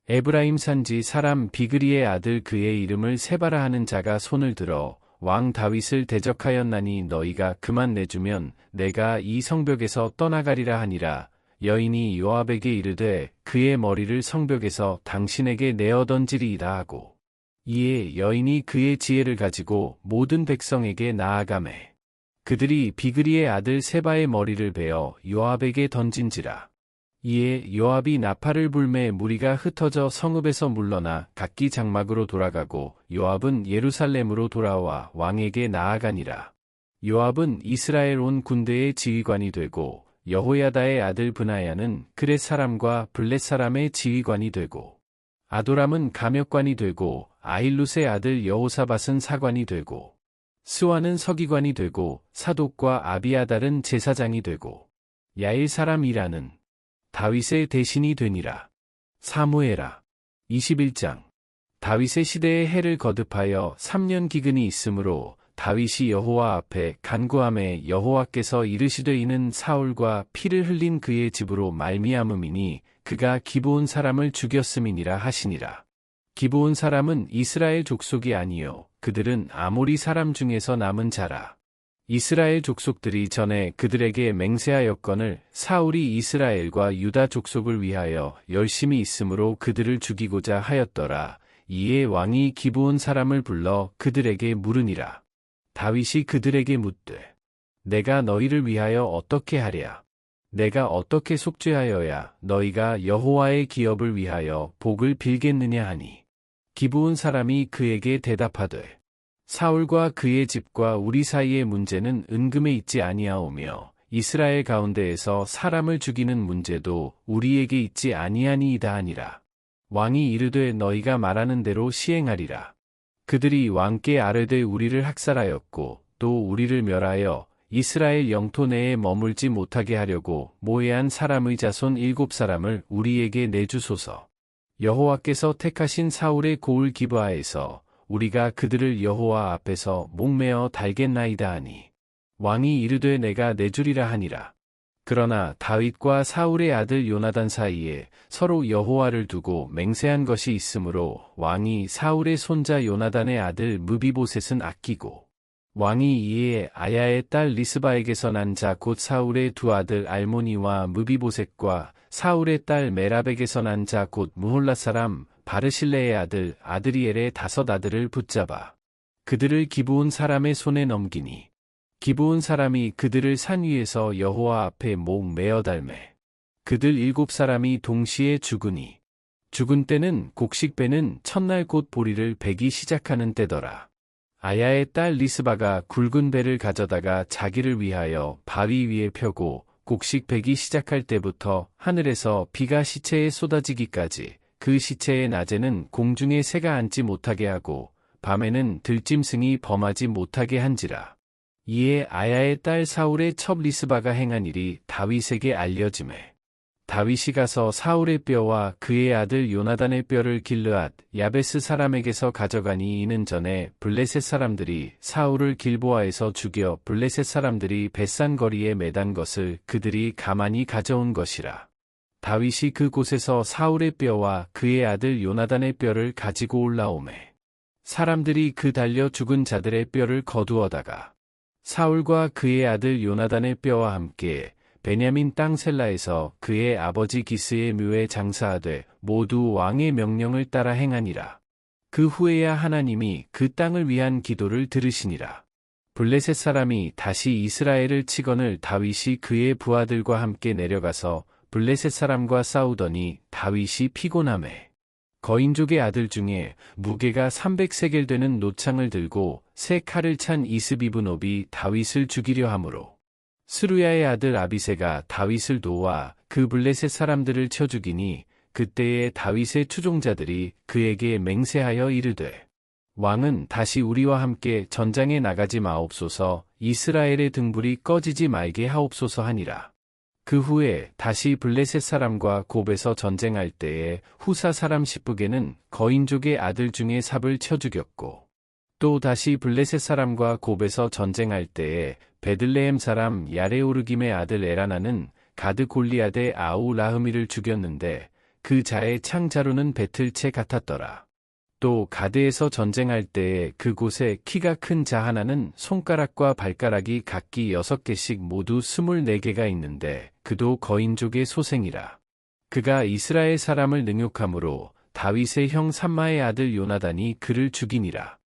에브라임 산지 사람 비그리의 아들 그의 이름을 세바라 하는 자가 손을 들어 왕 다윗을 대적하였나니 너희가 그만 내주면 내가 이 성벽에서 떠나가리라 하니라. 여인이 요압에게 이르되 그의 머리를 성벽에서 당신에게 내어 던지리이다 하고 이에 여인이 그의 지혜를 가지고 모든 백성에게 나아가매 그들이 비그리의 아들 세바의 머리를 베어 요압에게 던진지라. 이에 요압이 나팔을 불매 무리가 흩어져 성읍에서 물러나 각기 장막으로 돌아가고 요압은 예루살렘으로 돌아와 왕에게 나아가니라. 요압은 이스라엘 온 군대의 지휘관이 되고 여호야다의 아들 브나야는 그렛 사람과 블렛 사람의 지휘관이 되고 아도람은 감역관이 되고 아힐룻의 아들 여호사밧은 사관이 되고 스와는 서기관이 되고 사독과 아비아달은 제사장이 되고 야일 사람 이라는 다윗의 대신이 되니라. 사무엘하 21장. 다윗의 시대에 해를 거듭하여 3년 기근이 있으므로 다윗이 여호와 앞에 간구하매 여호와께서 이르시되 이는 사울과 피를 흘린 그의 집으로 말미암음이니 그가 기브온 사람을 죽였음이니라 하시니라. 기브온 사람은 이스라엘 족속이 아니요 그들은 아모리 사람 중에서 남은 자라. 이스라엘 족속들이 전에 그들에게 맹세하였거늘 사울이 이스라엘과 유다 족속을 위하여 열심히 있으므로 그들을 죽이고자 하였더라. 이에 왕이 기브온 사람을 불러 그들에게 물으니라. 다윗이 그들에게 묻되 내가 너희를 위하여 어떻게 하랴? 내가 어떻게 속죄하여야 너희가 여호와의 기업을 위하여 복을 빌겠느냐 하니 기브온 사람이 그에게 대답하되 사울과 그의 집과 우리 사이의 문제는 은금에 있지 아니하오며 이스라엘 가운데에서 사람을 죽이는 문제도 우리에게 있지 아니하니이다 하니라. 왕이 이르되 너희가 말하는 대로 시행하리라. 그들이 왕께 아뢰되 우리를 학살하였고 또 우리를 멸하여 이스라엘 영토 내에 머물지 못하게 하려고 모해한 사람의 자손 7사람을 우리에게 내주소서. 여호와께서 택하신 사울의 고을 기브아에서 우리가 그들을 여호와 앞에서 목매어 달겠나이다 하니 왕이 이르되 내가 내주리라 하니라. 그러나 다윗과 사울의 아들 요나단 사이에 서로 여호와를 두고 맹세한 것이 있으므로 왕이 사울의 손자 요나단의 아들 무비보셋은 아끼고 왕이 이에 아야의 딸 리스바에게서 난 자 곧 사울의 두 아들 알모니와 무비보셋과 사울의 딸 메랍에게서 난 자 곧 무홀라 사람 바르실레의 아들 아드리엘의 5 아들을 붙잡아 그들을 기브온 사람의 손에 넘기니 기브온 사람이 그들을 산 위에서 여호와 앞에 목 매어 달매 그들 7사람이 동시에 죽으니 죽은 때는 곡식 베는 첫날 곧 보리를 베기 시작하는 때더라. 아야의 딸 리스바가 굵은 배를 가져다가 자기를 위하여 바위 위에 펴고 곡식 베기 시작할 때부터 하늘에서 비가 시체에 쏟아지기까지 그 시체의 낮에는 공중에 새가 앉지 못하게 하고 밤에는 들짐승이 범하지 못하게 한지라. 이에 아야의 딸 사울의 첩 리스바가 행한 일이 다윗에게 알려지매 다윗이 가서 사울의 뼈와 그의 아들 요나단의 뼈를 길르앗 야베스 사람에게서 가져가니 이는 전에 블레셋 사람들이 사울을 길보아에서 죽여 블레셋 사람들이 벳산 거리에 매단 것을 그들이 가만히 가져온 것이라. 다윗이 그곳에서 사울의 뼈와 그의 아들 요나단의 뼈를 가지고 올라오매 사람들이 그 달려 죽은 자들의 뼈를 거두어다가 사울과 그의 아들 요나단의 뼈와 함께 베냐민 땅 셀라에서 그의 아버지 기스의 묘에 장사하되 모두 왕의 명령을 따라 행하니라. 그 후에야 하나님이 그 땅을 위한 기도를 들으시니라. 블레셋 사람이 다시 이스라엘을 치거늘 다윗이 그의 부하들과 함께 내려가서 블레셋 사람과 싸우더니 다윗이 피곤하매 거인족의 아들 중에 무게가 300세겔 되는 노창을 들고 새 칼을 찬 이스비브놉이 다윗을 죽이려 하므로 스루야의 아들 아비새가 다윗을 도와 그 블레셋 사람들을 쳐 죽이니 그때에 다윗의 추종자들이 그에게 맹세하여 이르되 왕은 다시 우리와 함께 전장에 나가지 마옵소서 이스라엘의 등불이 꺼지지 말게 하옵소서 하니라. 그 후에 다시 블레셋 사람과 곱에서 전쟁할 때에 후사 사람 시브게는 거인족의 아들 중에 삽을 쳐 죽였고 또 다시 블레셋 사람과 곱에서 전쟁할 때에 베들레헴 사람 야레오르김의 아들 에라나는 가드 골리앗의 아우 라흐미를 죽였는데 그 자의 창자루는 배틀채 같았더라. 또 가드에서 전쟁할 때에 그곳에 키가 큰 자 하나는 손가락과 발가락이 각기 6개씩 모두 24개가 있는데 그도 거인족의 소생이라. 그가 이스라엘 사람을 능욕함으로 다윗의 형 삼마의 아들 요나단이 그를 죽이니라.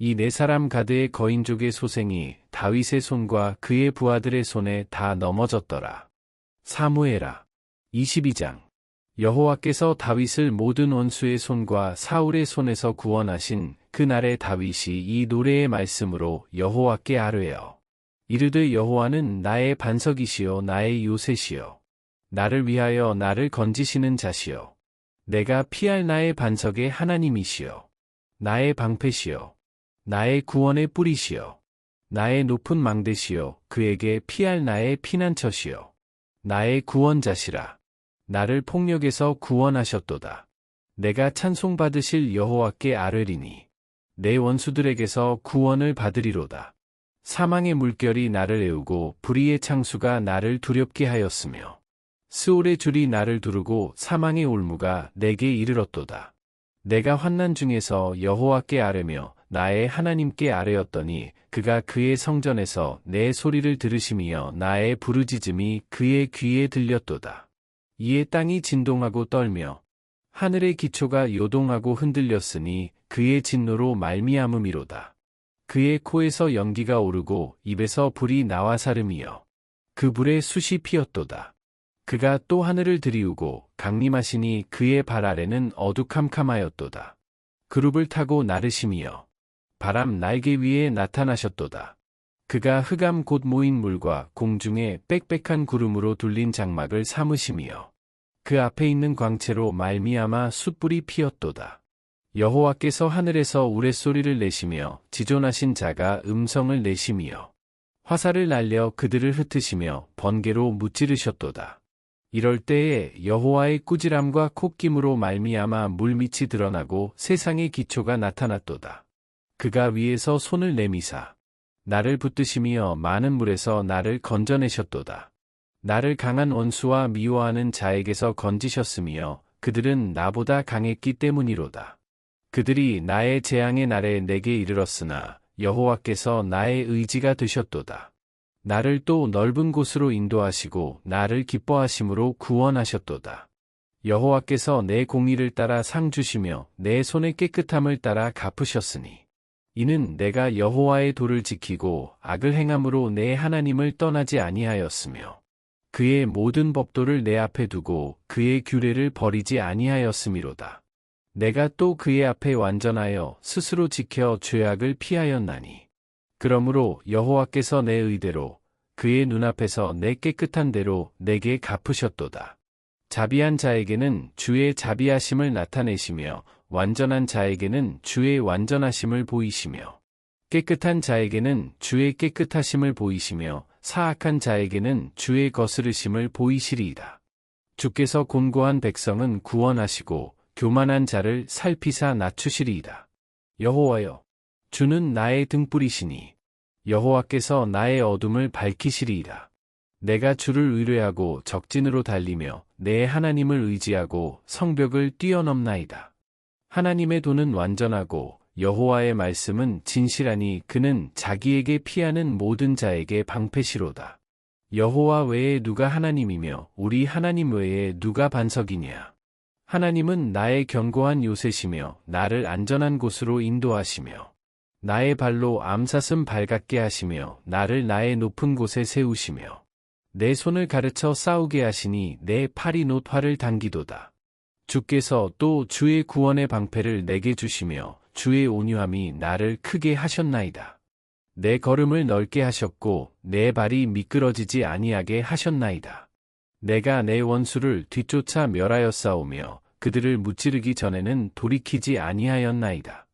이 4사람 가드의 거인족의 소생이 다윗의 손과 그의 부하들의 손에 다 넘어졌더라. 사무엘하 22장. 여호와께서 다윗을 모든 원수의 손과 사울의 손에서 구원하신 그날에 다윗이 이 노래의 말씀으로 여호와께 아뢰어 이르되 여호와는 나의 반석이시요 나의 요새시요 나를 위하여 나를 건지시는 자시요 내가 피할 나의 반석의 하나님이시요 나의 방패시요 나의 구원의 뿌리시요 나의 높은 망대시요 그에게 피할 나의 피난처시요 나의 구원자시라. 나를 폭력에서 구원하셨도다. 내가 찬송받으실 여호와께 아뢰리니 내 원수들에게서 구원을 받으리로다. 사망의 물결이 나를 애우고 불의의 창수가 나를 두렵게 하였으며 스올의 줄이 나를 두르고 사망의 올무가 내게 이르렀도다. 내가 환난 중에서 여호와께 아뢰며 나의 하나님께 아뢰었더니 그가 그의 성전에서 내 소리를 들으시며 나의 부르짖음이 그의 귀에 들렸도다. 이에 땅이 진동하고 떨며 하늘의 기초가 요동하고 흔들렸으니 그의 진노로 말미암음이로다. 그의 코에서 연기가 오르고 입에서 불이 나와 사름이여 그 불에 숯이 피었도다. 그가 또 하늘을 들이우고 강림하시니 그의 발 아래는 어두캄캄하였도다. 그룹을 타고 나르시며 바람 날개 위에 나타나셨도다. 그가 흑암 곧 모인 물과 공중에 빽빽한 구름으로 둘린 장막을 삼으시며 그 앞에 있는 광채로 말미암아 숯불이 피었도다. 여호와께서 하늘에서 우레소리를 내시며 지존하신 자가 음성을 내시며 화살을 날려 그들을 흩으시며 번개로 무찌르셨도다. 이럴 때에 여호와의 꾸지람과 콧김으로 말미암아 물밑이 드러나고 세상의 기초가 나타났도다. 그가 위에서 손을 내미사 나를 붙드시며 많은 물에서 나를 건져내셨도다. 나를 강한 원수와 미워하는 자에게서 건지셨으며 그들은 나보다 강했기 때문이로다. 그들이 나의 재앙의 날에 내게 이르렀으나 여호와께서 나의 의지가 되셨도다. 나를 또 넓은 곳으로 인도하시고 나를 기뻐하심으로 구원하셨도다. 여호와께서 내 공의를 따라 상 주시며 내 손의 깨끗함을 따라 갚으셨으니 이는 내가 여호와의 도를 지키고 악을 행함으로 내 하나님을 떠나지 아니하였으며 그의 모든 법도를 내 앞에 두고 그의 규례를 버리지 아니하였음이로다. 내가 또 그의 앞에 완전하여 스스로 지켜 죄악을 피하였나니 그러므로 여호와께서 내 의대로 그의 눈앞에서 내 깨끗한 대로 내게 갚으셨도다. 자비한 자에게는 주의 자비하심을 나타내시며 완전한 자에게는 주의 완전하심을 보이시며 깨끗한 자에게는 주의 깨끗하심을 보이시며 사악한 자에게는 주의 거스르심을 보이시리이다. 주께서 곤고한 백성은 구원하시고 교만한 자를 살피사 낮추시리이다. 여호와여, 주는 나의 등불이시니 여호와께서 나의 어둠을 밝히시리이다. 내가 주를 의뢰하고 적진으로 달리며 내 하나님을 의지하고 성벽을 뛰어넘나이다. 하나님의 도는 완전하고 여호와의 말씀은 진실하니 그는 자기에게 피하는 모든 자에게 방패시로다. 여호와 외에 누가 하나님이며 우리 하나님 외에 누가 반석이냐. 하나님은 나의 견고한 요새시며 나를 안전한 곳으로 인도하시며 나의 발로 암사슴 발같게 하시며 나를 나의 높은 곳에 세우시며 내 손을 가르쳐 싸우게 하시니 내 팔이 놋 활을 당기도다. 주께서 또 주의 구원의 방패를 내게 주시며 주의 온유함이 나를 크게 하셨나이다. 내 걸음을 넓게 하셨고 내 발이 미끄러지지 아니하게 하셨나이다. 내가 내 원수를 뒤쫓아 멸하였사오며 그들을 무찌르기 전에는 돌이키지 아니하였나이다.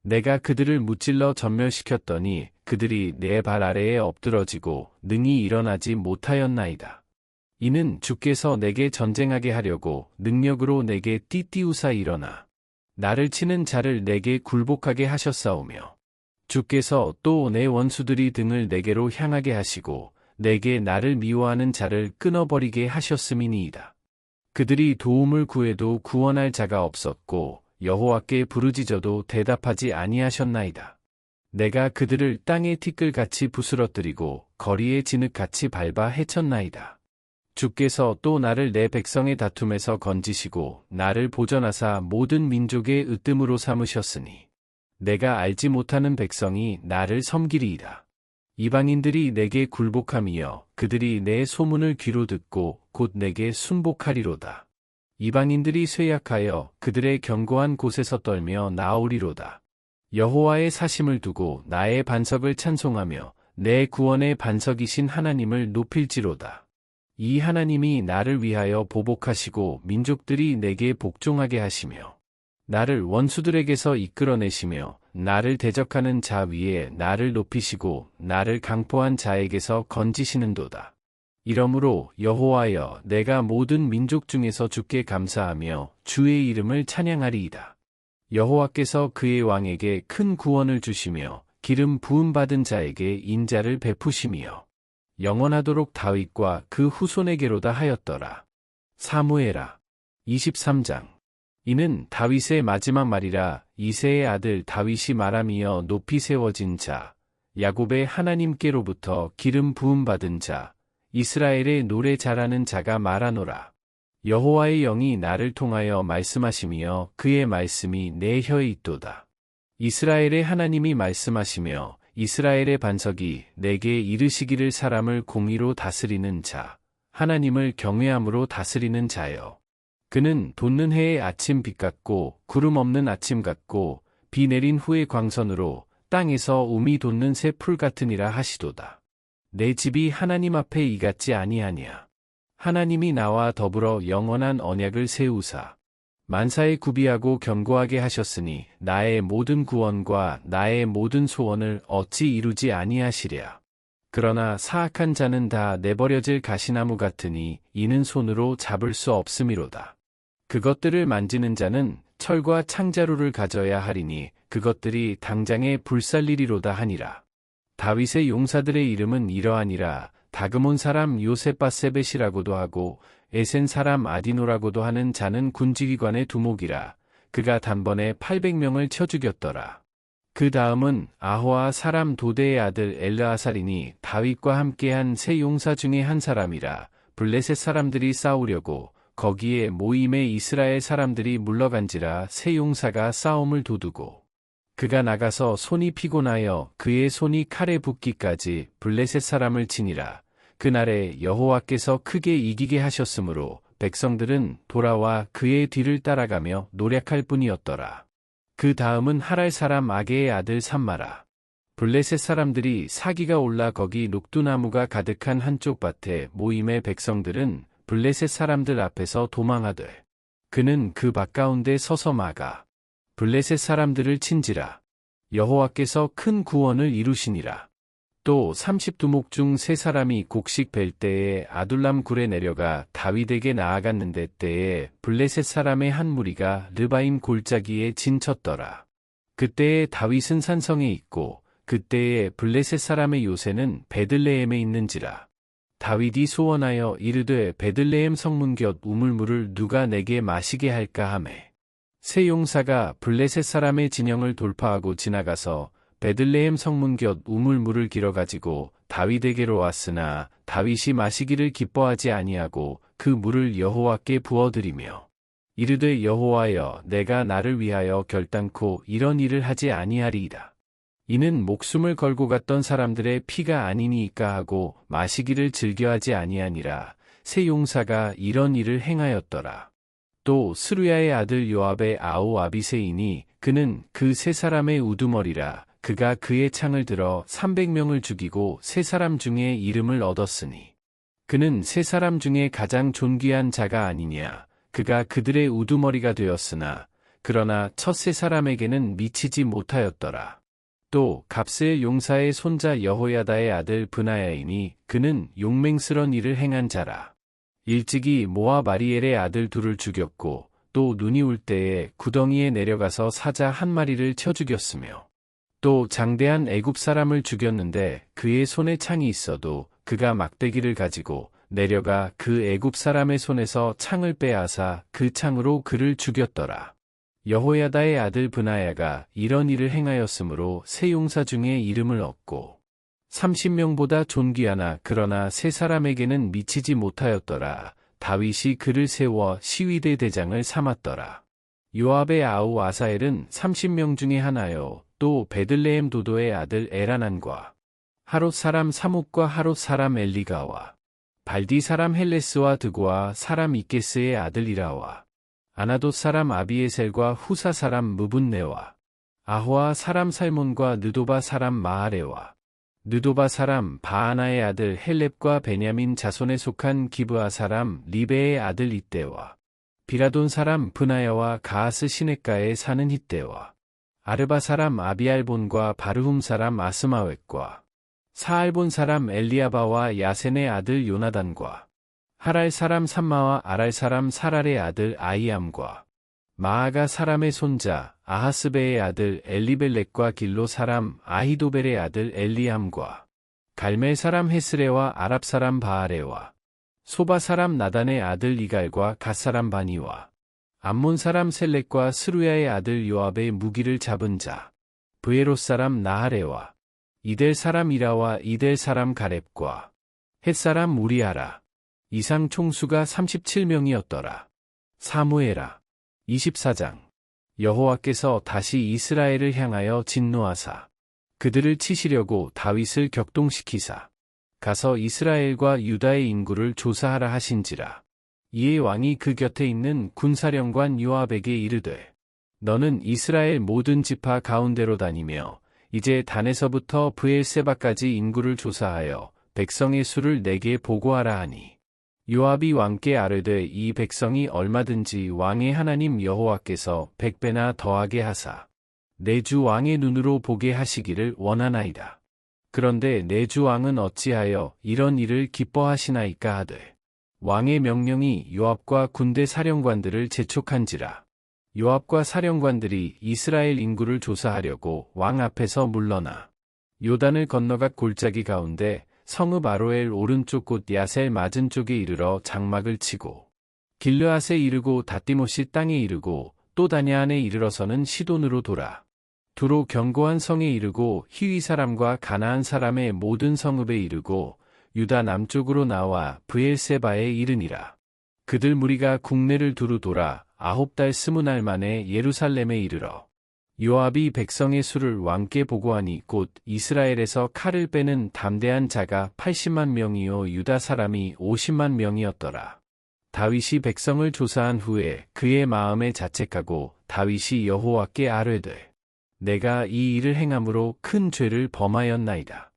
내가 그들을 무찔러 전멸시켰더니 그들이 내 발 아래에 엎드러지고 능히 일어나지 못하였나이다. 이는 주께서 내게 전쟁하게 하려고 능력으로 내게 띠띠우사 일어나 나를 치는 자를 내게 굴복하게 하셨사오며 주께서 또 내 원수들이 등을 내게로 향하게 하시고 내게 나를 미워하는 자를 끊어버리게 하셨음이니이다. 그들이 도움을 구해도 구원할 자가 없었고 여호와께 부르짖어도 대답하지 아니하셨나이다. 내가 그들을 땅의 티끌같이 부스러뜨리고 거리의 진흙같이 밟아 해쳤나이다. 주께서 또 나를 내 백성의 다툼에서 건지시고 나를 보전하사 모든 민족의 으뜸으로 삼으셨으니 내가 알지 못하는 백성이 나를 섬기리이다. 이방인들이 내게 굴복함이여 그들이 내 소문을 귀로 듣고 곧 내게 순복하리로다. 이방인들이 쇠약하여 그들의 견고한 곳에서 떨며 나오리로다. 여호와의 사심을 두고 나의 반석을 찬송하며 내 구원의 반석이신 하나님을 높일지로다. 이 하나님이 나를 위하여 보복하시고 민족들이 내게 복종하게 하시며 나를 원수들에게서 이끌어내시며 나를 대적하는 자 위에 나를 높이시고 나를 강포한 자에게서 건지시는도다. 이러므로 여호와여 내가 모든 민족 중에서 주께 감사하며 주의 이름을 찬양하리이다. 여호와께서 그의 왕에게 큰 구원을 주시며 기름 부음 받은 자에게 인자를 베푸심이요 영원하도록 다윗과 그 후손에게로다 하였더라. 사무엘하 23장. 이는 다윗의 마지막 말이라. 이새의 아들 다윗이 말하며 높이 세워진 자, 야곱의 하나님께로부터 기름 부음 받은 자, 이스라엘의 노래 잘하는 자가 말하노라. 여호와의 영이 나를 통하여 말씀하시며 그의 말씀이 내 혀에 있도다. 이스라엘의 하나님이 말씀하시며 이스라엘의 반석이 내게 이르시기를 사람을 공의로 다스리는 자, 하나님을 경외함으로 다스리는 자여. 그는 돋는 해의 아침 빛 같고 구름 없는 아침 같고 비 내린 후의 광선으로 땅에서 우미 돋는 새 풀 같으니라 하시도다. 내 집이 하나님 앞에 이같지 아니하냐. 하나님이 나와 더불어 영원한 언약을 세우사 만사에 구비하고 견고하게 하셨으니 나의 모든 구원과 나의 모든 소원을 어찌 이루지 아니하시랴. 그러나 사악한 자는 다 내버려질 가시나무 같으니 이는 손으로 잡을 수 없음이로다. 그것들을 만지는 자는 철과 창자루를 가져야 하리니 그것들이 당장에 불살리리로다 하니라. 다윗의 용사들의 이름은 이러하니라. 다그몬 사람 요셋바세벳이라고도 하고 에센 사람 아디노라고도 하는 자는 군지기관의 두목이라. 그가 단번에 800명을 쳐 죽였더라. 그 다음은 아호아 사람 도대의 아들 엘르아살이니 다윗과 함께한 세 용사 중에 한 사람이라. 블레셋 사람들이 싸우려고 거기에 모임에 이스라엘 사람들이 물러간지라 세 용사가 싸움을 도두고 그가 나가서 손이 피곤하여 그의 손이 칼에 붙기까지 블레셋 사람을 치니라. 그날에 여호와께서 크게 이기게 하셨으므로 백성들은 돌아와 그의 뒤를 따라가며 노력할 뿐이었더라. 그 다음은 하랄 사람 아게의 아들 삼마라. 블레셋 사람들이 사기가 올라 거기 녹두나무가 가득한 한쪽 밭에 모임의 백성들은 블레셋 사람들 앞에서 도망하되 그는 그 밭 가운데 서서 막아 블레셋 사람들을 친지라. 여호와께서 큰 구원을 이루시니라. 또 30두목 중 세 사람이 곡식 벨 때에 아둘람 굴에 내려가 다윗에게 나아갔는데 때에 블레셋 사람의 한 무리가 르바임 골짜기에 진쳤더라. 그때에 다윗은 산성에 있고 그때에 블레셋 사람의 요새는 베들레헴에 있는지라. 다윗이 소원하여 이르되 베들레헴 성문 곁 우물물을 누가 내게 마시게 할까 하매 세 용사가 블레셋 사람의 진영을 돌파하고 지나가서 베들레헴 성문 곁 우물물을 길어가지고 다윗에게로 왔으나 다윗이 마시기를 기뻐하지 아니하고 그 물을 여호와께 부어드리며 이르되 여호와여 내가 나를 위하여 결단코 이런 일을 하지 아니하리이다. 이는 목숨을 걸고 갔던 사람들의 피가 아니니까 하고 마시기를 즐겨하지 아니하니라. 세 용사가 이런 일을 행하였더라. 또 스루야의 아들 요압의 아우 아비새이니 그는 그 세 사람의 우두머리라. 그가 그의 창을 들어 300명을 죽이고 세 사람 중에 이름을 얻었으니 그는 세 사람 중에 가장 존귀한 자가 아니냐. 그가 그들의 우두머리가 되었으나 그러나 첫 세 사람에게는 미치지 못하였더라. 또 갑스의 용사의 손자 여호야다의 아들 브나야이니 그는 용맹스런 일을 행한 자라. 일찍이 모압 아리엘의 아들 둘을 죽였고 또 눈이 올 때에 구덩이에 내려가서 사자 한 마리를 쳐 죽였으며 또 장대한 애굽 사람을 죽였는데 그의 손에 창이 있어도 그가 막대기를 가지고 내려가 그 애굽 사람의 손에서 창을 빼앗아 그 창으로 그를 죽였더라. 여호야다의 아들 브나야가 이런 일을 행하였으므로 세 용사 중에 이름을 얻고 30명보다 존귀하나 그러나 세 사람에게는 미치지 못하였더라. 다윗이 그를 세워 시위대 대장을 삼았더라. 요압의 아우 아사엘은 30명 중에 하나요. 또 베들레헴 도도의 아들 에라난과 하롯 사람 사묵과 하롯 사람 엘리가와 발디 사람 헬레스와 드고와 사람 이케스의 아들 이라와 아나돗 사람 아비에셀과 후사 사람 무분네와 아호아 사람 살몬과 느도바 사람 마하레와 느도바 사람 바하나의 아들 헬렙과 베냐민 자손에 속한 기브아 사람 리베의 아들 이때와 비라돈 사람 브나야와 가하스 시냇가에 사는 hit대와 아르바 사람 아비알본과 바르훔 사람 아스마웻과 사알본 사람 엘리아바와 야센의 아들 요나단과 하랄 사람 삼마와 아랄 사람 사랄의 아들 아이암과 마아가 사람의 손자 아하스베의 아들 엘리벨렉과 길로 사람 아히도벨의 아들 엘리암과 갈멜 사람 헤스레와 아랍 사람 바아레와 소바 사람 나단의 아들 이갈과 갓 사람 바니와 암몬 사람 셀렉과 스루야의 아들 요압의 무기를 잡은 자 브에롯 사람 나하레와 이델 사람 이라와 이델 사람 가렙과 헷 사람 우리아라. 이상 총수가 37명이었더라. 사무엘아 24장. 여호와께서 다시 이스라엘을 향하여 진노하사 그들을 치시려고 다윗을 격동시키사 가서 이스라엘과 유다의 인구를 조사하라 하신지라. 이에 왕이 그 곁에 있는 군사령관 요압에게 이르되 너는 이스라엘 모든 지파 가운데로 다니며 이제 단에서부터 브엘세바까지 인구를 조사하여 백성의 수를 내게 보고하라 하니 요압이 왕께 아뢰되 이 백성이 얼마든지 왕의 하나님 여호와께서 100배나 더하게 하사 내 주 왕의 눈으로 보게 하시기를 원하나이다. 그런데 내 주 왕은 어찌하여 이런 일을 기뻐하시나이까 하되 왕의 명령이 요압과 군대 사령관들을 재촉한지라. 요압과 사령관들이 이스라엘 인구를 조사하려고 왕 앞에서 물러나 요단을 건너각 골짜기 가운데 성읍 아로엘 오른쪽 곳 야셀 맞은 쪽에 이르러 장막을 치고 길르앗에 이르고 다띠모시 땅에 이르고 또 다냐안에 이르러서는 시돈으로 돌아 두로 견고한 성에 이르고 히위 사람과 가나안 사람의 모든 성읍에 이르고 유다 남쪽으로 나와 브엘세바에 이르니라. 그들 무리가 국내를 두루 돌아 9달 20날 만에 예루살렘에 이르러 요압이 백성의 수를 왕께 보고하니 곧 이스라엘에서 칼을 빼는 담대한 자가 80만 명이요 유다 사람이 50만 명이었더라. 다윗이 백성을 조사한 후에 그의 마음에 자책하고 다윗이 여호와께 아뢰되 내가 이 일을 행함으로 큰 죄를 범하였나이다.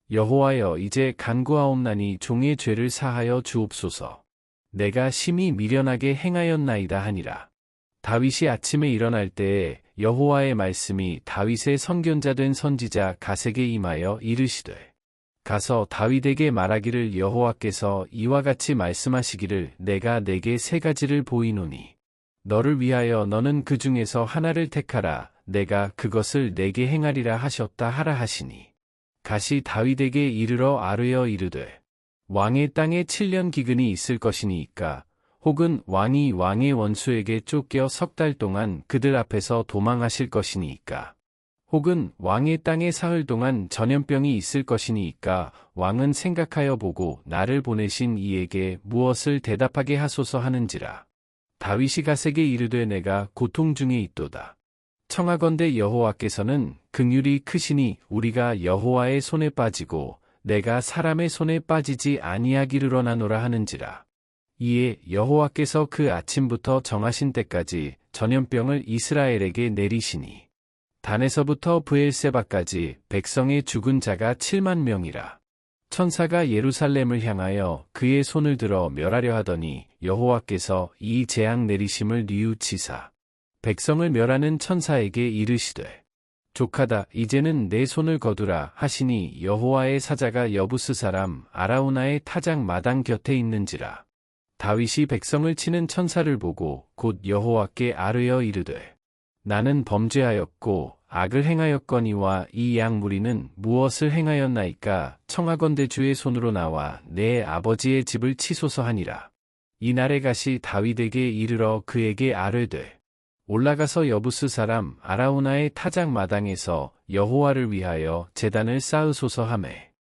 여호와여 이제 간구하옵나니 종의 죄를 사하여 주옵소서. 내가 심히 미련하게 행하였나이다 하니라. 다윗이 아침에 일어날 때에 여호와의 말씀이 다윗의 선견자 된 선지자 갓에게 임하여 이르시되 가서 다윗에게 말하기를 여호와께서 이와 같이 말씀하시기를 내가 내게 세 가지를 보이노니 너를 위하여 너는 그 중에서 하나를 택하라 내가 그것을 내게 행하리라 하셨다 하라 하시니 갓이 다윗에게 이르러 아뢰어 이르되 왕의 땅에 7년 기근이 있을 것이니이까 혹은 왕이 왕의 원수에게 쫓겨 3달 동안 그들 앞에서 도망하실 것이니이까 혹은 왕의 땅에 사흘 동안 전염병이 있을 것이니이까 왕은 생각하여 보고 나를 보내신 이에게 무엇을 대답하게 하소서 하는지라. 다윗이 갓에게 이르되 내가 고통 중에 있도다. 청하건대 여호와께서는 긍휼이 크시니 우리가 여호와의 손에 빠지고 내가 사람의 손에 빠지지 아니하기르러나노라 하는지라. 이에 여호와께서 그 아침부터 정하신 때까지 전염병을 이스라엘에게 내리시니 단에서부터 브엘세바까지 백성의 죽은 자가 7만 명이라. 천사가 예루살렘을 향하여 그의 손을 들어 멸하려 하더니 여호와께서 이 재앙 내리심을 뉘우치사 백성을 멸하는 천사에게 이르시되 족하다 이제는 내 손을 거두라 하시니 여호와의 사자가 여부스 사람 아라우나의 타작 마당 곁에 있는지라. 다윗이 백성을 치는 천사를 보고 곧 여호와께 아뢰어 이르되 나는 범죄하였고 악을 행하였거니와 이 양 무리는 무엇을 행하였나이까 청하건대 주의 손으로 나와 내 아버지의 집을 치소서 하니라. 이날에 갓이 다윗에게 이르러 그에게 아뢰되 올라가서 여부스 사람 아라우나의 타작 마당에서 여호와를 위하여 제단을 쌓으소서 하매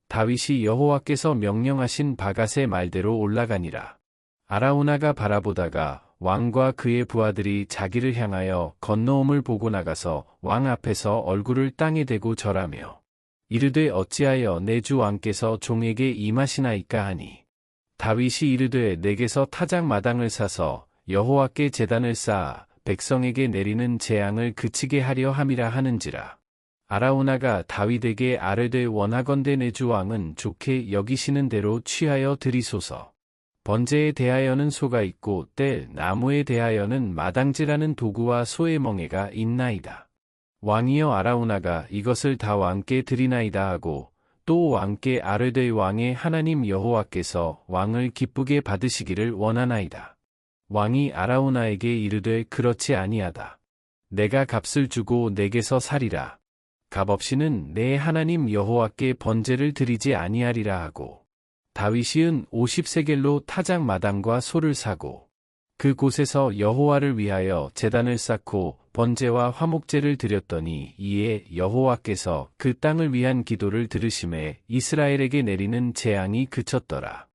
다윗이 여호와께서 명령하신 바갓의 말대로 올라가니라. 아라우나가 바라보다가 왕과 그의 부하들이 자기를 향하여 건너옴을 보고 나가서 왕 앞에서 얼굴을 땅에 대고 절하며 이르되 어찌하여 내 주 왕께서 종에게 임하시나이까 하니 다윗이 이르되 내게서 타작 마당을 사서 여호와께 제단을 쌓아 백성에게 내리는 재앙을 그치게 하려 함이라 하는지라. 아라우나가 다윗에게 아뢰되 원하건대 내 주 왕은 좋게 여기시는 대로 취하여 드리소서. 번제에 대하여는 소가 있고 뗄 나무에 대하여는 마당질하는 도구와 소의 멍에가 있나이다. 왕이여 아라우나가 이것을 다 왕께 드리나이다 하고 또 왕께 아뢰되 왕의 하나님 여호와께서 왕을 기쁘게 받으시기를 원하나이다. 왕이 아라우나에게 이르되 그렇지 아니하다. 내가 값을 주고 내게서 사리라. 값없이는 내 하나님 여호와께 번제를 드리지 아니하리라 하고 다윗이 은 50세겔로 타작 마당과 소를 사고 그 곳에서 여호와를 위하여 제단을 쌓고 번제와 화목제를 드렸더니 이에 여호와께서 그 땅을 위한 기도를 들으심에 이스라엘에게 내리는 재앙이 그쳤더라.